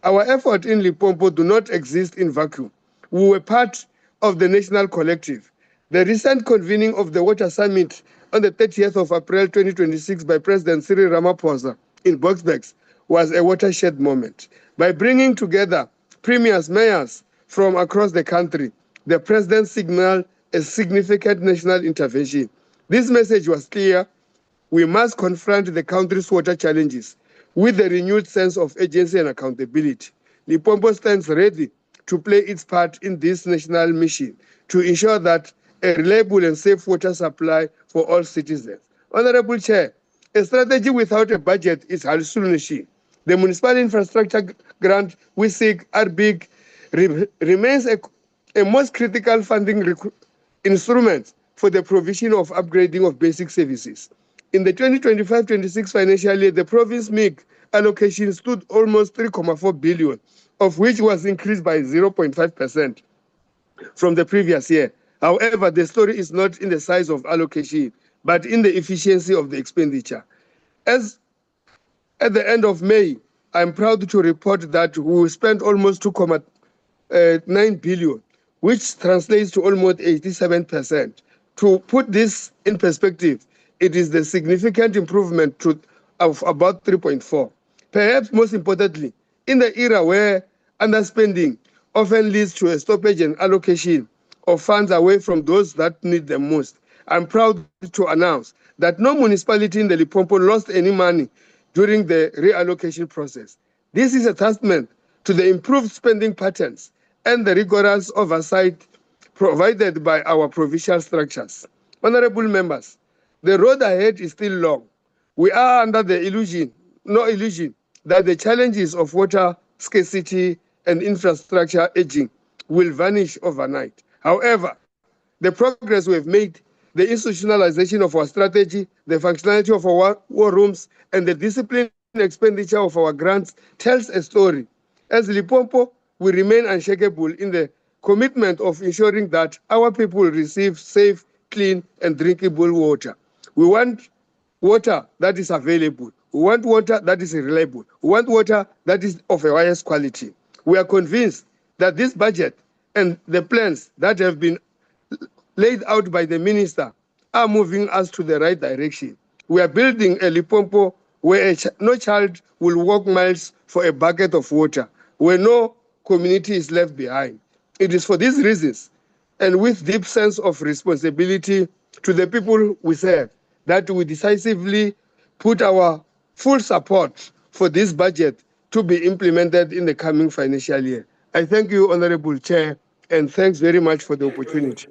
Our efforts in Limpopo do not exist in vacuum. We were part of the national collective. The recent convening of the Water Summit on the 30th of April 2026 by President Cyril Ramaphosa in Boksburg was a watershed moment. By bringing together premiers, mayors from across the country, the President signaled a significant national intervention. This message was clear. We must confront the country's water challenges with a renewed sense of urgency and accountability. Limpopo stands ready to play its part in this national mission to ensure that a reliable and safe water supply for all citizens. Honorable Chair, a strategy without a budget is hallucination. The municipal infrastructure grant we seek, RBIG, remains a most critical funding instrument for the provision of upgrading of basic services. In the 2025-26 financial year, the province MIG allocation stood almost 3.4 billion, of which was increased by 0.5% from the previous year. However, the story is not in the size of allocation, but in the efficiency of the expenditure. As at the end of May, I'm proud to report that we spent almost 2.9 billion, which translates to almost 87%. To put this in perspective, it is the significant improvement of about 3.4. Perhaps most importantly, in the era where underspending often leads to a stoppage and allocation of funds away from those that need them most, I'm proud to announce that no municipality in the Limpopo lost any money during the reallocation process. This is a testament to the improved spending patterns and the rigorous oversight provided by our provincial structures. Honorable members, the road ahead is still long. We are under the no illusion, that the challenges of water scarcity and infrastructure aging will vanish overnight. However, the progress we have made, the institutionalization of our strategy, the functionality of our war rooms, and the disciplined expenditure of our grants tells a story. As Limpopo, we remain unshakable in the commitment of ensuring that our people receive safe, clean, and drinkable water. We want water that is available. We want water that is reliable. We want water that is of the highest quality. We are convinced that this budget and the plans that have been laid out by the minister are moving us to the right direction. We are building a Limpopo where no child will walk miles for a bucket of water, where no community is left behind. It is for these reasons, and with deep sense of responsibility to the people we serve, that we decisively put our full support for this budget to be implemented in the coming financial year. I thank you, Honorable Chair, and thanks very much for the opportunity.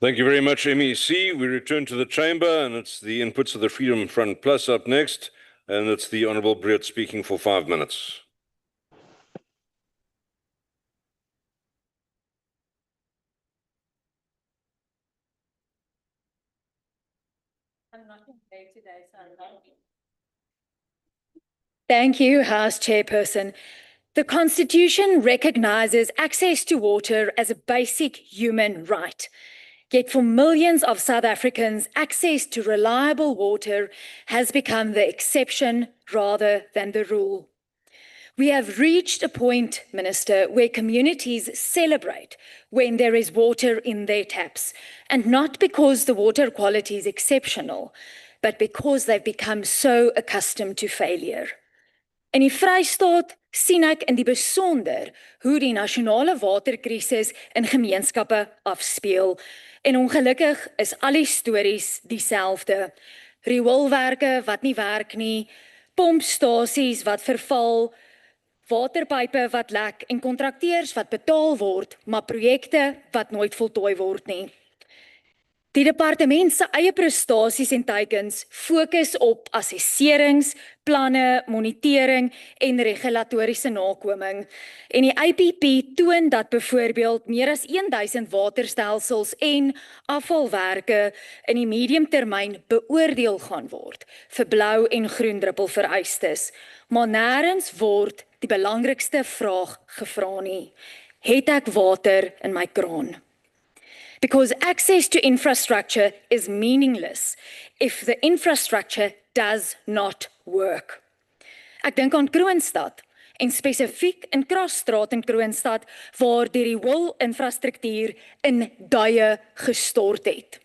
Thank you very much, MEC. We return to the chamber, and it's the inputs of the Freedom Front Plus up next, and it's the Honourable Breed speaking for 5 minutes. Thank you, House Chairperson. The Constitution recognises access to water as a basic human right. Yet for millions of South Africans, access to reliable water has become the exception rather than the rule. We have reached a point, Minister, where communities celebrate when there is water in their taps, and not because the water quality is exceptional, but because they've become so accustomed to failure. In die Vrystaat sien ek in die besonder hoe die nasionale waterkrisis in gemeenskappe afspeel. En ongelukkig is al die stories dieselfde. Rioolwerke wat nie werk nie, pompstasies wat verval, waterpype wat lek en kontrakteurs wat betaal word, maar projekte wat nooit voltooi word nie. Die departement se eie prestasies en teikens fokus op assesserings, planne, monitering en regulatoriese nakoming. En die IPP toon dat byvoorbeeld meer as 1000 waterstelsels en afvalwerke in die mediumtermyn beoordeel gaan word vir blou en groen druppel vereistes. Maar nêrens word die belangrikste vraag gevra nie. Het ek water in my kraan? because access to infrastructure is meaningless if the infrastructure does not work. Ek dink aan Kroonstad en spesifiek in Krasstraat in Kroonstad waar die riool-infrastruktuur in duie gestort het.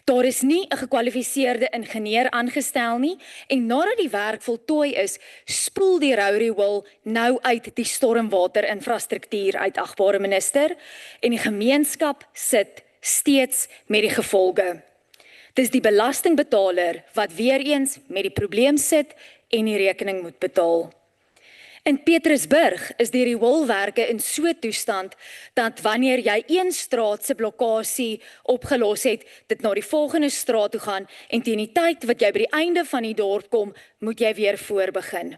Daar is nie 'n gekwalifiseerde ingenieur aangestel nie en nadat die werk voltooi is, spoel die rou riool nou uit die stormwaterinfrastruktuur uit, agbare minister, en die gemeenskap sit steeds met die gevolge. Dis die belastingbetaler wat weer eens met die probleem sit en die rekening moet betaal. In Petrusburg is die rioolwerke in so 'n toestand dat wanneer jy een straat se blokkasie opgelos het, dit na die volgende straat toe gaan en teen die tyd wat jy by die einde van die dorp kom, moet jy weer voorbegin.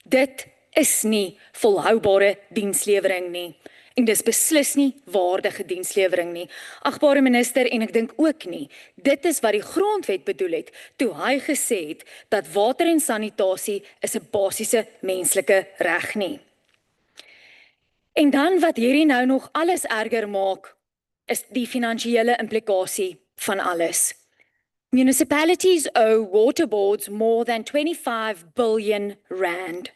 Dit is nie volhoubare dienslewering nie. En dis beslis nie waardige dienslewering nie. Agbare minister, en ek dink ook nie, dit is wat die grondwet bedoel het, toe hy gesê het, dat water en sanitasie is 'n basiese menslike reg nie. En dan wat hierdie nou nog alles erger maak, is die finansiële implikasie van alles. Municipalities owe water boards more than 25 billion rand.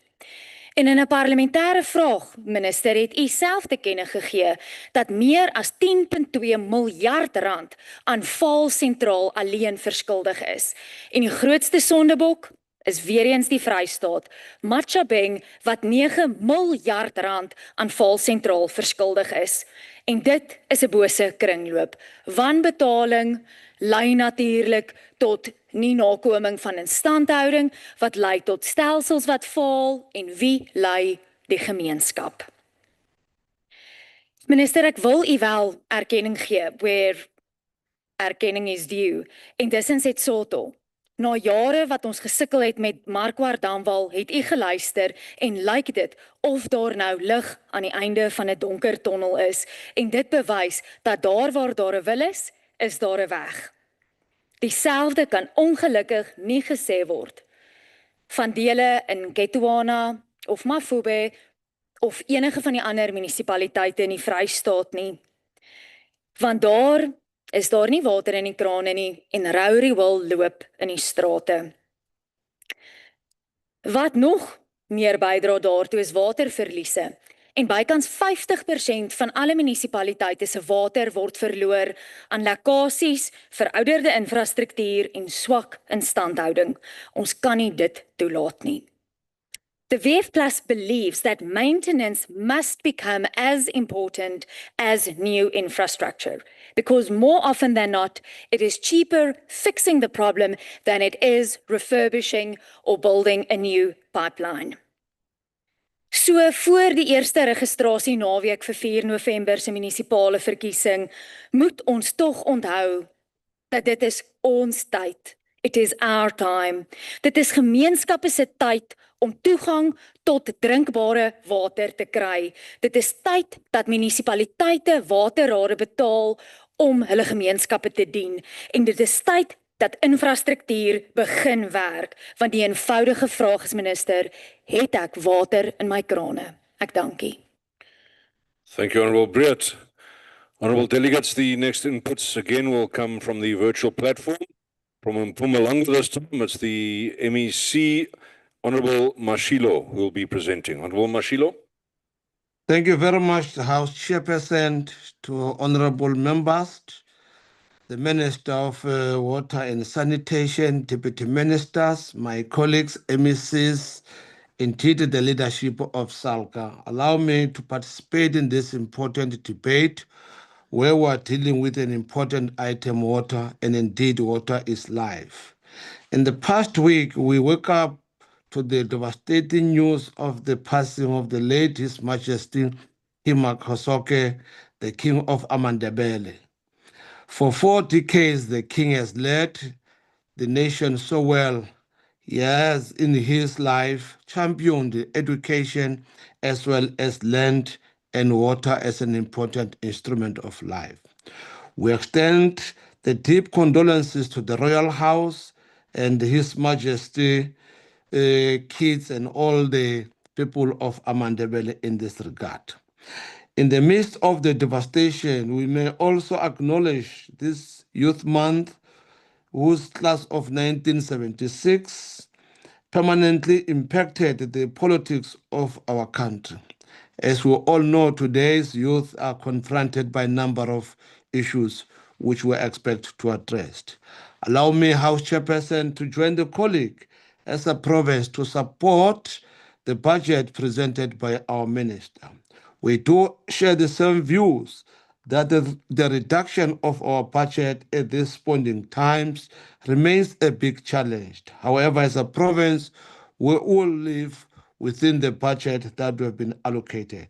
En in 'n parlementêre vraag, minister, het u self te kenne gegee dat meer as 10.2 miljard rand aan Vaal Sentraal alleen verskuldig is. En die grootste sondebok is weer eens die Vrystaat, Matjabeng, wat 9 miljard rand aan Vaal Sentraal verskuldig is. En dit is 'n bose kringloop. Wanbetaling lei natuurlik tot nie nakoming van instandhouding, wat lei tot stelsels wat faal en wie lei die gemeenskap. Minister, ek wil u wel erkenning gee where erkenning is due en dis in Setsoto. Na jare wat ons gesukkel het met Markwart Damwal, het u geluister en lyk dit of daar nou lig aan die einde van 'n donker tonnel is en dit bewys dat daar waar daar 'n wil is daar 'n weg. Dieselfde kan ongelukkig nie gesê word van dele in Ketwana of Mafube of enige van die ander munisipaliteite in die Vrystaat nie. Want daar is daar nie water in die krane nie en rou riool loop in die strate. Wat nog meer bydra daartoe is waterverliese. En bykans 50% van alle munisipaliteite se water word verloor aan lekkasies, verouderde infrastruktuur en swak instandhouding. Ons kan nie dit toelaat nie. The WF+ believes that maintenance must become as important as new infrastructure, because more often than not, it is cheaper fixing the problem than it is refurbishing or building a new pipeline. So voor die eerste registrasie naweek vir 4 November se munisipale verkiesing, moet ons tog onthou dat dit is ons tyd. It is our time. Dit is gemeenskappe se tyd om toegang tot drinkbare water te kry. Dit is tyd dat munisipaliteite waterrade betaal om hulle gemeenskappe te dien. En dit is tyd dat infrastruktuur begin werk, want die eenvoudige vraag is, minister, het ek water in my krane? Ek dankie. Thank you, Honourable Breert. Honourable delegates, the next inputs again will come from the virtual platform. From Mpumalanga this time, it's the MEC, Honourable Mashilo, who will be presenting. Honourable Mashilo. Thank you very much, House Chairperson, to honourable members, the Minister of Water and Sanitation, Deputy Ministers, my colleagues, MECs, indeed the leadership of SALCA. Allow me to participate in this important debate where we are dealing with an important item, water, and indeed water is life. In the past week, we woke up to the devastating news of the passing of the late His Majesty Hima Kosoke, the King of Amandebele. For 4 decades, the king has led the nation so well. He has, in his life, championed education as well as land and water as an important instrument of life. We extend the deep condolences to the Royal House and His Majesty, kids and all the people of Amandebele in this regard. In the midst of the devastation, we may also acknowledge this Youth Month, whose class of 1976 permanently impacted the politics of our country. As we all know, today's youth are confronted by a number of issues which we expect to address. Allow me, House Chairperson, to join the colleague as a province to support the budget presented by our minister. We do share the same views that the reduction of our budget at this point in times remains a big challenge. However, as a province, we all live within the budget that we have been allocated.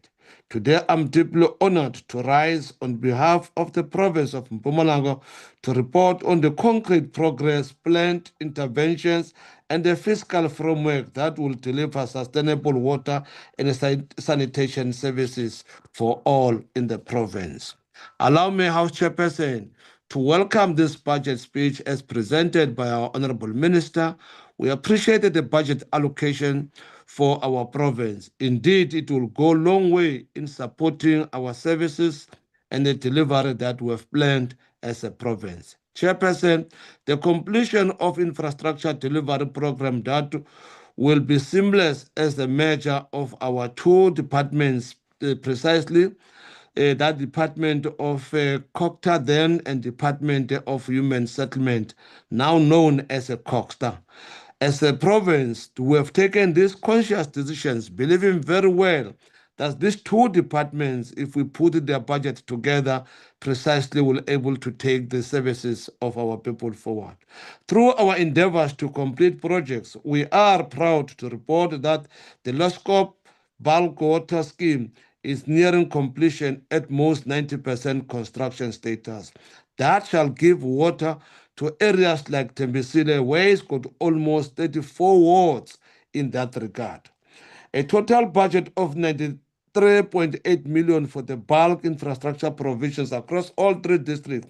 Today, I'm deeply honored to rise on behalf of the province of Mpumalanga to report on the concrete progress, planned interventions, and the fiscal framework that will deliver sustainable water and sanitation services for all in the province. Allow me, House Chairperson, to welcome this budget speech as presented by our Honorable Minister. We appreciated the budget allocation for our province. Indeed, it will go a long way in supporting our services and the delivery that we have planned as a province. Chairperson, the completion of infrastructure delivery program that will be seamless as the merger of our two departments, precisely that Department of COCTA then and Department of Human Settlement, now known as a COCTA. As a province, we have taken these conscious decisions, believing very well that these two departments, if we put their budget together, precisely will able to take the services of our people forward. Through our endeavors to complete projects, we are proud to report that the Loscope bulk water scheme is nearing completion at most 90% construction status. That shall give water to areas like Tembisile, where it's got almost 34 wards in that regard. A total budget of 93.8 million for the bulk infrastructure provisions across all three districts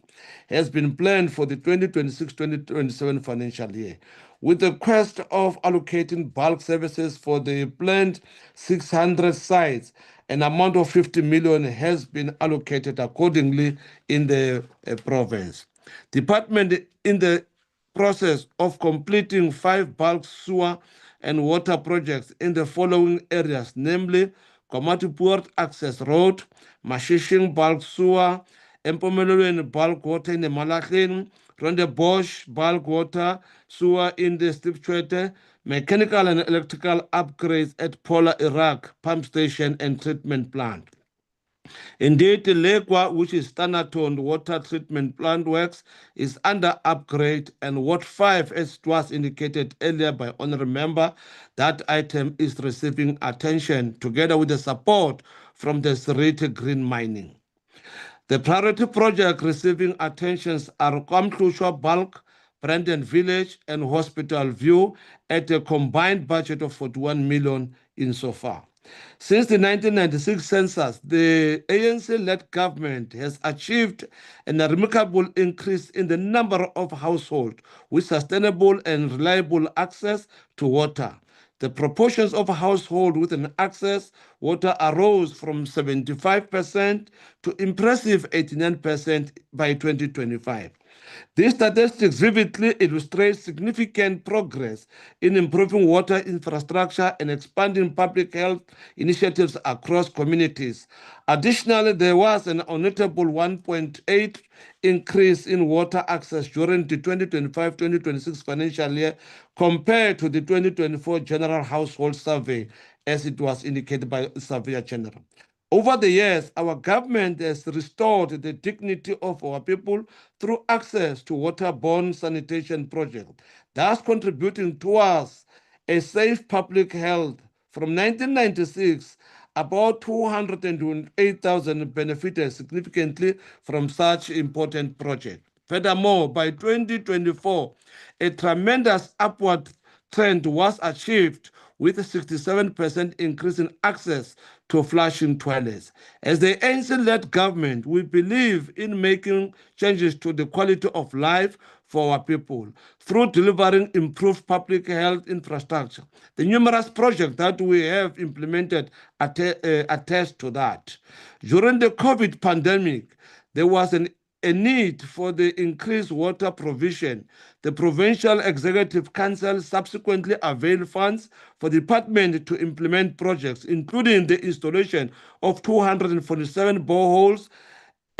has been planned for the 2026-2027 financial year, with the quest of allocating bulk services for the planned 600 sites. An amount of 50 million has been allocated accordingly in the province. Department in the process of completing 5 bulk sewer and water projects in the following areas, namely Komati Access Road, Mashishing Bulk Sewer, Empomelweni Bulk Water in the Malachin, Rondebosch Bulk Water Sewer in the Stipchwete, mechanical and electrical upgrades at Polar Iraq Pump Station and Treatment Plant. Indeed, the Lekwa, which is standard-toned water treatment plant works, is under upgrade, and Ward 5, as it was indicated earlier by Honourable Member, that item is receiving attention together with the support from the Seriti Green Mining. The priority project receiving attentions are Kamhlushwa Bulk, Brandon Village, and Hospital View at a combined budget of 41 million insofar. Since the 1996 census, the ANC-led government has achieved a remarkable increase in the number of households with sustainable and reliable access to water. The proportions of households with an access water arose from 75% to impressive 89% by 2025. These statistics vividly illustrate significant progress in improving water infrastructure and expanding public health initiatives across communities. Additionally, there was an notable 1.8 increase in water access during the 2025-2026 financial year compared to the 2024 General Household Survey, as it was indicated by Surveyor General. Over the years, our government has restored the dignity of our people through access to waterborne sanitation projects, thus contributing towards a safe public health. From 1996, about 208,000 benefited significantly from such important projects. Furthermore, by 2024, a tremendous upward trend was achieved with a 67% increase in access to flushing toilets. As the ANC-led government, we believe in making changes to the quality of life for our people through delivering improved public health infrastructure. The numerous projects that we have implemented attest to that. During the COVID pandemic, there was a need for the increased water provision. The Provincial Executive Council subsequently availed funds for the department to implement projects, including the installation of 247 boreholes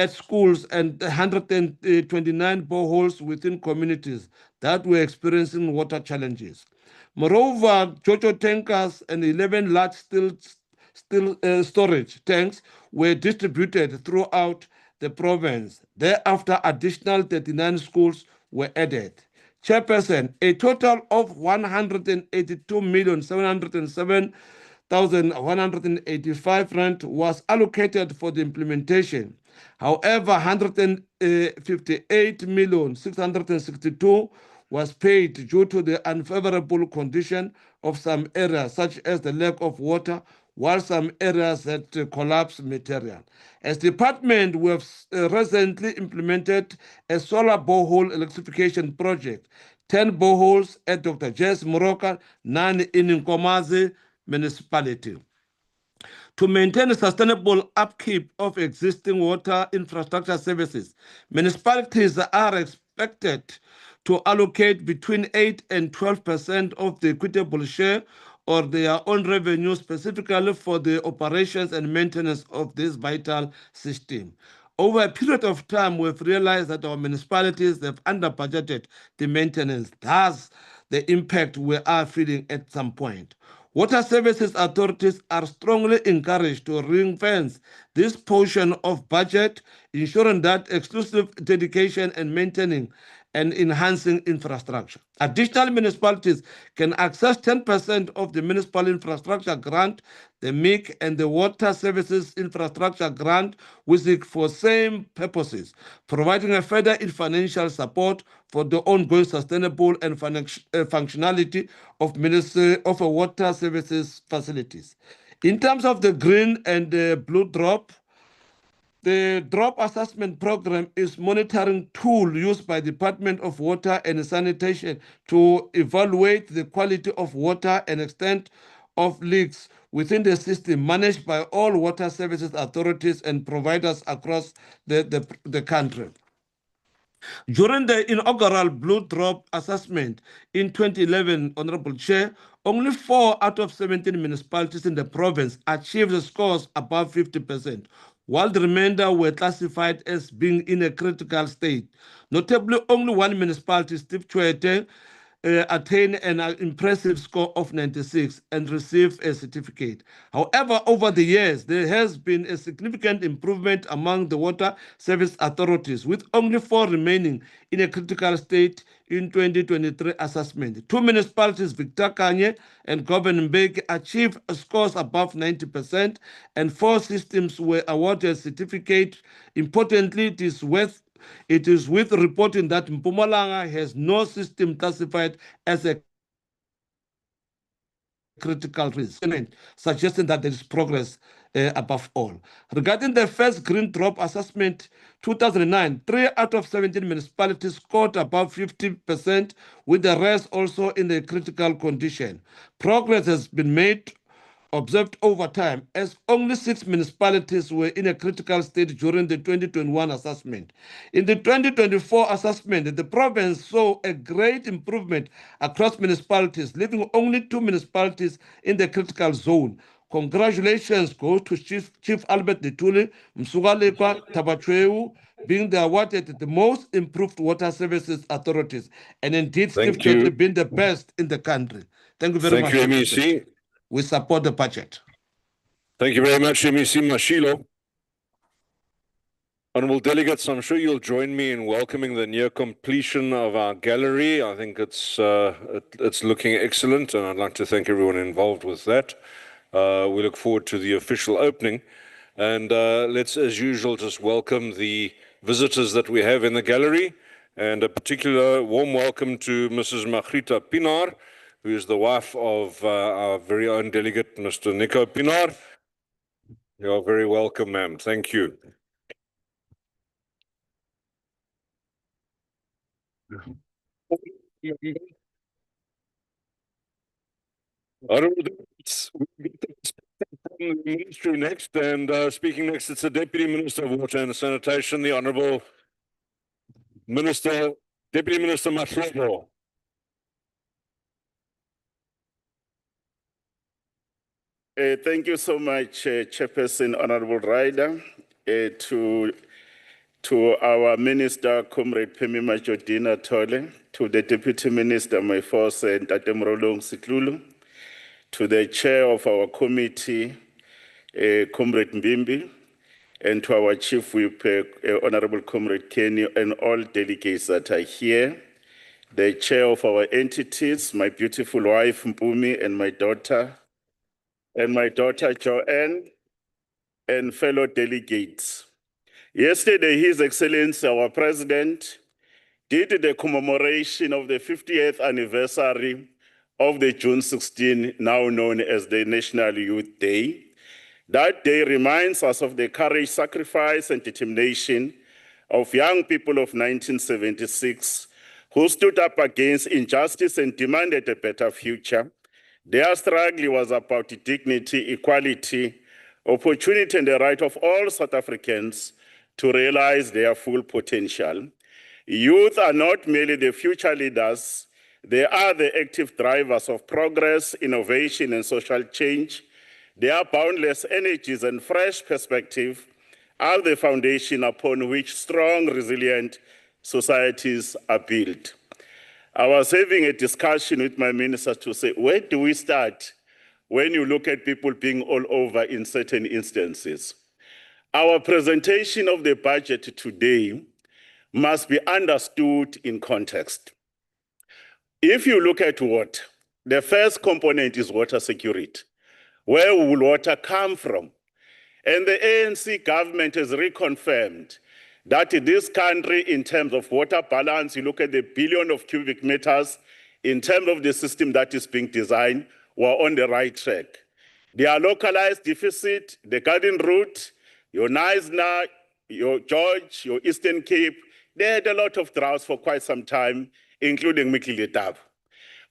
at schools and 129 boreholes within communities that were experiencing water challenges. Moreover, JoJo tankers and 11 large steel storage tanks were distributed throughout the province. Thereafter, additional 39 schools were added. Chairperson, a total of 182,707,185 rand was allocated for the implementation. However, 158,662 was paid due to the unfavorable condition of some areas, such as the lack of water, while some areas had collapsed material. As department, we have recently implemented a solar borehole electrification project, 10 boreholes at Dr. Jess Moroka, 9 in Nkomazi municipality. To maintain a sustainable upkeep of existing water infrastructure services, municipalities are expected to allocate between 8 and 12% of the equitable share or their own revenue specifically for the operations and maintenance of this vital system. Over a period of time, we've realized that our municipalities have under-budgeted the maintenance. Thus, the impact we are feeling at some point. Water services authorities are strongly encouraged to ring-fence this portion of budget, ensuring that exclusive dedication and maintaining and enhancing infrastructure. Additional municipalities can access 10% of the municipal infrastructure grant, the MIC, and the water services infrastructure grant, WISIC, for same purposes, providing a further financial support for the ongoing sustainable and functionality of Ministry of Water Services facilities. In terms of the green and the blue drop, the drop assessment program is monitoring tool used by Department of Water and Sanitation to evaluate the quality of water and extent of leaks within the system managed by all water services authorities and providers across the country. During the inaugural Blue Drop assessment in 2011, Honorable Chair, only 4 out of 17 municipalities in the province achieved scores above 50%, while the remainder were classified as being in a critical state. Notably, only one municipality, Steve Chwete, attained an impressive score of 96 and received a certificate. However, over the years, there has been a significant improvement among the water service authorities, with only 4 remaining in a critical state in 2023 assessment. 2 municipalities, Victor Kanye and Govanenberg, achieved scores above 90%, and 4 systems were awarded certificate. Importantly, it is worth reporting that Mpumalanga has no system classified as a critical risk, suggesting that there is progress above all. Regarding the first green drop assessment, 2009, 3 out of 17 municipalities scored above 50%, with the rest also in a critical condition. Progress has been made observed over time, as only 6 municipalities were in a critical state during the 2021 assessment. In the 2024 assessment, the province saw a great improvement across municipalities, leaving only 2 municipalities in the critical zone. Congratulations go to Chief Albert Lituli, Msugalekwa, Tabachweu, being the awarded the most improved water services authorities, and indeed Steve Chwete being the best in the country. Thank you very much. Thank you, MEC. We support the budget. Thank you very much, MEC Mashilo. Honourable delegates, I'm sure you'll join me in welcoming the near completion of our gallery. I think it's looking excellent, and I'd like to thank everyone involved with that. We look forward to the official opening. And let's, as usual, just welcome the visitors that we have in the gallery, and a particular warm welcome to Mrs. Margrita Pienaar, who is the wife of our very own delegate, Mr. Nico Pienaar. You are very welcome, ma'am. Thank you. Ministry next, and speaking next, it's the Deputy Minister of Water and Sanitation, the Honourable Deputy Minister Mahlobo. Thank you so much, Chairperson, Honorable Ryder, to our Minister, Comrade Phemi Majodina Tole, to the Deputy Minister, my force, Tate Mrolong Siklulu, to the Chair of our committee, Comrade Mbimbi, and to our Chief Whip, Honorable Comrade Kenny, and all delegates that are here, the Chair of our entities, my beautiful wife Mpumi, and my daughter Joanne, and fellow delegates. Yesterday, His Excellency, our President, did the commemoration of the 50th anniversary of the June 16, now known as the National Youth Day. That day reminds us of the courage, sacrifice, and determination of young people of 1976 who stood up against injustice and demanded a better future. Their struggle was about dignity, equality, opportunity, and the right of all South Africans to realize their full potential. Youth are not merely the future leaders, they are the active drivers of progress, innovation, and social change. Their boundless energies and fresh perspective are the foundation upon which strong, resilient societies are built. I was having a discussion with my minister to say, where do we start when you look at people being all over in certain instances? Our presentation of the budget today must be understood in context. If you look at water, the first component is water security. Where will water come from? And the ANC government has reconfirmed that in this country, in terms of water balance, you look at the billion of cubic meters, in terms of the system that is being designed, we're on the right track. Their localized deficit, the Garden Route, your Knysna, your George, your Eastern Cape, they had a lot of droughts for quite some time, including Mikliletab.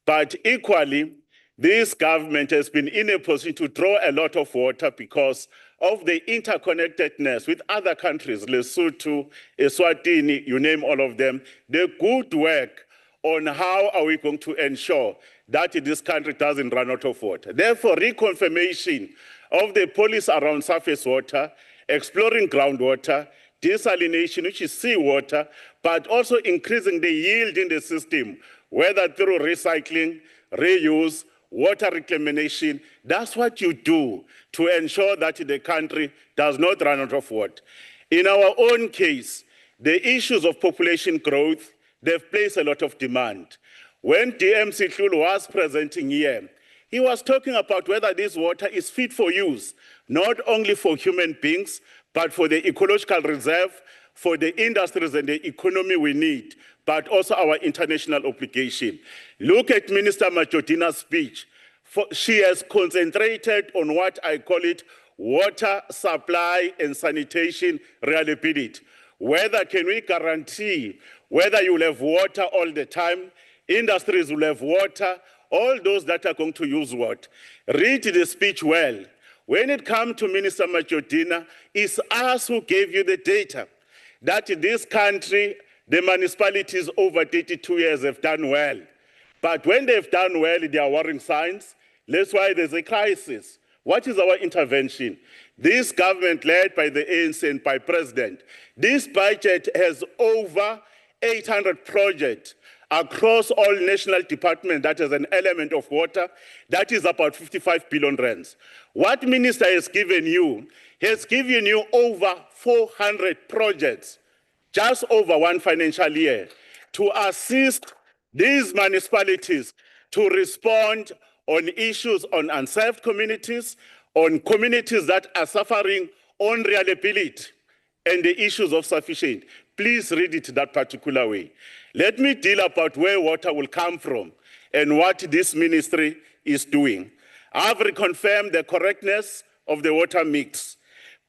But equally, this government has been in a position to draw a lot of water because of the interconnectedness with other countries, Lesotho, Eswatini, you name all of them, the good work on how are we going to ensure that this country doesn't run out of water. Therefore, reconfirmation of the policy around surface water, exploring groundwater, desalination, which is seawater, but also increasing the yield in the system, whether through recycling, reuse, water reclamation. That's what you do to ensure that the country does not run out of water. In our own case, the issues of population growth, they've placed a lot of demand. When DMC Hlulu was presenting here, he was talking about whether this water is fit for use, not only for human beings, but for the ecological reserve, for the industries and the economy we need, but also our international obligation. Look at Minister Majodina's speech. She has concentrated on what I call it water supply and sanitation reliability. Whether can we guarantee whether you will have water all the time, industries will have water, all those that are going to use water. Read the speech well. When it comes to Minister Majodina, it's us who gave you the data that in this country, the municipalities over 32 years have done well. But when they've done well, there are warning signs. That's why there's a crisis. What is our intervention? This government led by the ANC and by President, this budget has over 800 projects across all national departments that is an element of water. That is about 55 billion rands. What minister has given you over 400 projects, just over one financial year, to assist these municipalities to respond on issues on unserved communities, on communities that are suffering on reliability, and the issues of sufficient. Please read it that particular way. Let me deal about where water will come from and what this ministry is doing. I've reconfirmed the correctness of the water mix.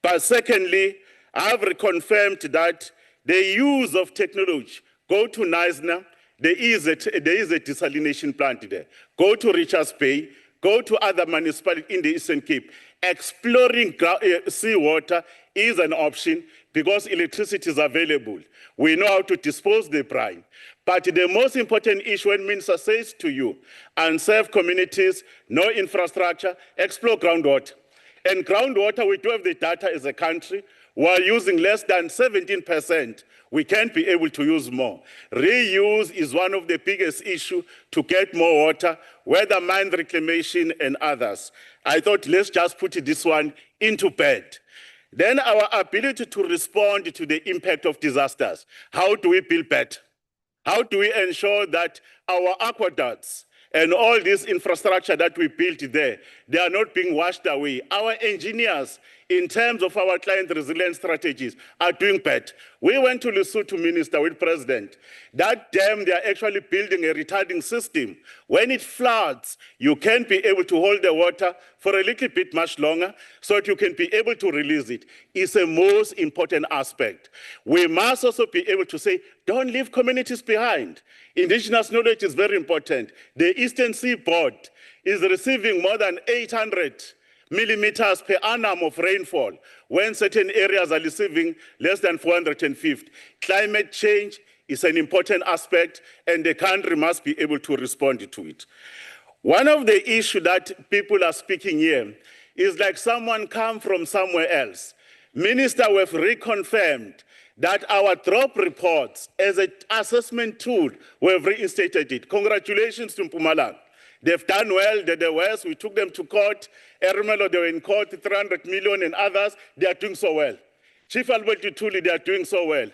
But secondly, I've reconfirmed that the use of technology, go to Knysna, there is a desalination plant there. Go to Richards Bay, go to other municipalities in the Eastern Cape. Exploring seawater is an option because electricity is available. We know how to dispose the brine. But the most important issue when Minister says to you, unserved communities, no infrastructure, explore groundwater. And groundwater, we do have the data as a country. While using less than 17%, we can't be able to use more. Reuse is one of the biggest issues to get more water, whether mine reclamation and others. I thought let's just put this one into bed. Then our ability to respond to the impact of disasters. How do we build better? How do we ensure that our aqueducts and all this infrastructure that we built there, they are not being washed away? Our engineers, in terms of our client resilience strategies, are doing better. We went to Lesotho, Minister, with President. That dam, they are actually building a retarding system. When it floods, you can be able to hold the water for a little bit much longer so that you can be able to release it. It's a most important aspect. We must also be able to say, don't leave communities behind. Indigenous knowledge is very important. The Eastern Seaboard is receiving more than 800 millimeters per annum of rainfall, when certain areas are receiving less than 450. Climate change is an important aspect, and the country must be able to respond to it. One of the issues that people are speaking here is like someone come from somewhere else. Minister, we have reconfirmed that our drop reports as an assessment tool, we have reinstated it. Congratulations to Mpumalanga. They've done well, they're the worst. We took them to court. Ermelo, they were in court, 300 million and others. They are doing so well. Chief Albert Tuli, they are doing so well.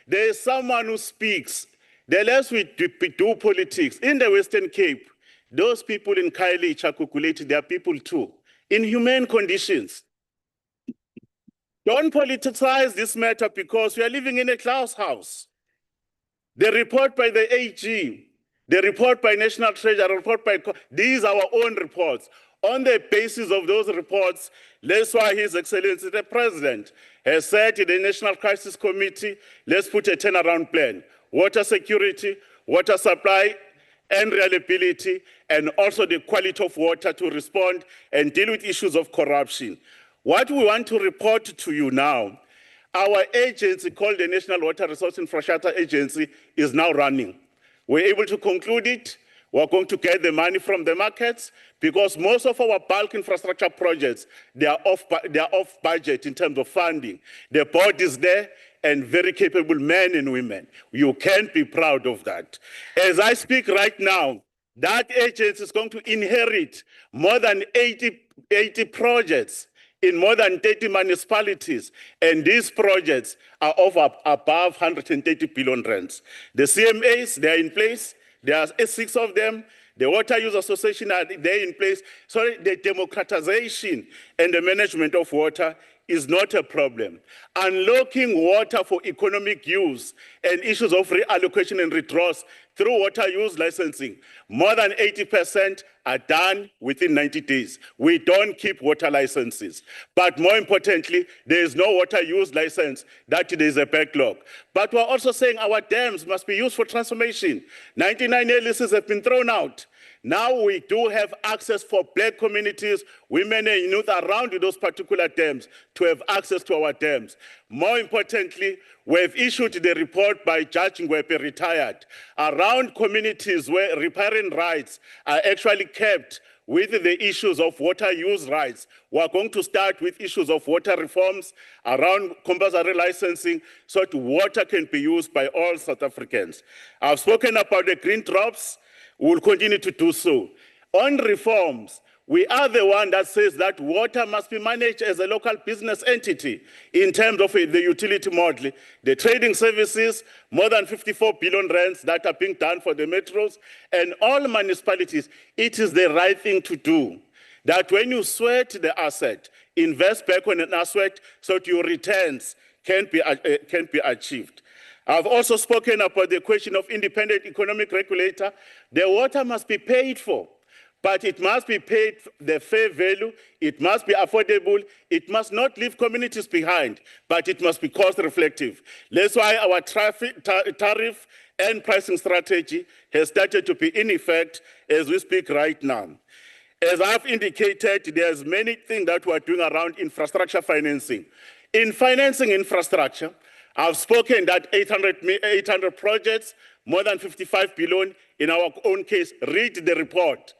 There is someone who speaks. The less we do politics, in the Western Cape, those people in Kaili, Chakukuleti, they are people too, in humane conditions. Don't politicize this matter because we are living in a glass house. The report by the AG, the report by National Treasury, report by, these are our own reports. On the basis of those reports, that's why His Excellency the President has said in the National Crisis Committee, let's put a turnaround plan. Water security, water supply, and reliability, and also the quality of water to respond and deal with issues of corruption. What we want to report to you now, our agency called the National Water Resource Infrastructure Agency is now running. We're able to conclude it. We're going to get the money from the markets because most of our bulk infrastructure projects, they are off budget in terms of funding. The board is there and very capable men and women. You can be proud of that. As I speak right now, that agency is going to inherit more than 80 projects in more than 30 municipalities, and these projects are above 130 billion rands. The CMAs, they are in place. There are 6 of them. The Water Use Association are there in place. So the democratization and the management of water is not a problem. Unlocking water for economic use and issues of reallocation and redrawals through water use licensing, more than 80% are done within 90 days. We don't keep water licenses. But more importantly, there is no water use license, that there is a backlog. But we're also saying our dams must be used for transformation. 99 leases have been thrown out. Now we do have access for black communities, women and youth around those particular dams to have access to our dams. More importantly, we have issued the report by Judge Ngwepe, retired, around communities where riparian rights are actually kept with the issues of water use rights. We're going to start with issues of water reforms around compulsory licensing so that water can be used by all South Africans. I've spoken about the green drops. We will continue to do so. On reforms, we are the one that says that water must be managed as a local business entity in terms of the utility model. The trading services, more than 54 billion rands that are being done for the metros, and all municipalities, it is the right thing to do. That when you sweat the asset, invest back on an asset so that your returns can be achieved. I've also spoken about the question of independent economic regulator. The water must be paid for, but it must be paid the fair value, it must be affordable, it must not leave communities behind, but it must be cost reflective. That's why our tariff and pricing strategy has started to be in effect as we speak right now. As I've indicated, there's many things that we're doing around infrastructure financing. In financing infrastructure, I've spoken that 800 projects, more than 55 billion in our own case. Read the report.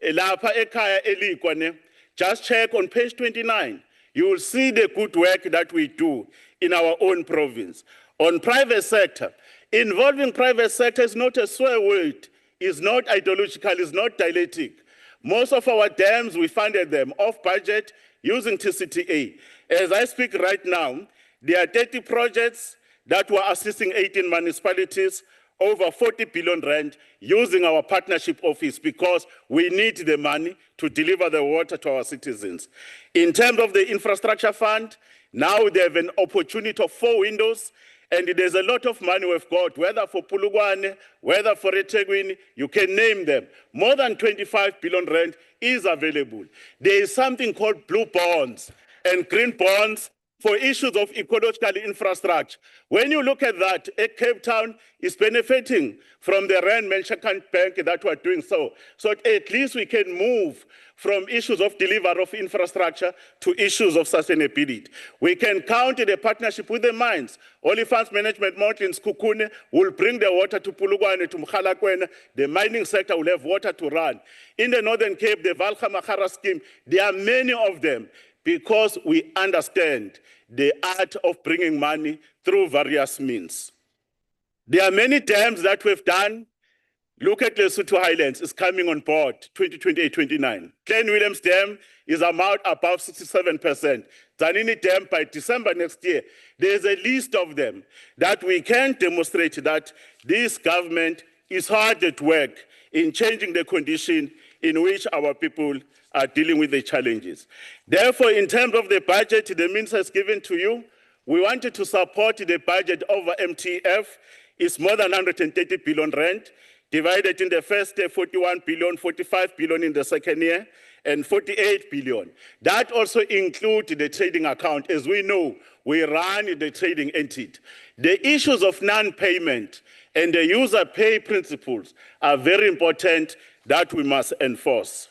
Lapha ekhaya elikwane, just check on page 29. You will see the good work that we do in our own province. On private sector, involving private sector is not a swear word, is not ideological, is not dialectic. Most of our dams, we funded them off budget using TCTA. As I speak right now, there are 30 projects that were assisting 18 municipalities, over 40 billion rand, using our partnership office because we need the money to deliver the water to our citizens. In terms of the infrastructure fund, now they have an opportunity of 4 windows, and there's a lot of money we've got, whether for Pulugwane, whether for eThekwini, you can name them. More than 25 billion rand is available. There is something called blue bonds and green bonds for issues of ecological infrastructure. When you look at that, Cape Town is benefiting from the Rand Merchant Bank that we're doing so. So at least we can move from issues of delivery of infrastructure to issues of sustainability. We can count the partnership with the mines. Olifants Management Mountains, Kukune, will bring the water to Pulugwane, to Mkhalakwena. The mining sector will have water to run. In the Northern Cape, the Valga Mahara scheme, there are many of them, because we understand the art of bringing money through various means. There are many dams that we've done. Look at Lesotho Highlands, it's coming on board, 2028-29. Glen Williams Dam is above 67%. Zanini Dam by December next year. There's a list of them that we can demonstrate that this government is hard at work in changing the condition in which our people are dealing with the challenges. Therefore, in terms of the budget the minister has given to you, we wanted to support the budget over MTF. It's more than 130 billion rand, divided in the first year 41 billion, 45 billion in the second year, and 48 billion. That also includes the trading account. As we know, we run the trading entity. The issues of non-payment and the user pay principles are very important that we must enforce.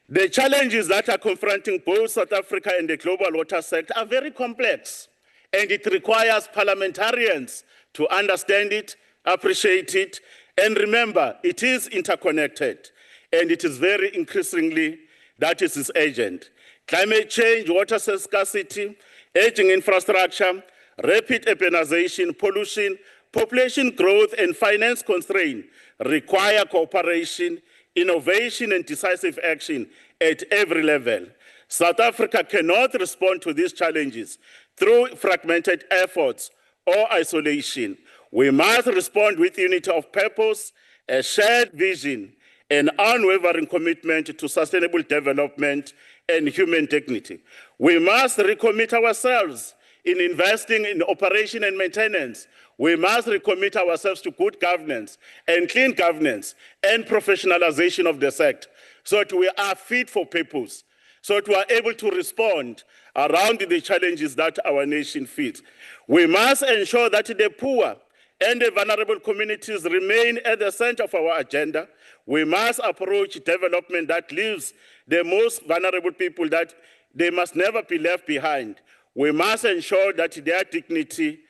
The challenges that are confronting both South Africa and the global water sector are very complex, and it requires parliamentarians to understand it, appreciate it, and remember, it is interconnected, and it is very increasingly that it is urgent. Climate change, water scarcity, aging infrastructure, rapid urbanization, pollution, population growth, and finance constraint require cooperation, innovation, and decisive action at every level. South Africa cannot respond to these challenges through fragmented efforts or isolation. We must respond with unity of purpose, a shared vision, an unwavering commitment to sustainable development and human dignity. We must recommit ourselves in investing in operation and maintenance. We must recommit ourselves to good governance and clean governance and professionalization of the sector so that we are fit for purpose, so that we are able to respond around the challenges that our nation faces. We must ensure that the poor and the vulnerable communities remain at the center of our agenda. We must approach development that leaves the most vulnerable people, that they must never be left behind. We must ensure that their dignity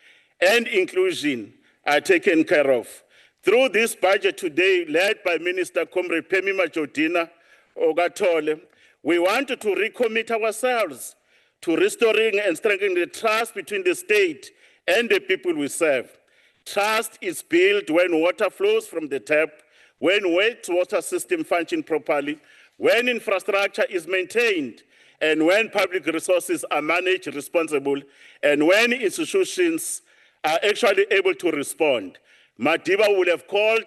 and inclusion are taken care of. Through this budget today, led by Minister Comrade Pemi Majodina Ogatole, we want to recommit ourselves to restoring and strengthening the trust between the state and the people we serve. Trust is built when water flows from the tap, when wastewater system function properly, when infrastructure is maintained, and when public resources are managed responsibly, and when institutions are actually able to respond. Madiba will have called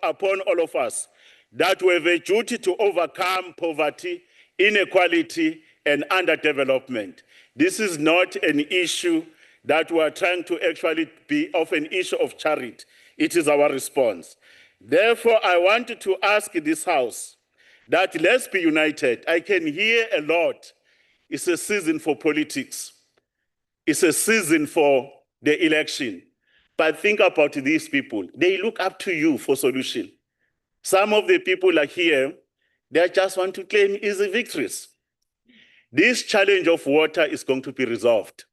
upon all of us that we have a duty to overcome poverty, inequality, and underdevelopment. This is not an issue that we are trying to actually be of an issue of charity. It is our response. Therefore, I wanted to ask this House that let's be united. I can hear a lot. It's a season for politics. It's a season for the election. But think about these people. They look up to you for solution. Some of the people are here, They just want to claim easy victories. This challenge of water is going to be resolved.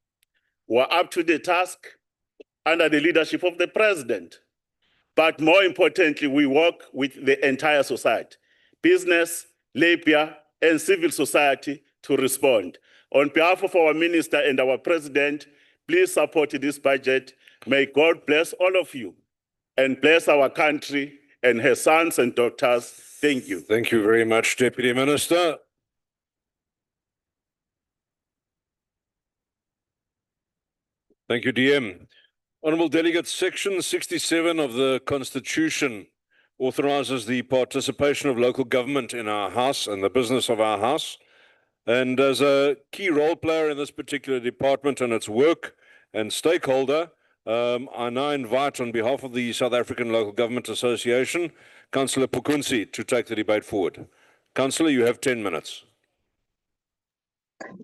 We're up to the task under the leadership of the president. But more importantly, we work with the entire society, business, labor, and civil society to respond. On behalf of our minister and our president, please support this budget. May God bless all of you and bless our country and her sons and daughters. Thank you. Thank you very much, Deputy Minister. Thank you, DM. Honourable Delegates, Section 67 of the Constitution authorises the participation of local government in our House and the business of our House. And as a key role player in this particular department and its work and stakeholder, I now invite, on behalf of the South African Local Government Association, Councillor Pukunsi to take the debate forward. Councillor, you have 10 minutes.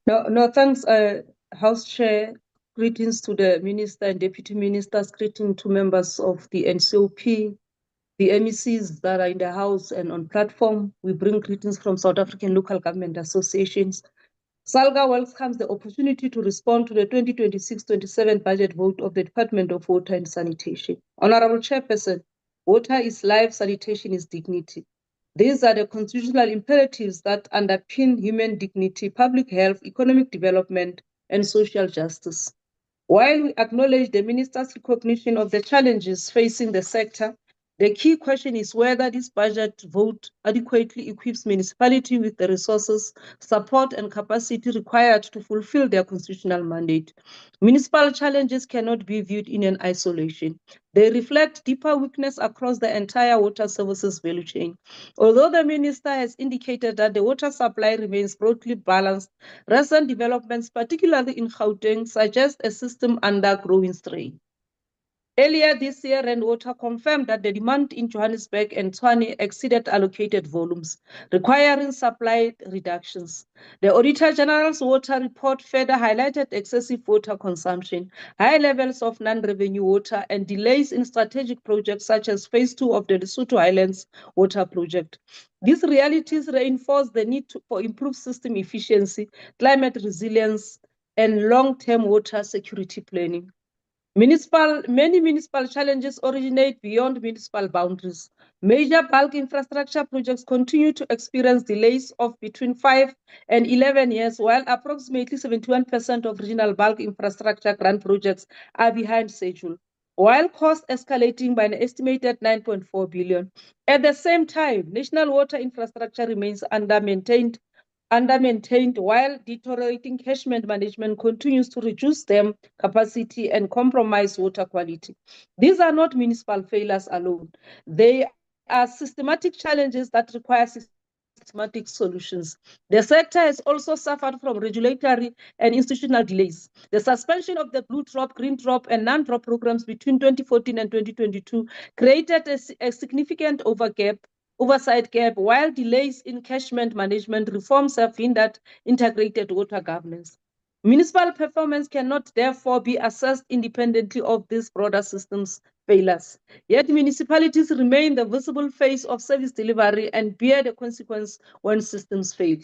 No, thanks, House Chair. Greetings to the Minister and Deputy Ministers, greetings to members of the NCOP, the MECs that are in the House and on platform. We bring greetings from South African Local Government Associations. SALGA welcomes the opportunity to respond to the 2026-27 budget vote of the Department of Water and Sanitation. Honorable Chairperson, water is life, sanitation is dignity. These are the constitutional imperatives that underpin human dignity, public health, economic development, and social justice. While we acknowledge the Minister's recognition of the challenges facing the sector, the key question is whether this budget vote adequately equips municipalities with the resources, support, and capacity required to fulfill their constitutional mandate. Municipal challenges cannot be viewed in an isolation. They reflect deeper weakness across the entire water services value chain. Although the Minister has indicated that the water supply remains broadly balanced, recent developments, particularly in Gauteng, suggest a system under growing strain. Earlier this year, Rainwater confirmed that the demand in Johannesburg and Tshwane exceeded allocated volumes, requiring supply reductions. The Auditor General's water report further highlighted excessive water consumption, high levels of non-revenue water, and delays in strategic projects such as Phase 2 of the Lesotho Highlands Water Project. These realities reinforce the need for improved system efficiency, climate resilience, and long-term water security planning. Many municipal challenges originate beyond municipal boundaries. Major bulk infrastructure projects continue to experience delays of between 5 and 11 years, while approximately 71% of regional bulk infrastructure grant projects are behind schedule, while costs escalating by an estimated 9.4 billion. At the same time, national water infrastructure remains under-maintained while deteriorating catchment management continues to reduce dam capacity and compromise water quality. These are not municipal failures alone. They are systematic challenges that require systematic solutions. The sector has also suffered from regulatory and institutional delays. The suspension of the Blue Drop, Green Drop, and Non-Drop programs between 2014 and 2022 created a significant oversight gap, while delays in catchment management reforms have hindered integrated water governance. Municipal performance cannot therefore be assessed independently of these broader systems failures. Yet municipalities remain the visible face of service delivery and bear the consequence when systems fail.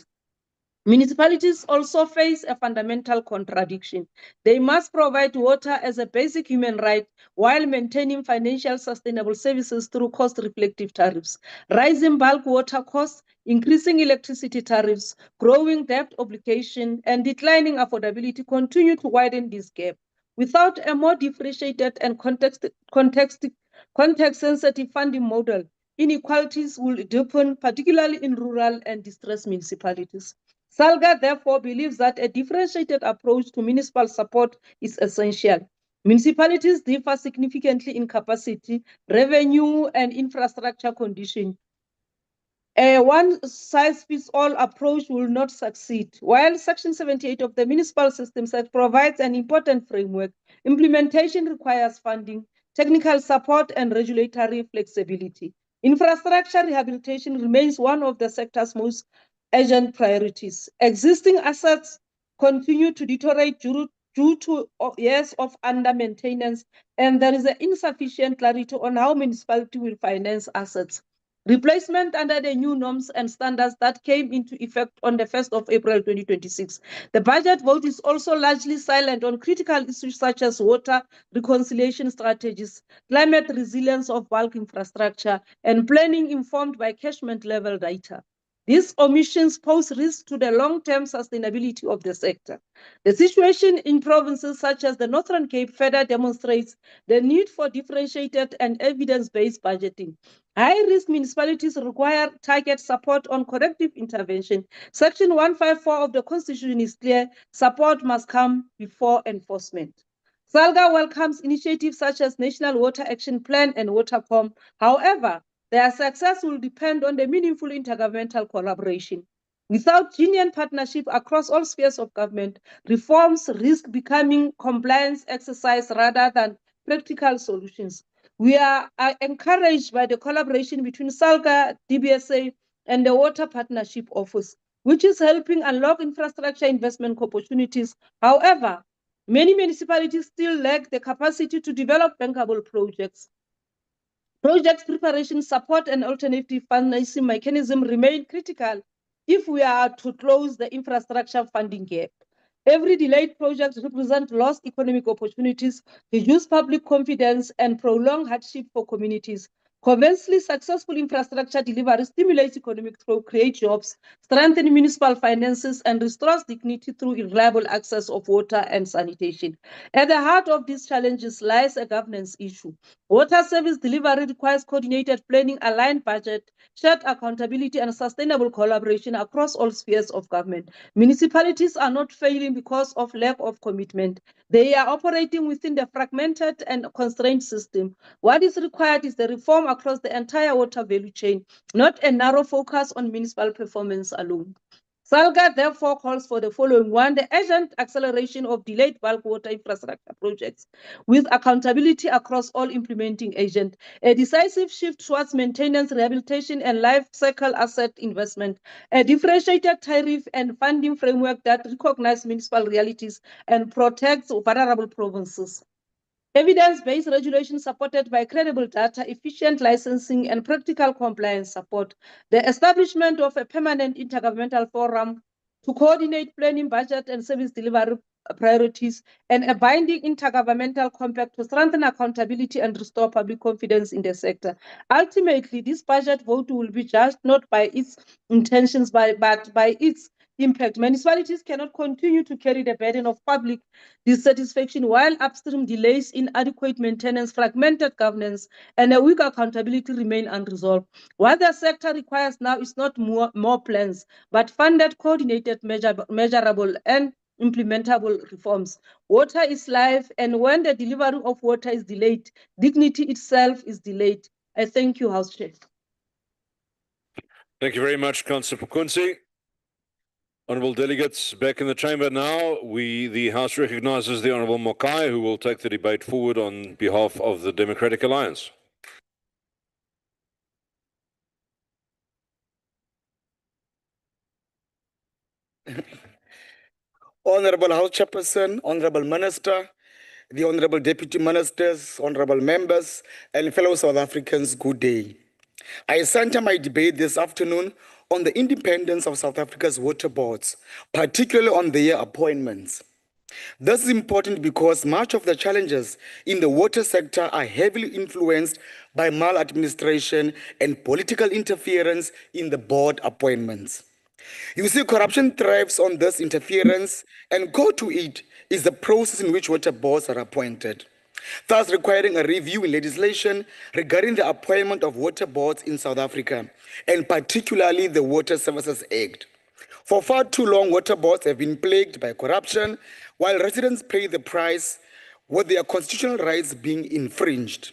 Municipalities also face a fundamental contradiction. They must provide water as a basic human right while maintaining financial sustainable services through cost-reflective tariffs. Rising bulk water costs, increasing electricity tariffs, growing debt obligation, and declining affordability continue to widen this gap. Without a more differentiated and context-sensitive funding model, inequalities will deepen, particularly in rural and distressed municipalities. SALGA therefore believes that a differentiated approach to municipal support is essential. Municipalities differ significantly in capacity, revenue, and infrastructure condition. A one-size-fits-all approach will not succeed. While Section 78 of the Municipal Systems Act provides an important framework, implementation requires funding, technical support, and regulatory flexibility. Infrastructure rehabilitation remains one of the sector's most urgent priorities. Existing assets continue to deteriorate due to years of under-maintenance, and there is insufficient clarity on how municipality will finance assets. replacement under the new norms and standards that came into effect on the 1st of April 2026. The budget vote is also largely silent on critical issues such as water reconciliation strategies, climate resilience of bulk infrastructure, and planning informed by catchment level data. These omissions pose risks to the long-term sustainability of the sector. The situation in provinces such as the Northern Cape further demonstrates the need for differentiated and evidence-based budgeting. High-risk municipalities require target support on corrective intervention. Section 154 of the Constitution is clear: support must come before enforcement. SALGA welcomes initiatives such as National Water Action Plan and Watercom. However, their success will depend on the meaningful intergovernmental collaboration. Without genuine partnership across all spheres of government, reforms risk becoming compliance exercise rather than practical solutions. We are encouraged by the collaboration between SALGA, DBSA, and the Water Partnership Office, which is helping unlock infrastructure investment opportunities. However, many municipalities still lack the capacity to develop bankable projects. Project preparation support and alternative financing mechanism remain critical if we are to close the infrastructure funding gap. Every delayed project represents lost economic opportunities, reduced public confidence, and prolonged hardship for communities. Conversely, successful infrastructure delivery stimulates economic growth, creates jobs, strengthens municipal finances, and restores dignity through reliable access of water and sanitation. At the heart of these challenges lies a governance issue. Water service delivery requires coordinated planning, aligned budget, shared accountability, and sustainable collaboration across all spheres of government. Municipalities are not failing because of lack of commitment. They are operating within the fragmented and constrained system. What is required is the reform across the entire water value chain, not a narrow focus on municipal performance alone. SALGA therefore calls for the following: one, the urgent acceleration of delayed bulk water infrastructure projects with accountability across all implementing agents, a decisive shift towards maintenance, rehabilitation, and life cycle asset investment, a differentiated tariff and funding framework that recognizes municipal realities and protects vulnerable provinces. Evidence-based regulation supported by credible data, efficient licensing, and practical compliance support. The establishment of a permanent intergovernmental forum to coordinate planning, budget, and service delivery priorities, and a binding intergovernmental compact to strengthen accountability and restore public confidence in the sector. Ultimately, this budget vote will be judged not by its intentions, but by its impact. Municipalities cannot continue to carry the burden of public dissatisfaction while upstream delays, inadequate maintenance, fragmented governance, and a weak accountability remain unresolved. What the sector requires now is not more plans, but funded, coordinated, measurable, and implementable reforms. Water is life, and when the delivery of water is delayed, dignity itself is delayed. I thank you, House Chair. Thank you very much, Councillor Pukunzi. Honourable delegates, back in the chamber now. The House recognises the Honourable Mokai, who will take the debate forward on behalf of the Democratic Alliance. Honourable House Chairperson, Honourable Minister, the Honourable Deputy Ministers, Honourable Members, and fellow South Africans, good day. I center my debate this afternoon on the independence of South Africa's water boards, particularly on their appointments. This is important because much of the challenges in the water sector are heavily influenced by maladministration and political interference in the board appointments. You see, corruption thrives on this interference, and core to it is the process in which water boards are appointed, thus requiring a review in legislation regarding the appointment of water boards in South Africa, and particularly the Water Services Act. For far too long, water boards have been plagued by corruption, while residents pay the price with their constitutional rights being infringed.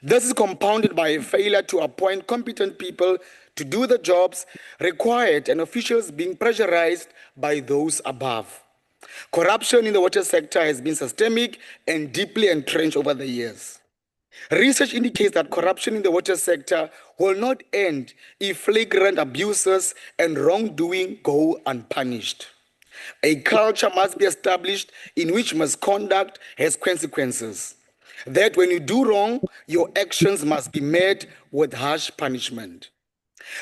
This is compounded by a failure to appoint competent people to do the jobs required and officials being pressurized by those above. Corruption in the water sector has been systemic and deeply entrenched over the years. Research indicates that corruption in the water sector will not end if flagrant abuses and wrongdoing go unpunished. A culture must be established in which misconduct has consequences. that when you do wrong, your actions must be met with harsh punishment.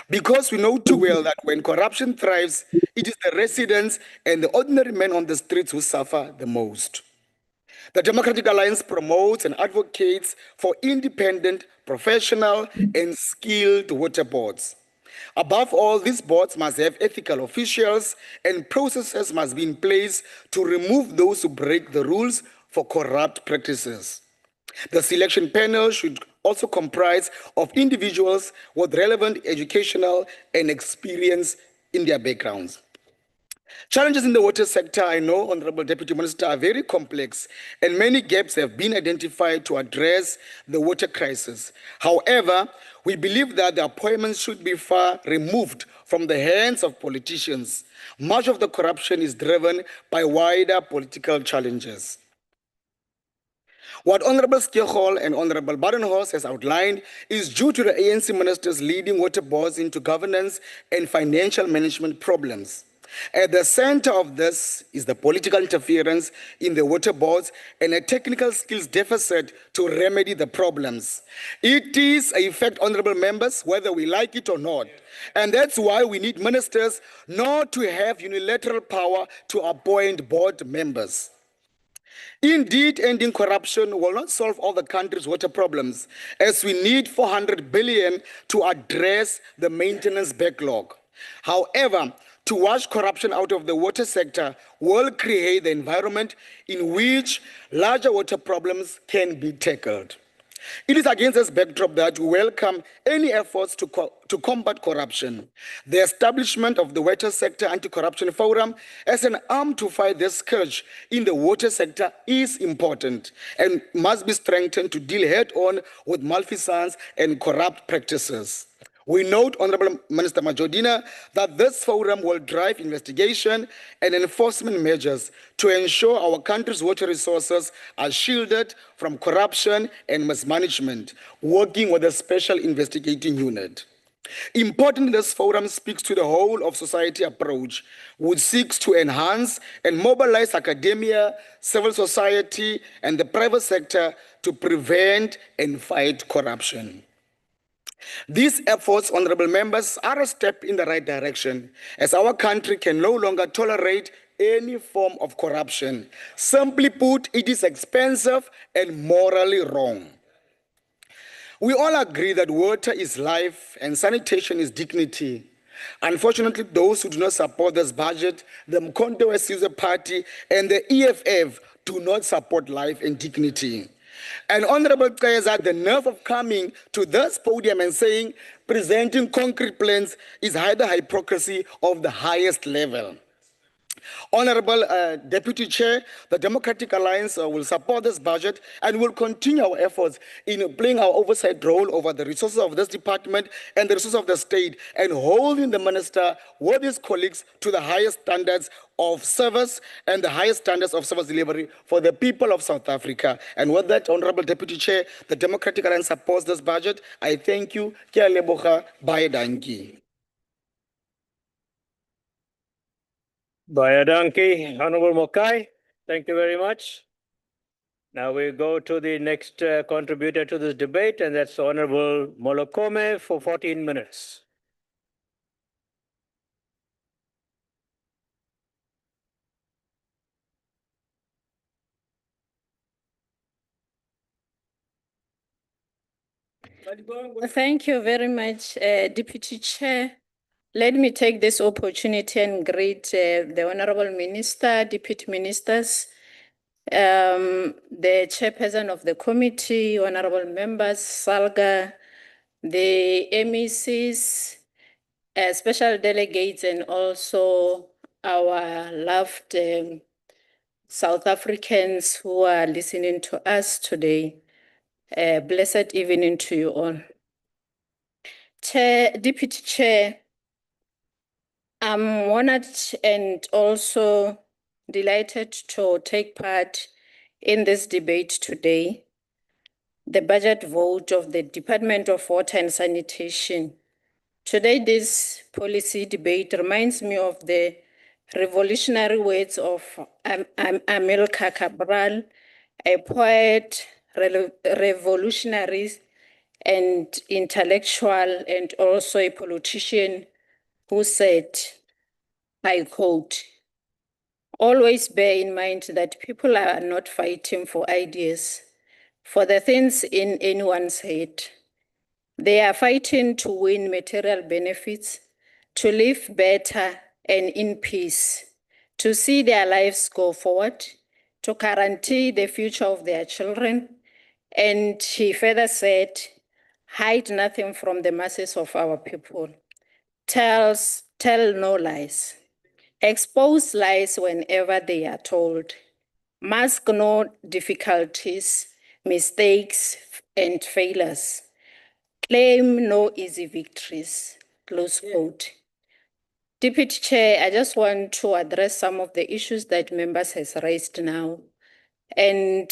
Because we know too well that when corruption thrives, it is the residents and the ordinary men on the streets who suffer the most. The Democratic Alliance promotes and advocates for independent, professional, and skilled water boards. Above all, these boards must have ethical officials, and processes must be in place to remove those who break the rules for corrupt practices. The selection panel should also comprise of individuals with relevant educational and experience in their backgrounds. Challenges in the water sector, I know, Honorable Deputy Minister, are very complex, and many gaps have been identified to address the water crisis. However, we believe that the appointments should be far removed from the hands of politicians. Much of the corruption is driven by wider political challenges. What Honorable Skehol and Honorable Badenhorst has outlined is due to the ANC ministers leading water boards into governance and financial management problems. At the center of this is the political interference in the water boards and a technical skills deficit to remedy the problems. It is a fact, honorable members, whether we like it or not. And that's why we need ministers not to have unilateral power to appoint board members. Indeed, ending corruption will not solve all the country's water problems, as we need 400 billion to address the maintenance backlog. However, to wash corruption out of the water sector will create the environment in which larger water problems can be tackled. It is against this backdrop that we welcome any efforts to combat corruption. The establishment of the Water Sector Anti-Corruption Forum as an arm to fight this scourge in the water sector is important and must be strengthened to deal head-on with malfeasance and corrupt practices. We note, Honorable Minister Majodina, that this forum will drive investigation and enforcement measures to ensure our country's water resources are shielded from corruption and mismanagement, working with a special investigating unit. Importantly, this forum speaks to the whole of society approach, which seeks to enhance and mobilize academia, civil society, and the private sector to prevent and fight corruption. These efforts, honorable members, are a step in the right direction, as our country can no longer tolerate any form of corruption. Simply put, it is expensive and morally wrong. We all agree that water is life and sanitation is dignity. Unfortunately, those who do not support this budget, the Mkhonto Wesizwe Party and the EFF, do not support life and dignity. And Honorable Kayas had the nerve of coming to this podium and saying presenting concrete plans is either hypocrisy of the highest level. Honorable Deputy Chair, the Democratic Alliance will support this budget and will continue our efforts in playing our oversight role over the resources of this department and the resources of the state, and holding the minister with his colleagues to the highest standards of service and the highest standards of service delivery for the people of South Africa. And with that, Honorable Deputy Chair, the Democratic Alliance supports this budget. I thank you. Ke a leboga, baie dankie. Baie dankie, Honorable Mokai. Thank you very much. Now we go to the next contributor to this debate, and that's Honorable Molokome for 14 minutes. Thank you very much, Deputy Chair. Let me take this opportunity and greet the Honorable Minister, Deputy Ministers, the Chairperson of the committee, Honorable Members, Salga, the MECs, special delegates, and also our loved South Africans who are listening to us today. Blessed evening to you all. Chair, Deputy Chair, I'm honored and also delighted to take part in this debate today, the budget vote of the Department of Water and Sanitation. Today, this policy debate reminds me of the revolutionary words of Amilcar Cabral, a poet, revolutionary and intellectual and also a politician who said, I quote, always bear in mind that people are not fighting for ideas, for the things in anyone's head. They are fighting to win material benefits, to live better and in peace, to see their lives go forward, to guarantee the future of their children. And he further said, hide nothing from the masses of our people. Tell no lies. Expose lies whenever they are told. Mask no difficulties, mistakes, and failures. Claim no easy victories. Close quote. Deputy Chair, I just want to address some of the issues that members has raised now. And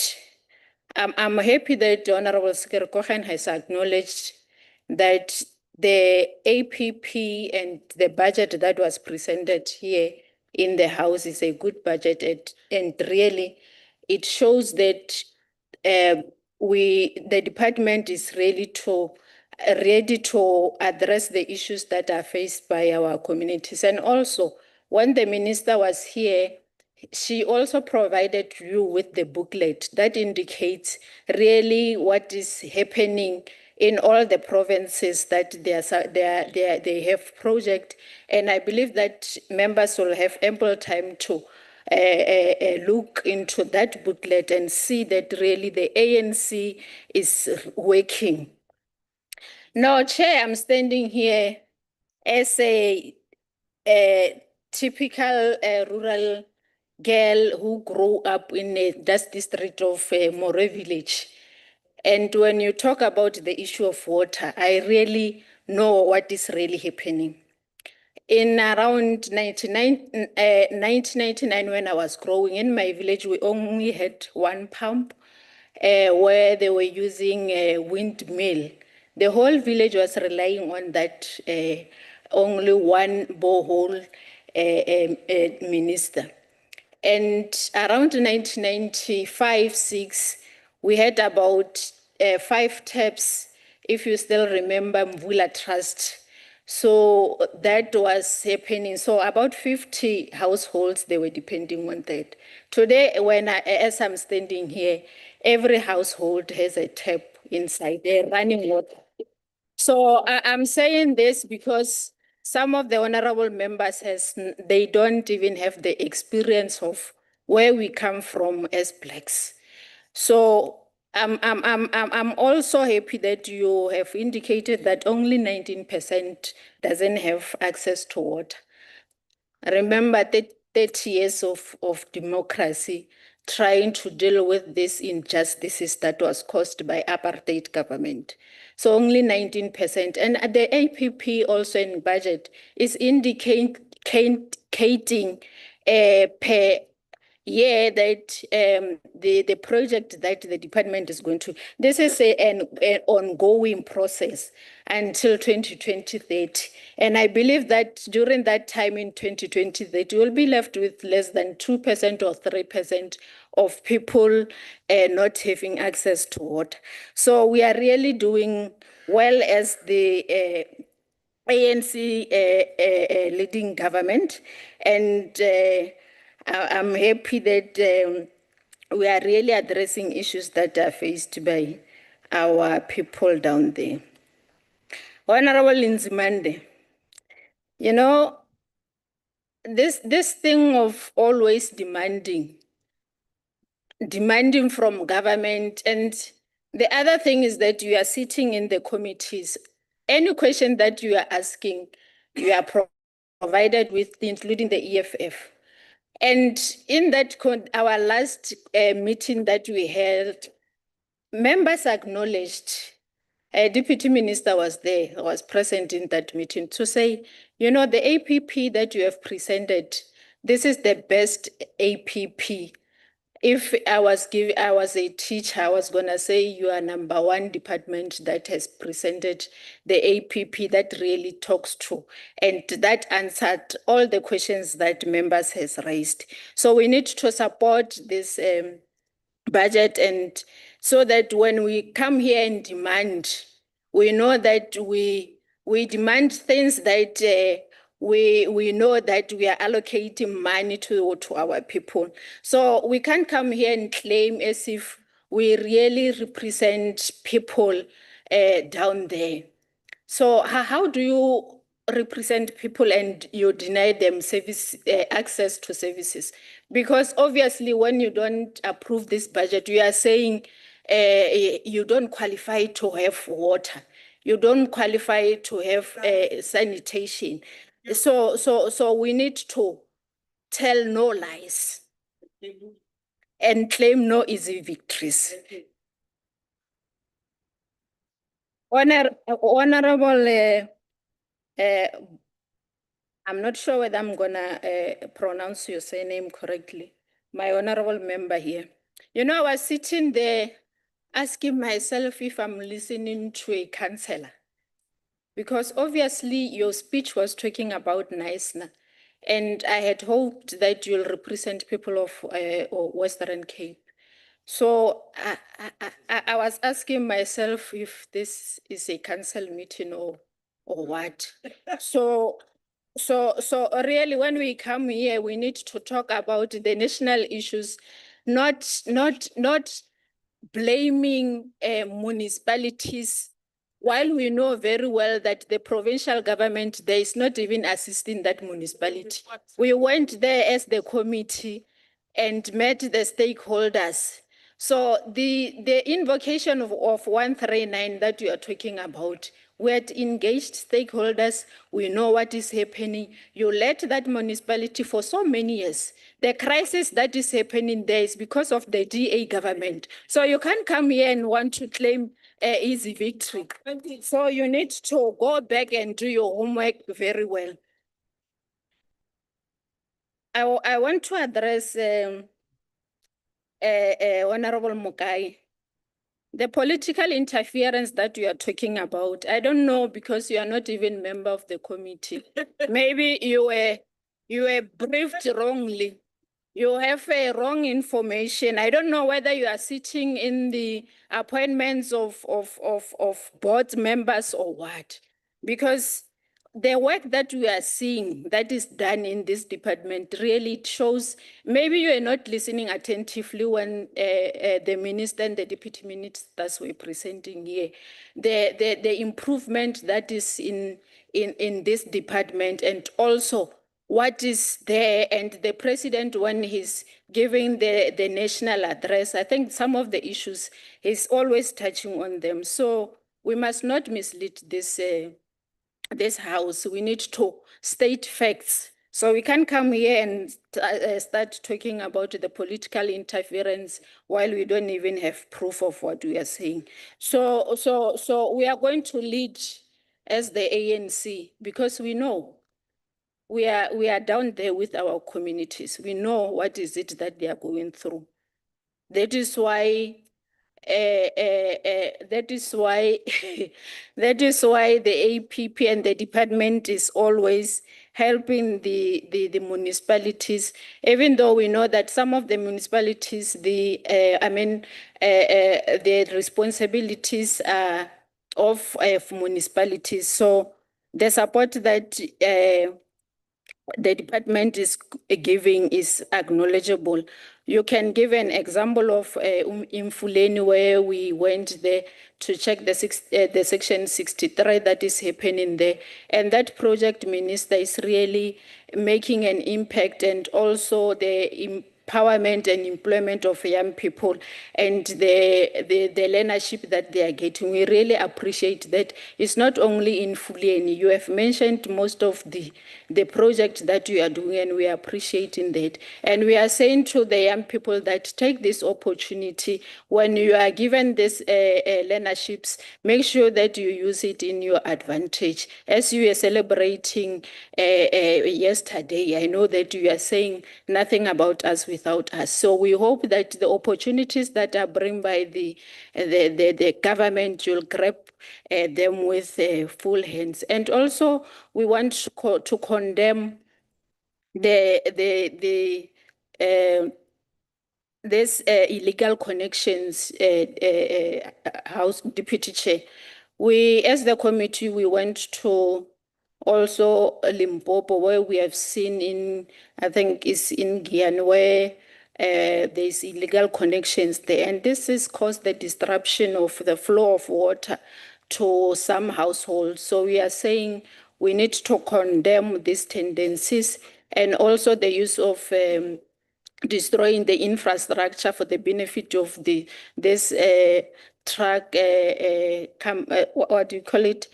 I'm happy that the Honorable Secretary Cohen has acknowledged that the APP and the budget that was presented here in the House is a good budget, and really it shows that the department is ready to address the issues that are faced by our communities. And also, when the minister was here, she also provided you with the booklet that indicates really what is happening in all the provinces that they have project. And I believe that members will have ample time to look into that booklet and see that really the ANC is working. Now, Chair, I'm standing here as a typical rural girl who grew up in that district of More Village. And when you talk about the issue of water, I really know what is really happening. In around 1999, when I was growing in my village, we only had one pump where they were using a windmill. The whole village was relying on that only one borehole minister. And around 1995-6, we had about 5 taps, if you still remember Mvula Trust. So that was happening. So about 50 households, they were depending on that. Today, as I'm standing here, every household has a tap inside there running water. So I'm saying this because some of the honorable members they don't even have the experience of where we come from as Blacks. So I'm also happy that you have indicated that only 19% doesn't have access to water. Remember that 30 years of democracy trying to deal with these injustices that was caused by apartheid government. So only 19%. And the APP also in budget is indicating per year that the project that the department is going to, this is an ongoing process until 2020-30. And I believe that during that time in 2020-30, we'll be left with less than 2% or 3% of people not having access to water. So we are really doing well as the ANC leading government, and I'm happy that we are really addressing issues that are faced by our people down there. Honorable Nzimande, you know, this thing of always demanding from government, and the other thing is that you are sitting in the committees. Any question that you are asking, you are provided with, including the EFF. And in that, our last meeting that we held, members acknowledged, a deputy minister was there, was present in that meeting to say, you know, the APP that you have presented, this is the best APP. If I was a teacher, I was gonna say you are #1 department that has presented the APP that really talks to, and that answered all the questions that members has raised. So we need to support this budget, and so that when we come here and demand, we know that we demand things that we know that we are allocating money to our people. So we can't come here and claim as if we really represent people down there. So how do you represent people and you deny them access to services? Because obviously when you don't approve this budget, you are saying you don't qualify to have water. You don't qualify to have sanitation. So we need to tell no lies and claim no easy victories. Honorable, I'm not sure whether I'm gonna pronounce your surname correctly. My honorable member here. You know, I was sitting there asking myself if I'm listening to a counselor. Because obviously your speech was talking about Naisna. And I had hoped that you'll represent people of Western Cape. So I was asking myself if this is a council meeting or what. So really, when we come here, we need to talk about the national issues, not blaming municipalities, while we know very well that the provincial government, there is not even assisting that municipality. We went there as the committee and met the stakeholders. So the invocation of 139 that you are talking about, we had engaged stakeholders, we know what is happening. You led that municipality for so many years. The crisis that is happening there is because of the DA government. So you can't come here and want to claim easy victory. So you need to go back and do your homework very well. I want to address Honorable Mukai. The political interference that you are talking about, I don't know, because you are not even member of the committee. Maybe you were briefed wrongly. You have wrong information. I don't know whether you are sitting in the appointments of board members or what, because the work that we are seeing that is done in this department really shows, maybe you are not listening attentively when the minister and the deputy ministers were presenting here, the improvement that is in this department, and also what is there, and the president, when he's giving the national address, I think some of the issues he's always touching on them. So we must not mislead this house. We need to state facts. So we can't come here and start talking about the political interference while we don't even have proof of what we are saying. So we are going to lead as the ANC, because we know we are down there with our communities. We know what is it that they are going through. That is why that is why the APP and the department is always helping the municipalities, even though we know that some of the municipalities, the responsibilities are of municipalities. So the support that the department is giving is acknowledgeable. You can give an example of Imfuleni, where we went there to check the section 63 that is happening there. And that project minister is really making an impact, and also the empowerment and employment of young people and the learnership that they are getting. We really appreciate that. It's not only in Fuleni. You have mentioned most of the projects that you are doing, and we are appreciating that. And we are saying to the young people that take this opportunity, when you are given these learnerships, make sure that you use it in your advantage. As you are celebrating yesterday, I know that you are saying nothing about us without us. So we hope that the opportunities that are brought by the government, you'll grab them with full hands. And also, we want to condemn the this illegal connections, House Deputy Chair, we, as the committee, we went to also Limpopo, where we have seen in, I think it's in Guyana, where there's illegal connections there. And this has caused the disruption of the flow of water to some households. So we are saying we need to condemn these tendencies and also the use of destroying the infrastructure for the benefit of this truck, what do you call it?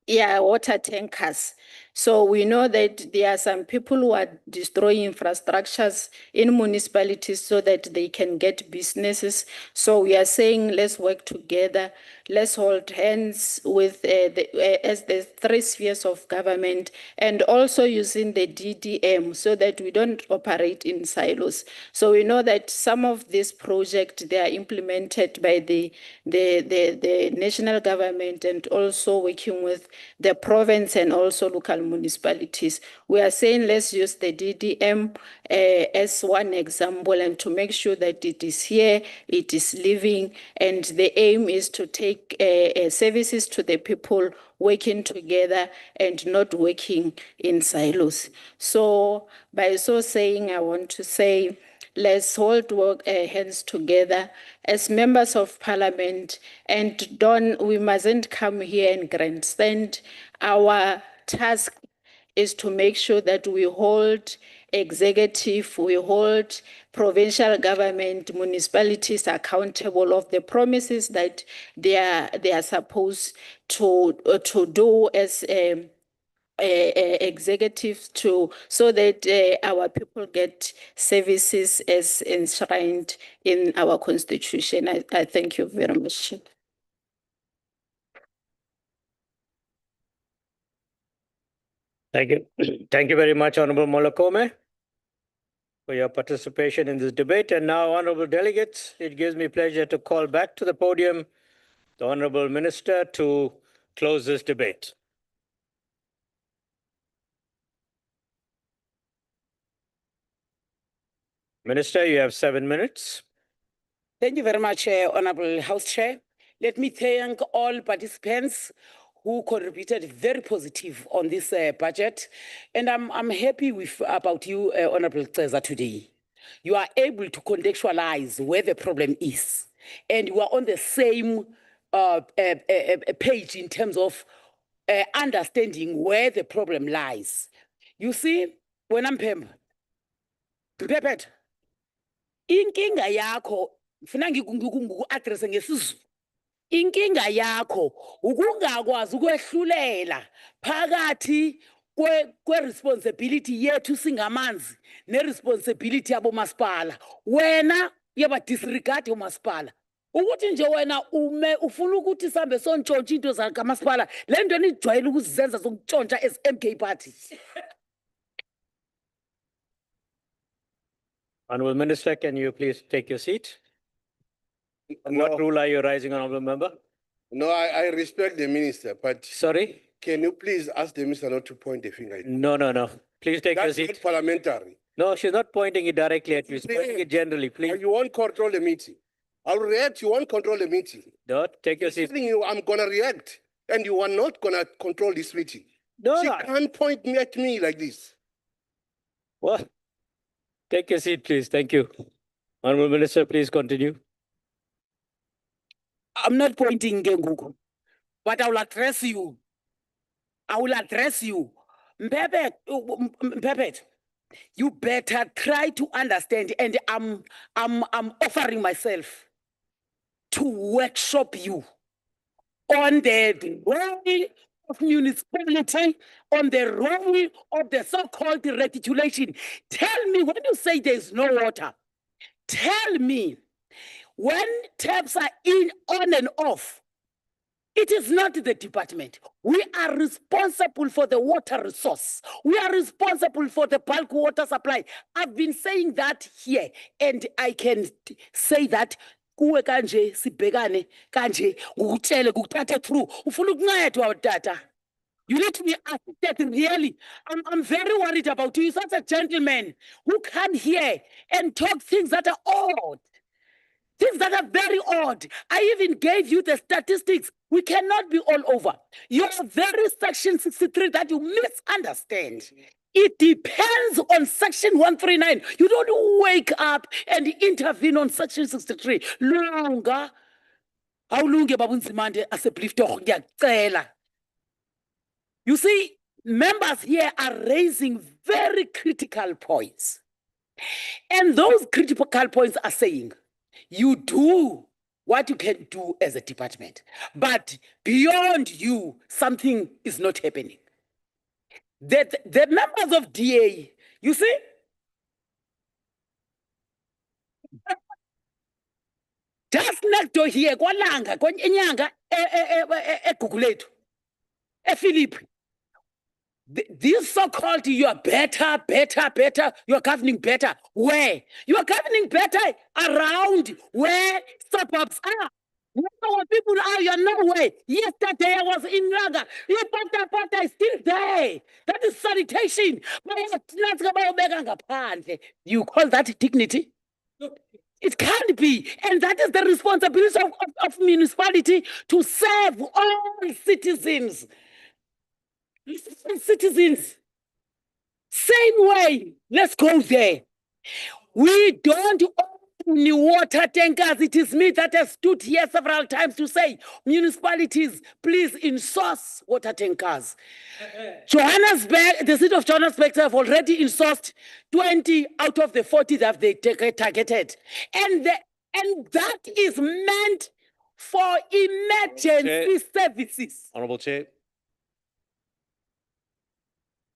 Water tankers. So we know that there are some people who are destroying infrastructures in municipalities so that they can get businesses. So we are saying let's work together, let's hold hands with as the three spheres of government, and also using the DDM so that we don't operate in silos. So we know that some of these projects, they are implemented by the national government and also working with the province and also local municipalities. We are saying let's use the DDM as one example and to make sure that it is here, it is living, and the aim is to take services to the people working together and not working in silos. So by so saying, I want to say, let's hold hands together as members of parliament, and we mustn't come here and grandstand. Our task is to make sure that we hold executive, we hold provincial government, municipalities accountable of the promises that they are supposed to do as executives so that our people get services as enshrined in our constitution. I thank you very much. Thank you. Thank you very much, Honorable Molokome, for your participation in this debate. And now, honorable delegates, it gives me pleasure to call back to the podium the Honorable Minister to close this debate. Minister, you have 7 minutes. Thank you very much, Honorable House Chair. Let me thank all participants who contributed very positive on this budget. And I'm happy about you, Honorable Ceza, today. You are able to contextualize where the problem is. And you are on the same page in terms of understanding where the problem lies. You see, when I'm Pepet, inkinga yakho ngifuna ngiku-addresse ngesizulu. Inkinga yakho ukungakwazi ukwehlulela phakathi kwe-responsibility yethu singamanzi ne-responsibility yabomasipala. Wena uyaba-disregard umasipala. Ukuthi nje wena ufuna ukuthi sambe sontshontsha into zakamasipala, le nto enijwayele ukuzenza zokutshontsha as MK party. Honorable Minister, can you please take your seat? What rule are you rising, Honorable Member? No, I respect the minister, but... Sorry? Can you please ask the minister not to point the finger at me? No. Please take your seat. That's not parliamentary. No, she's not pointing it directly at you. She's pointing it generally, please. You won't control the meeting. I'll react. You won't control the meeting. No, take your seat. I'm going to react, and you are not going to control this meeting. No, she can't point me at me like this. What? Take your seat, please. Thank you. Honorable Minister, please continue. I'm not pointing, Genguku, but I will address you. I will address you. Mpepet, you better try to understand, and I'm offering myself to workshop you on the role of municipality, on the role of the so-called reticulation. Tell me, when you say there's no water, tell me, when taps are on and off, it is not the department. We are responsible for the water resource. We are responsible for the bulk water supply. I've been saying that here, and I can say that kuwe kanje sibhekane kanje ngukutshele kuthathe through ufuna ukuncedwa utata. You need to be assisted, really. I'm very worried about you. You're such a gentleman who come here and talk things that are odd. Things that are very odd. I even gave you the statistics. We cannot be all over. Your very section 63 that you misunderstand. It depends on section 139. You don't wake up and intervene on section 63. Lunga. Awulunge babunzimande aseblifto ngiyacela. You see, members here are raising very critical points. And those critical points are saying, you do what you can do as a department, but beyond you, something is not happening. The members of DA, you see, just next door here, kwalanga, kwenyanga, eGugulethu, ePhilip. These so-called, you are better, you are governing better. Where? You are governing better around where suburbs are. Where people are, you're nowhere. Yesterday I was in Raga. Pata is still there. That is sanitation. You call that dignity? It can't be. And that is the responsibility of municipality to serve all citizens. Citizens, same way, let's go there. We don't own water tankers. It is me that has stood here several times to say, municipalities, please insource water tankers. Johannesburg, the city of Johannesburg have already insourced 20 out of the 40 that they targeted. And that is meant for emergency services. Honourable Chair.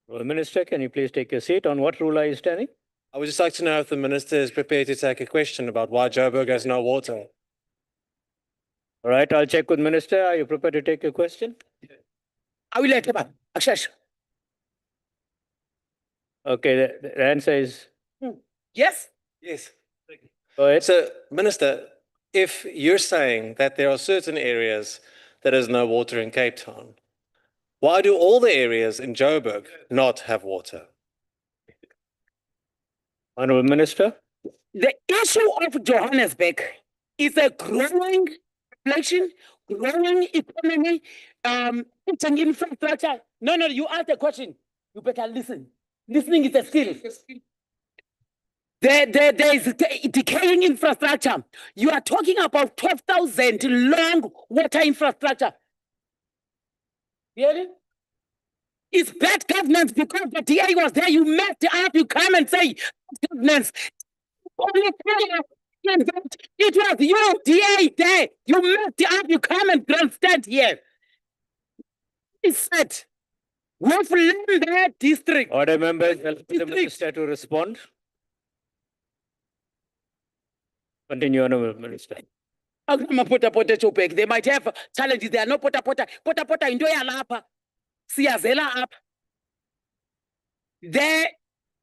Well, Minister, can you please take your seat? On what rule are you standing? I would just like to know if the Minister is prepared to take a question about why Joburg has no water. All right, I'll check with Minister. Are you prepared to take a question? I will let him. Akshash. Okay, the answer is yes. Yes. Go ahead. So, Minister, if you're saying that there are certain areas that has no water in Cape Town, why do all the areas in Joburg not have water? Honourable Minister. The issue of Johannesburg is a growing population, growing economy, it's an infrastructure. No, you asked a question. You better listen. Listening is a skill. There is decaying infrastructure. You are talking about 12,000 long water infrastructure. Really? It's bad governance because the DA was there. You messed it up. You come and say governance. It was your DA there. You messed it up. You come and grandstand here. He said, we've learned that district. Order members, the Minister to respond. Continue, Honourable Minister. They might have challenges. They are no pota into yalapa. Siyazela up. The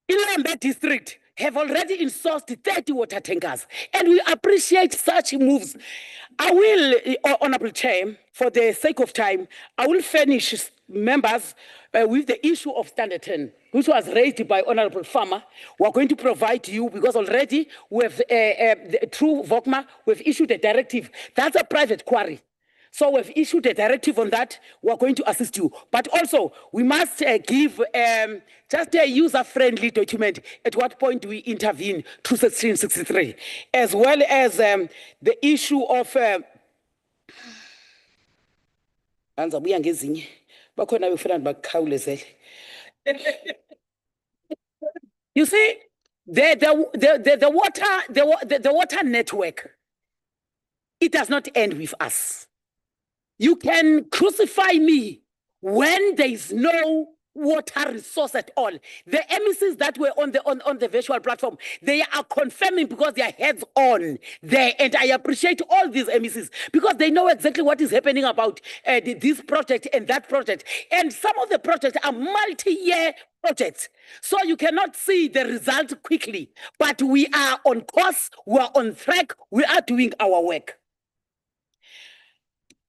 Ilambe district have already insourced 30 water tankers, and we appreciate such moves. I will, Honourable Chair, for the sake of time, I will furnish members with the issue of Standard 10, which was raised by Honourable Farmer. We're going to provide you, because already we have, through VOCMA, we've issued a directive. That's a private quarry. So we've issued a directive on that. We're going to assist you. But also, we must give just a user-friendly document at what point we intervene through Section 63, as well as the issue of you see, the water network, it does not end with us. You can crucify me when there is no water resource at all. The MECs that were on the virtual platform, they are confirming because they are heads on there, and I appreciate all these MECs because they know exactly what is happening about this project and that project. And some of the projects are multi-year projects, so you cannot see the result quickly. But we are on course, we are on track, we are doing our work.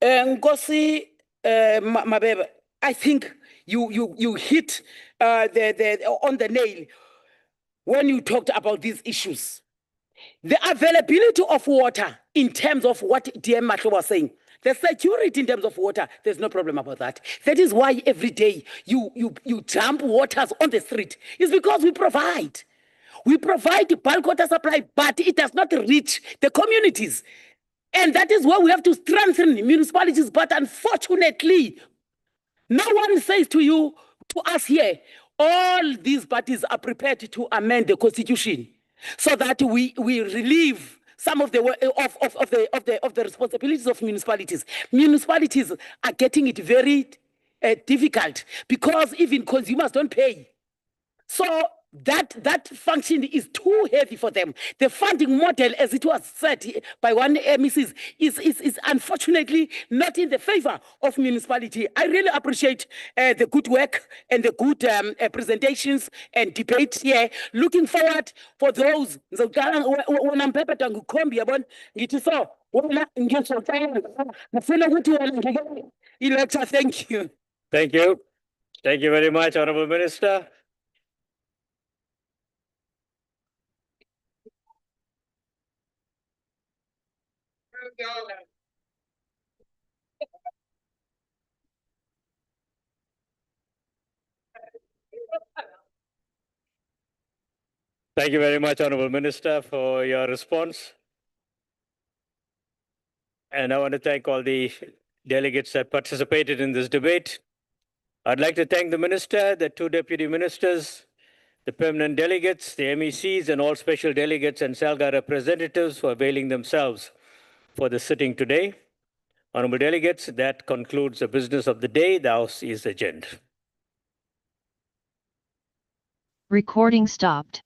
Nkosi Mabeba, I think you hit on the nail when you talked about these issues. The availability of water in terms of what DM Matlo was saying, the security in terms of water, there's no problem about that. That is why every day you dump waters on the street. It's because we provide. We provide the bulk water supply, but it does not reach the communities. And that is why we have to strengthen municipalities. But unfortunately, no one says to us here, all these parties are prepared to amend the constitution so that we relieve some of the responsibilities of municipalities. Municipalities are getting it very difficult because even consumers don't pay. So that function is too heavy for them. The funding model, as it was said by one MEC, is unfortunately not in the favor of municipality. I really appreciate the good work and the good presentations and debates here. Looking forward for those. Thank you. Thank you. Thank you very much, Honorable Minister. Thank you very much, Honorable Minister, for your response. And I want to thank all the delegates that participated in this debate. I'd like to thank the Minister, the two Deputy Ministers, the permanent delegates, the MECs, and all special delegates and SALGA representatives for availing themselves for the sitting today. Honorable delegates, that concludes the business of the day. The House is adjourned. Recording stopped.